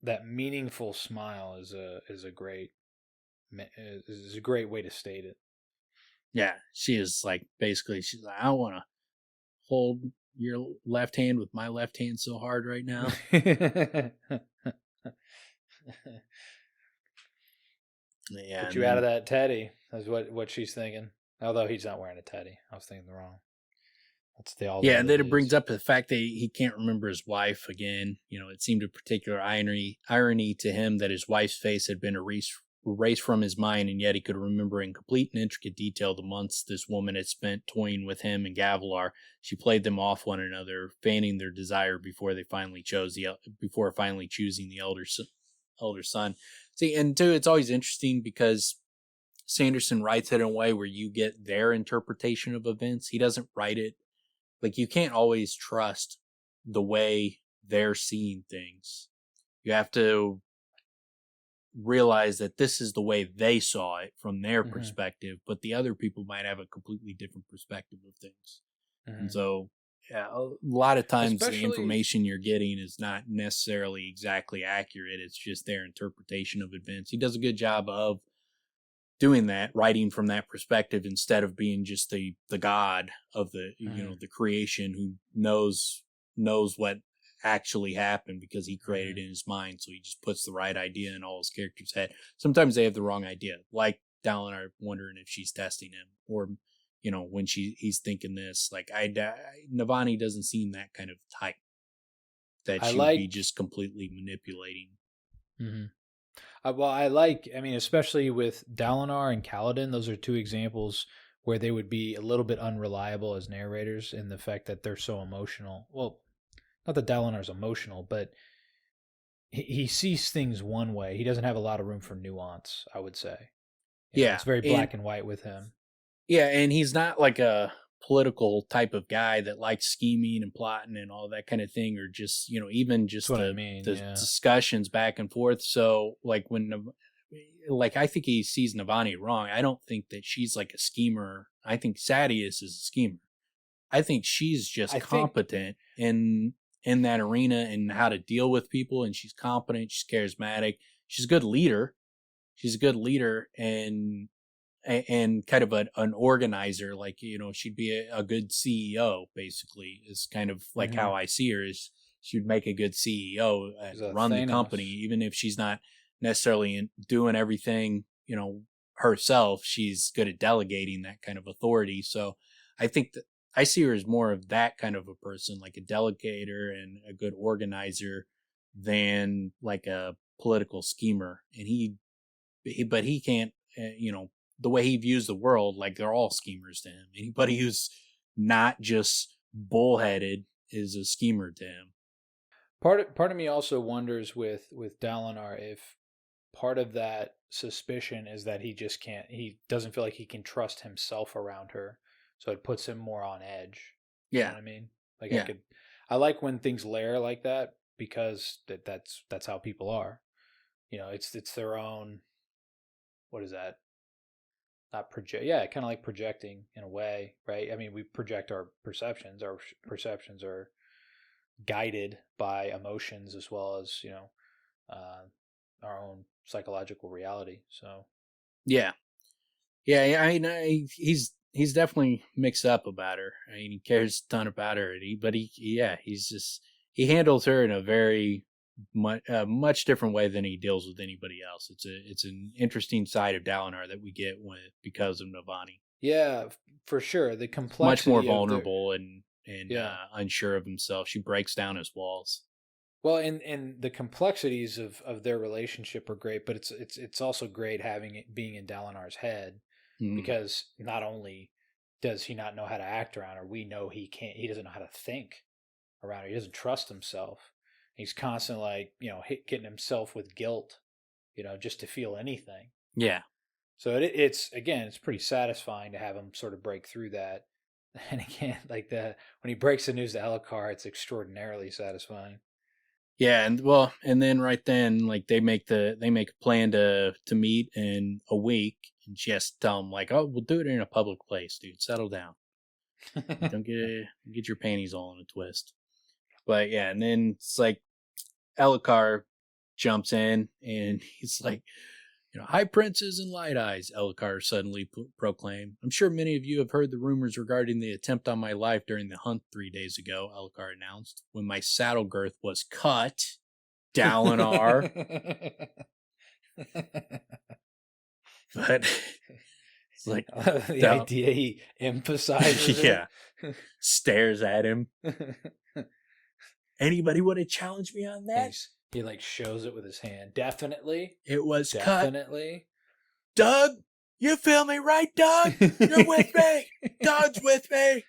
That meaningful smile is a great way to state it. Yeah, she is like, basically, she's like, I want to hold your left hand with my left hand so hard right now. Yeah, put you out of that teddy. That's what she's thinking. Although he's not wearing a teddy. I was thinking the wrong. That's the all. Yeah, and then it brings up the fact that he can't remember his wife again. It seemed a particular irony to him that his wife's face had been erased from his mind, and yet he could remember in complete and intricate detail the months this woman had spent toying with him and Gavilar. She played them off one another, fanning their desire before finally choosing the elder son. See, and too, it's always interesting because Sanderson writes it in a way where you get their interpretation of events. He doesn't write it like, you can't always trust the way they're seeing things. You have to realize that this is the way they saw it from their perspective, but the other people might have a completely different perspective of things. And so, yeah, a lot of times the information you're getting is not necessarily exactly accurate. It's just their interpretation of events. He does a good job of doing that, writing from that perspective, instead of being just the god of the the creation who knows what actually happened because he created it in his mind. So he just puts the right idea in all his characters' head. Sometimes they have the wrong idea, like Dalinar wondering if she's testing him, or when he's thinking this. Like Navani doesn't seem that kind of type that she would be just completely manipulating. Especially with Dalinar and Kaladin, those are two examples where they would be a little bit unreliable as narrators in the fact that they're so emotional. Well, not that Dalinar's emotional, but he sees things one way. He doesn't have a lot of room for nuance, I would say. It's very black and white with him. Yeah, and he's not like a political type of guy that likes scheming and plotting and all that kind of thing, or just, even just the discussions back and forth. So like I think he sees Navani wrong. I don't think that she's like a schemer. I think Sadeas is a schemer. I think she's just competent in that arena and how to deal with people, and she's competent, she's charismatic, she's a good leader. She's a good leader and kind of an organizer. Like, she'd be a good CEO, basically, is kind of like how I see her. Is she'd make a good CEO, run the company, even if she's not necessarily doing everything, herself. She's good at delegating that kind of authority. So I think that I see her as more of that kind of a person, like a delegator and a good organizer, than like a political schemer. And but he can't, the way he views the world, like they're all schemers to him. Anybody who's not just bullheaded is a schemer to him. Part of me also wonders with Dalinar if part of that suspicion is that he doesn't feel like he can trust himself around her. So it puts him more on edge. Yeah. You know what I mean? Like I like when things layer like that, because that's how people are. It's their own, what is that? Not project. Yeah, kind of like projecting in a way, right? I mean, we project our perceptions. Our perceptions are guided by emotions as well as, our own psychological reality. So yeah. I mean, he's definitely mixed up about her. I mean, he cares a ton about her, but he handles her in a very much different way than he deals with anybody else. It's an interesting side of Dalinar that we get because of Navani. Yeah, for sure. The complexity, much more vulnerable and unsure of himself. She breaks down his walls. Well, and the complexities of their relationship are great, but it's also great having it being in Dalinar's head, because not only does he not know how to act around her, we know he doesn't know how to think around her. He doesn't trust himself. He's constantly getting himself with guilt, just to feel anything. Yeah. So it's pretty satisfying to have him sort of break through that. And again, like when he breaks the news to Elhokar, it's extraordinarily satisfying. Yeah, and then right then, like they make a plan to meet in a week, and she has to tell him like, "Oh, we'll do it in a public place, dude. Settle down. Don't get your panties all in a twist." But yeah, and then it's like Elhokar jumps in, and he's like, "High princes and light eyes," Elhokar suddenly proclaimed. "I'm sure many of you have heard the rumors regarding the attempt on my life during the hunt 3 days ago," Elhokar announced, "when my saddle girth was cut. Dalinar." But it's like the idea he emphasizes. Yeah. Stares at him. Anybody want to challenge me on that? He like shows it with his hand. Definitely. It was definitely cut. Doug, you feel me, right, Doug? You're with me. Doug's with me.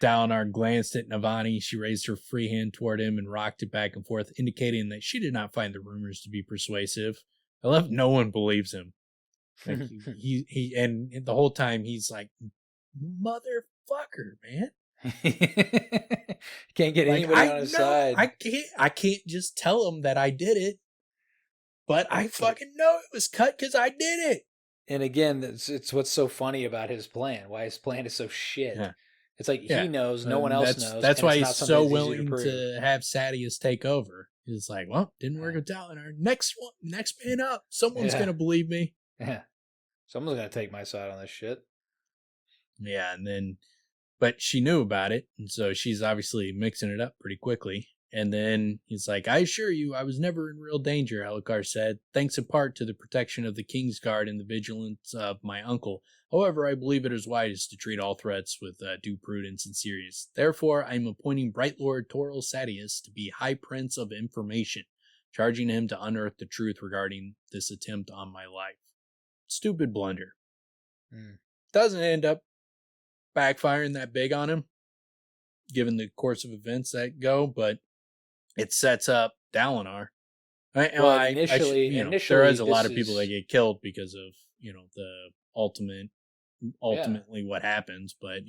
Dalinar glanced at Navani. She raised her free hand toward him and rocked it back and forth, indicating that she did not find the rumors to be persuasive. I love no one believes him. Like he and the whole time he's like, "Motherfucker, man." Can't get anybody on his side. I can't just tell him that I did it, but I fucking know it was cut because I did it. And again, it's what's so funny about his plan. Why his plan is so shit. Yeah. It's like he knows, no one else knows. That's why he's so willing to have Sadeas take over. He's like, well, didn't work with Dalinar. Next man up. Someone's gonna believe me. Yeah, someone's gonna take my side on this shit. Yeah, but she knew about it, and so she's obviously mixing it up pretty quickly. And then he's like, "I assure you, I was never in real danger," Elhokar said, "thanks in part to the protection of the King's Guard and the vigilance of my uncle. However, I believe it is wise to treat all threats with due prudence and seriousness. Therefore, I am appointing Bright Lord Toril Sadeas to be High Prince of Information, charging him to unearth the truth regarding this attempt on my life." Stupid blunder. Doesn't end up backfiring that big on him, given the course of events that go, but it sets up Dalinar. Initially, there is a lot of people that get killed because of the ultimate ultimately what happens, but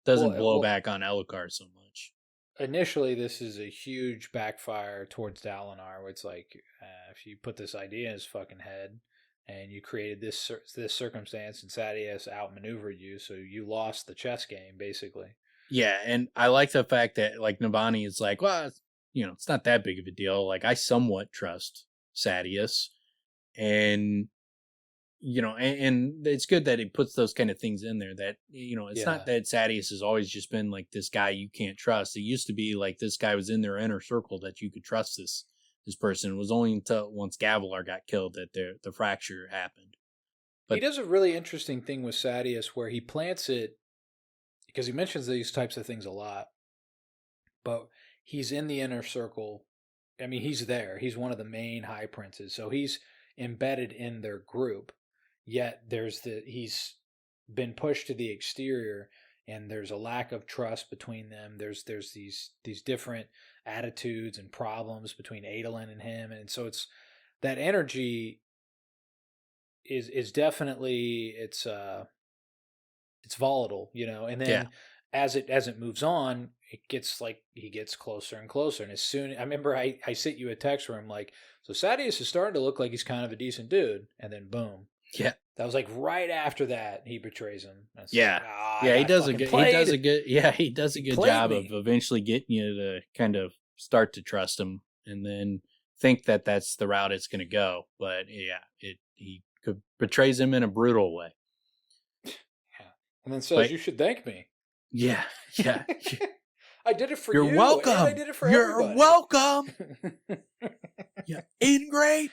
doesn't blow back on Elhokar so much. Initially, this is a huge backfire towards Dalinar, where it's like, if you put this idea in his fucking head, and you created this circumstance, and Sadeas outmaneuvered you, so you lost the chess game, basically. Yeah, and I like the fact that, like, Navani is like, well, it's not that big of a deal. Like, I somewhat trust Sadeas, and and it's good that he puts those kind of things in there. That it's not that Sadeas has always just been like this guy you can't trust. It used to be like this guy was in their inner circle that you could trust this person. It was only until once Gavilar got killed that the fracture happened. But he does a really interesting thing with Sadeas where he plants it, because he mentions these types of things a lot, but he's in the inner circle. I mean, he's there. He's one of the main high princes, so he's embedded in their group. Yet he's been pushed to the exterior, and there's a lack of trust between them. There's these different attitudes and problems between Adolin and him, and so it's that energy is definitely it's volatile, and then as it moves on, it gets like he gets closer and closer. And as soon, I remember I sent you a text where I'm like, so Sadeas is starting to look like he's kind of a decent dude, and then boom. Yeah. That was like right after that he betrays him. Yeah. Like, he does a good job of eventually getting you to kind of start to trust him and then think that that's the route it's going to go. But he betrays him in a brutal way. Yeah. And then says, you should thank me. Yeah. Yeah. I did it for you. You're welcome. And I did it for everybody. You're welcome. Yeah. Ingrate.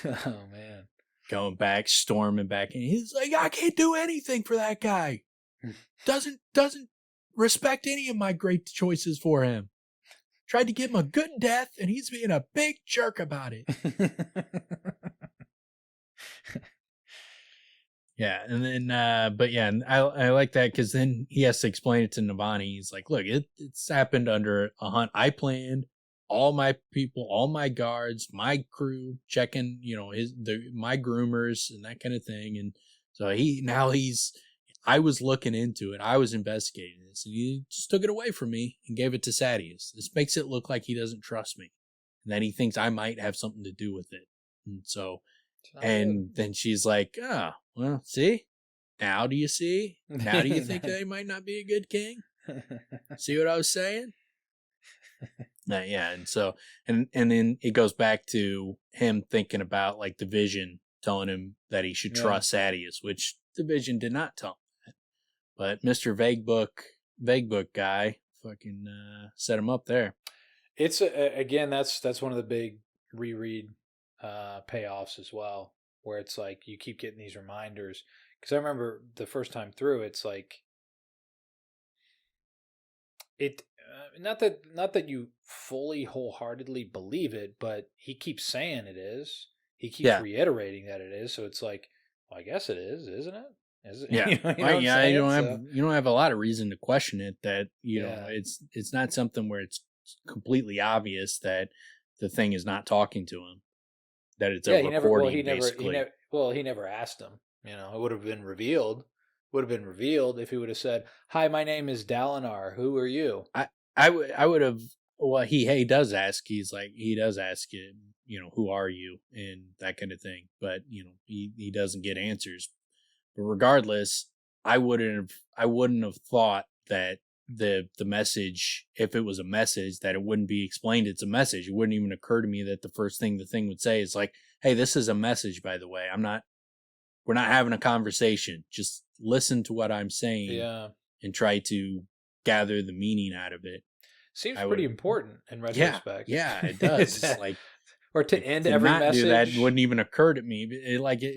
Oh man. Going back, storming back, and he's like, I can't do anything for that guy. Doesn't respect any of my great choices for him. Tried to give him a good death, and he's being a big jerk about it. Yeah, and then, but yeah, I like that because then he has to explain it to Navani. He's like, look, it's happened under a hunt I planned. All my people, all my guards, my crew checking, my groomers and that kind of thing. And so I was looking into it. I was investigating this, and he just took it away from me and gave it to Sadeas. This makes it look like he doesn't trust me and that he thinks I might have something to do with it. And so, then she's like, oh, well, see, now do you see? Now do you think that he might not be a good king? See what I was saying? Yeah, and so and then it goes back to him thinking about like the vision telling him that he should trust Sadeas, which the vision did not tell him that. But Mr. Vague Book guy fucking set him up there. It's again that's one of the big reread payoffs as well, where it's like you keep getting these reminders. Because I remember the first time through, it's like it. Not that you fully wholeheartedly believe it, but he keeps saying it is. He keeps reiterating that it is. So it's like, well, I guess it is, isn't it? Is it? Yeah, you don't have a lot of reason to question it. That it's not something where it's completely obvious that the thing is not talking to him. That it's a recording. He never asked him. It would have been revealed. Would have been revealed if he would have said, "Hi, my name is Dalinar. Who are you?" I would have. Well, he does ask. He does ask you, who are you and that kind of thing. But he doesn't get answers. But regardless, I wouldn't have thought that the message, if it was a message, that it wouldn't be explained. It's a message. It wouldn't even occur to me that the first thing the thing would say is like, "Hey, this is a message, by the way. We're not having a conversation. Just listen to what I'm saying and try to gather the meaning out of it." Seems pretty important in retrospect. Yeah, it does. It's like, or to end every message. That wouldn't even occur to me.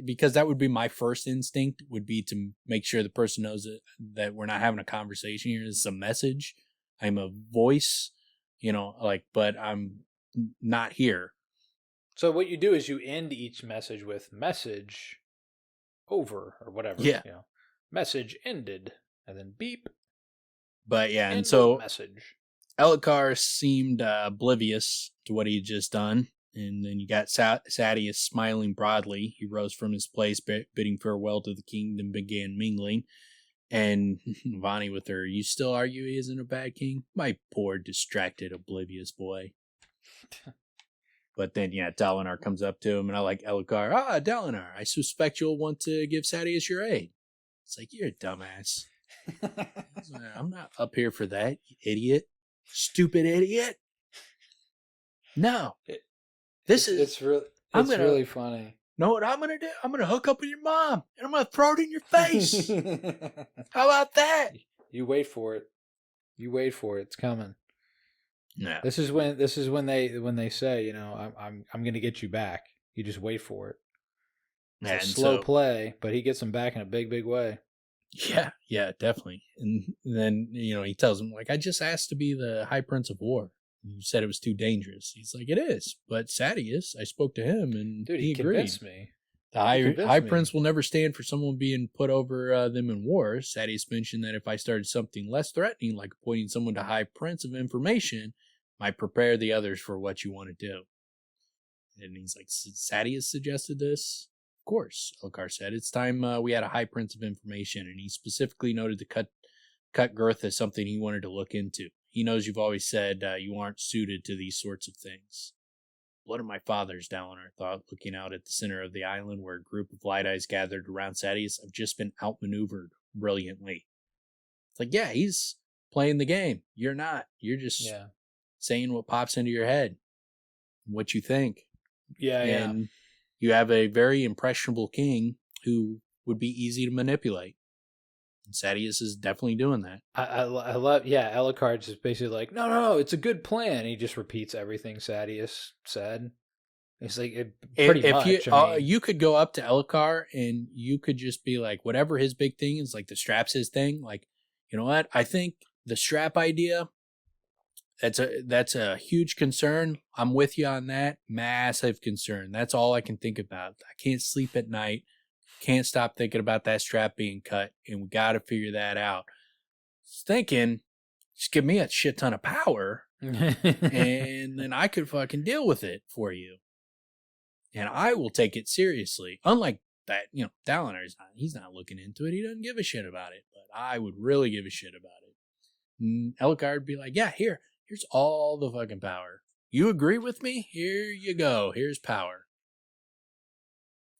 Because that would be my first instinct, would be to make sure the person knows that we're not having a conversation here. It's a message. I'm a voice, but I'm not here. So what you do is you end each message with message over or whatever. Yeah. Message ended, and then beep. But yeah, and so message. Elhokar seemed oblivious to what he had just done, And then you got Sadeas smiling broadly. He rose from his place, bidding farewell to the king, then began mingling. And Navani with her, you still argue he isn't a bad king? My poor, distracted, oblivious boy. But then, Dalinar comes up to him, and I like Elhokar. Dalinar, I suspect you'll want to give Sadeas your aid. It's like, you're a dumbass. I'm not up here for that, you idiot. Stupid idiot. No. It's really funny. Know what I'm going to do? I'm going to hook up with your mom, and I'm going to throw it in your face. How about that? You wait for it. It's coming. No. This is when they say, I'm going to get you back. You just wait for it. It's a slow play, but he gets him back in a big, big way. Yeah, definitely. And then, he tells him, I just asked to be the High Prince of War. You said it was too dangerous. He's like, it is. But Sadeas, I spoke to him, and he agreed. Convinced me. The High Prince will never stand for someone being put over them in war. Sadeas mentioned that if I started something less threatening, like appointing someone to High Prince of Information, might prepare the others for what you want to do. And he's like, Sadeas suggested this? Of course, Elhokar said. It's time we had a High Prince of Information, and he specifically noted the cut girth as something he wanted to look into. He knows you've always said you aren't suited to these sorts of things. Blood of my fathers, Dalinar thought, looking out at the center of the island where a group of light eyes gathered around Sadeas have just been outmaneuvered brilliantly. It's like, he's playing the game. You're not. You're just saying what pops into your head, what you think. And you have a very impressionable king who would be easy to manipulate. And Sadeas is definitely doing that. I love, Elhokar just basically like, no, it's a good plan. He just repeats everything Sadeas said. It's like, pretty much. You could go up to Elhokar and you could just be like, whatever his big thing is, like the strap's his thing. Like, you know what? I think the strap idea, that's a huge concern. I'm with you on that. Massive concern. That's all I can think about. I can't sleep at night. Can't stop thinking about that strap being cut, and we got to figure that out. Just thinking, just give me a shit ton of power, and then I could fucking deal with it for you. And I will take it seriously. Unlike that, Dalinar's he's not looking into it. He doesn't give a shit about it, but I would really give a shit about it. And Elhokar would be like, here's all the fucking power. You agree with me? Here you go. Here's power.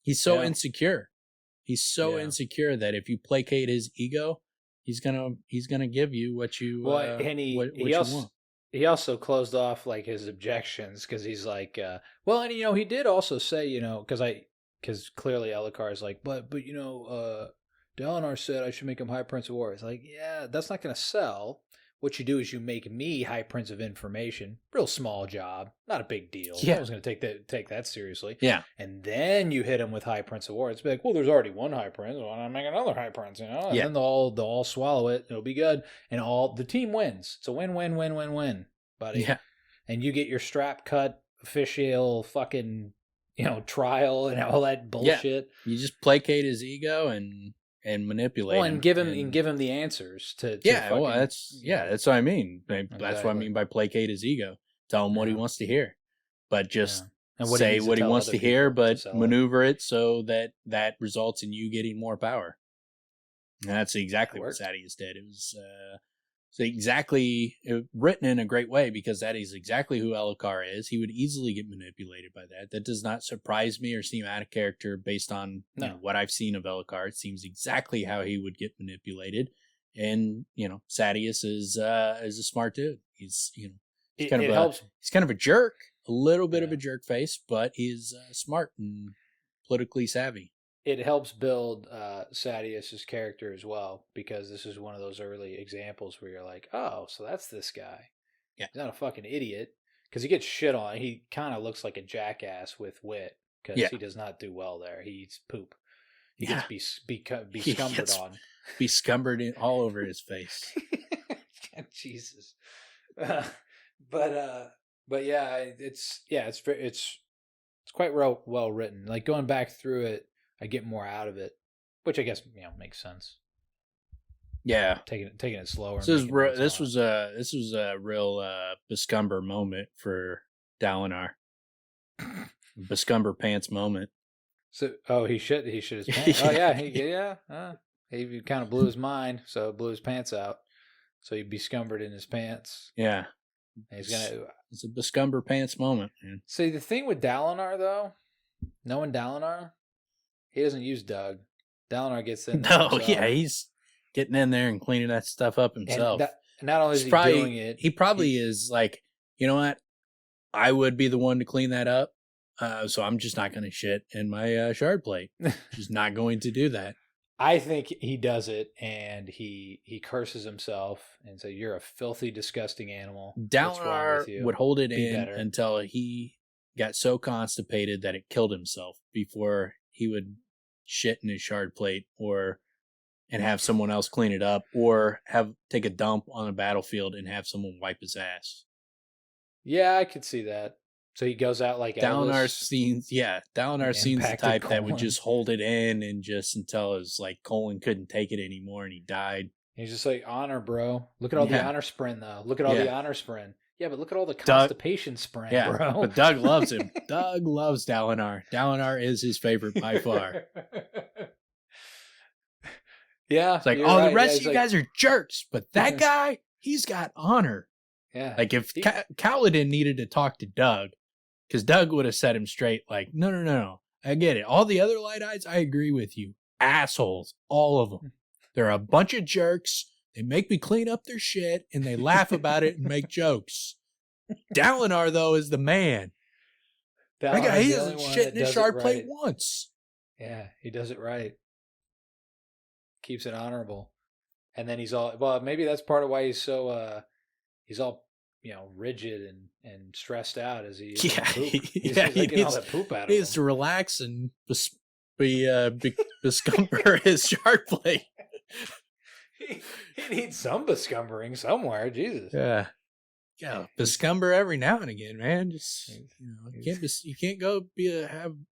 He's so insecure. He's so insecure that if you placate his ego, he's gonna give you what you and he also closed off like his objections because he's like, he did also say, because clearly Elhokar is like, but Dalinar said I should make him High Prince of War. It's like, that's not gonna sell. What you do is you make me High Prince of Information. Real small job. Not a big deal. I was going to take that seriously. Yeah. And then you hit him with High Prince of War. It's like, well, there's already one High Prince. Why not make another High Prince? And then they'll all swallow it. It'll be good. And the team wins. It's a win, buddy. Yeah. And you get your strap cut, official fucking, trial and all that bullshit. Yeah. You just placate his ego and manipulate him. And give him the answers to that's what I mean. That's what I mean by placate his ego. Tell him what he wants to hear, but just say what he wants to hear, but maneuver it so that results in you getting more power. And that's exactly what Sadeas did. It was written in a great way because that is exactly who Elhokar is. He would easily get manipulated by that. That does not surprise me or seem out of character based on what I've seen of Elhokar. It seems exactly how he would get manipulated. And Sadeas is a smart dude. He's kind of a jerk, a little bit of a jerk face, but he's smart and politically savvy. It helps build Sadeas' character as well, because this is one of those early examples where you're like, oh, so that's this guy. Yeah. He's not a fucking idiot, because he gets shit on. He kind of looks like a jackass with Wit, because he does not do well there. He eats poop. He gets bescumbered on. Bescumbered all over his face. Jesus. But yeah, it's quite well written. Like going back through it, I get more out of it, which I guess makes sense. Yeah, taking it slower. This was a real bescumber moment for Dalinar. Bescumber pants moment. So, he shit his pants. He kind of blew his mind, so blew his pants out. So he bescumbered in his pants. Yeah. And It's a Bescumber pants moment, man. See, the thing with Dalinar, though, knowing Dalinar, he doesn't use Doug. Dalinar gets in there himself. Yeah, he's getting in there and cleaning that stuff up himself. And not only is he doing it... He probably is like, you know what? I would be the one to clean that up. So I'm just not going to shit in my shard plate. Just not going to do that. I think he does it, and he curses himself and says, "You're a filthy, disgusting animal." Dalinar would hold it in until he got so constipated that it killed himself before he would shit in his shard plate and have someone else clean it up, or take a dump on a battlefield and have someone wipe his ass. Yeah, I could see that. So he goes out like Dalinar seems the type that would just hold it in and just until his like colon couldn't take it anymore and he died. He's just like, honor, bro. Look at all the honor sprint though. Look at all the honor sprint. Yeah, but look at all the constipation sprint, bro. But Doug loves him. Doug loves Dalinar. Dalinar is his favorite by far. Yeah. It's like, the rest of you guys are jerks, but that guy, he's got honor. Yeah. Like if Kaladin needed to talk to Doug, because Doug would have set him straight, like, no. I get it. All the other Light Eyes, I agree with you. Assholes. All of them. They're a bunch of jerks. They make me clean up their shit, and they laugh about it and make jokes. Dalinar, though, is the man. That guy, he doesn't shit in his shard plate once. Yeah, he does it right. Keeps it honorable. And then he's all, well, maybe that's part of why he's so, he's all, rigid and stressed out as he he needs all that poop out of him. He needs to relax and bescumber his shard plate. He needs some bescumbering somewhere. Jesus. Yeah, bescumber every now and again, man. Just you can't go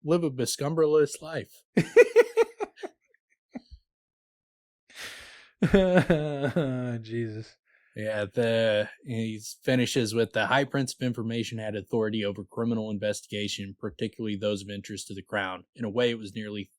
live a bescumberless life. Jesus. Yeah, he finishes with the High Prince of Information had authority over criminal investigation, particularly those of interest to the crown. In a way, it was nearly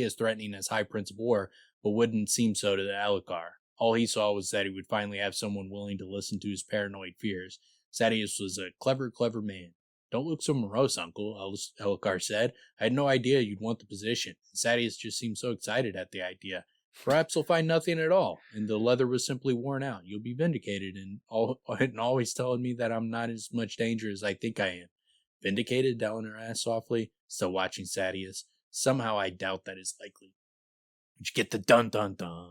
as threatening as High Prince of War, but wouldn't seem so to the Elhokar. All he saw was that he would finally have someone willing to listen to his paranoid fears. Sadeas was a clever man. Don't look so morose, Uncle, Elhokar said. I had no idea you'd want the position. Sadeas just seemed so excited at the idea. Perhaps he'll find nothing at all, and the leather was simply worn out. You'll be vindicated, and always telling me that I'm not as much danger as I think I am. Vindicated? Dalinar asked softly, still watching Sadeas. Somehow I doubt that is likely. But you get the dun-dun-dun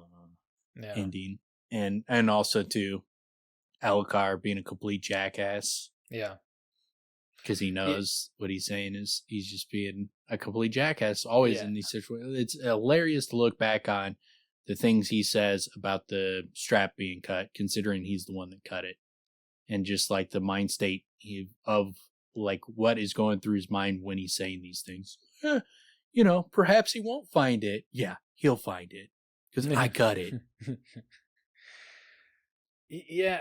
ending. And also, too, Elhokar being a complete jackass. Yeah. Because he knows what he's saying is he's just being a complete jackass always in these situations. It's hilarious to look back on the things he says about the strap being cut, considering he's the one that cut it. And just like the mind state of like what is going through his mind when he's saying these things. Perhaps he won't find it. Yeah, he'll find it. Because I cut it. Yeah,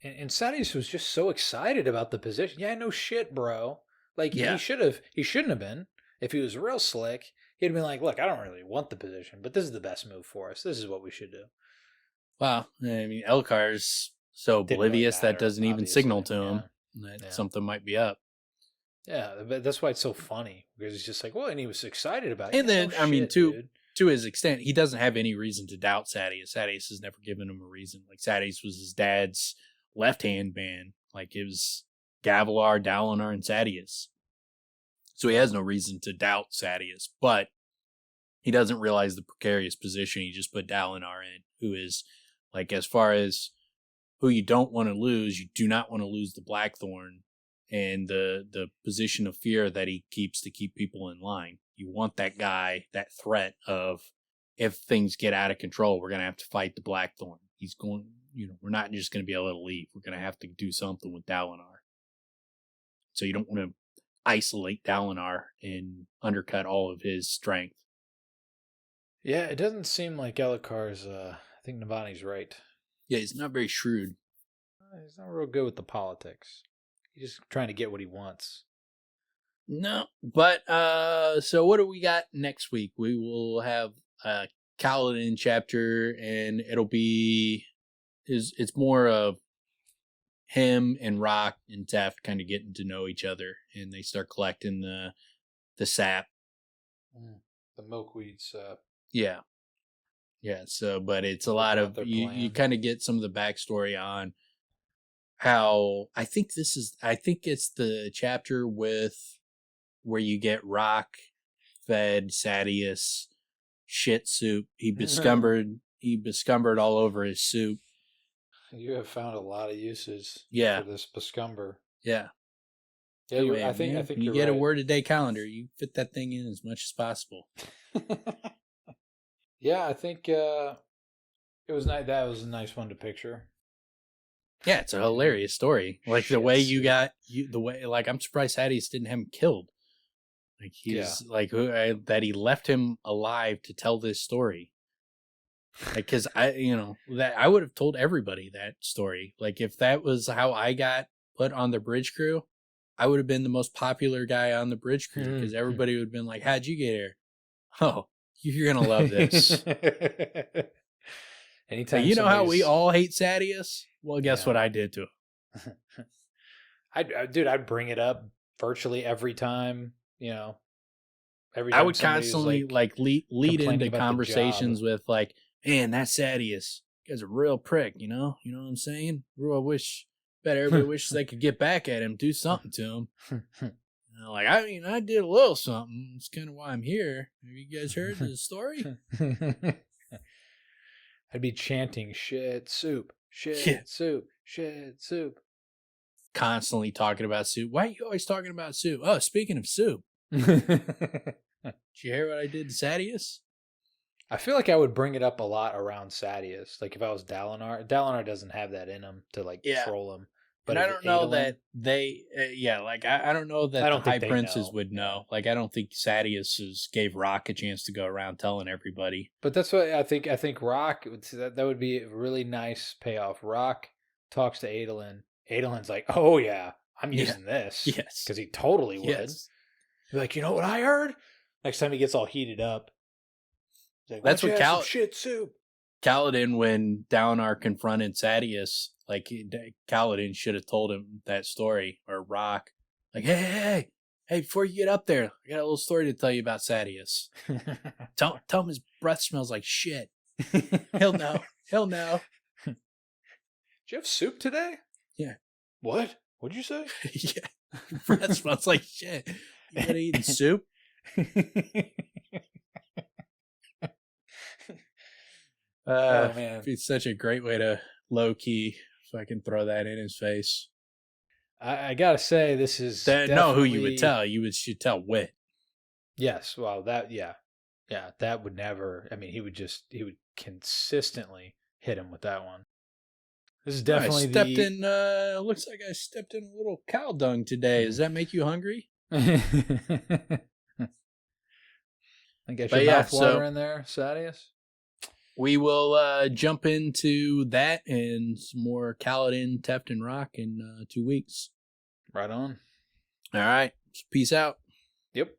and Sadeas was just so excited about the position. Yeah, no shit, bro. Like, he shouldn't have been. If he was real slick, he'd been like, look, I don't really want the position, but this is the best move for us. This is what we should do. Well, I mean, Elhokar's so oblivious that doesn't even signal to him that something might be up. Yeah, but that's why it's so funny, because he's just like, well, and he was excited about it. And then, to his extent, he doesn't have any reason to doubt Sadeas. Sadeas has never given him a reason. Like, Sadeas was his dad's left-hand man. Like, it was Gavilar, Dalinar, and Sadeas. So he has no reason to doubt Sadeas, but he doesn't realize the precarious position he just put Dalinar in, who is, like, as far as who you don't want to lose, you do not want to lose the Blackthorn and the position of fear that he keeps to keep people in line. You want that guy, that threat of, if things get out of control, we're going to have to fight the Blackthorn. He's going, we're not just going to be able to leave. We're going to have to do something with Dalinar. So you don't want to isolate Dalinar and undercut all of his strength. Yeah, it doesn't seem like Elhokar's, I think Navani's right. Yeah, he's not very shrewd. He's not real good with the politics. He's just trying to get what he wants. No, but so what do we got next week? We will have a Kaladin chapter, and it'll be it's more of him and Rock and Taft kind of getting to know each other, and they start collecting the sap, the milkweed sap. Yeah. So, but it's a lot of you kind of get some of the backstory on how I think it's the chapter where you get Rock fed Sadeas shit soup. He bescumbered all over his soup. You have found a lot of uses for this bescumber. Yeah. Yeah, I think you get a word a day calendar. You fit that thing in as much as possible. Yeah, I think it was nice. That was a nice one to picture. Yeah, it's a hilarious story. Like the way I'm surprised Sadeas didn't have him killed. Like he's that he left him alive to tell this story. Like, because I would have told everybody that story. Like if that was how I got put on the bridge crew, I would have been the most popular guy on the bridge crew because everybody would have been like, "How'd you get here?" Oh, you're gonna love this. Anytime you know how we all hate Sadeas? Well, guess what I did to him? I'd bring it up virtually every time. Every time I would constantly lead into conversations with like, "Man, that Sadeas guy's a real prick." You know what I'm saying? Everybody wishes they could get back at him, do something to him. I did a little something. It's kind of why I'm here. Have you guys heard the story? I'd be chanting shit soup, shit soup, shit soup. Constantly talking about soup. Why are you always talking about soup? Oh, speaking of soup. Did you hear what I did to Sadeas? I feel like I would bring it up a lot around Sadeas. Like if I was Dalinar. Dalinar doesn't have that in him to troll him. But I don't know that they, I don't know that the High Princes would know. Like, I don't think Sadeas gave Rock a chance to go around telling everybody. But that's what I think. I think Rock, that would be a really nice payoff. Rock talks to Adolin. Adolin's like, "Oh, yeah, I'm using this." Yes. Because he totally would. Yes. Be like, "You know what I heard?" Next time he gets all heated up. Like, that's what shit soup. Kaladin, when Dalinar confronted Sadeas, like Kaladin should have told him that story, or Rock. Like, hey, before you get up there, I got a little story to tell you about Sadeas. Tell him his breath smells like shit. He'll know. Did you have soup today? Yeah. What? What'd you say? Yeah. Breath smells like shit. You been eating soup? Oh man, it's such a great way to low key if I can throw that in his face. I gotta say, this is know who you would tell. You should tell Wit. Yes, well, that that would never. I mean, he would consistently hit him with that one. This is definitely looks like I stepped in a little cow dung today. Does that make you hungry? I get your mouth water in there, Sadeas. We will jump into that and some more Kaladin, Teft, and Rock in 2 weeks. Right on. All right. Peace out. Yep.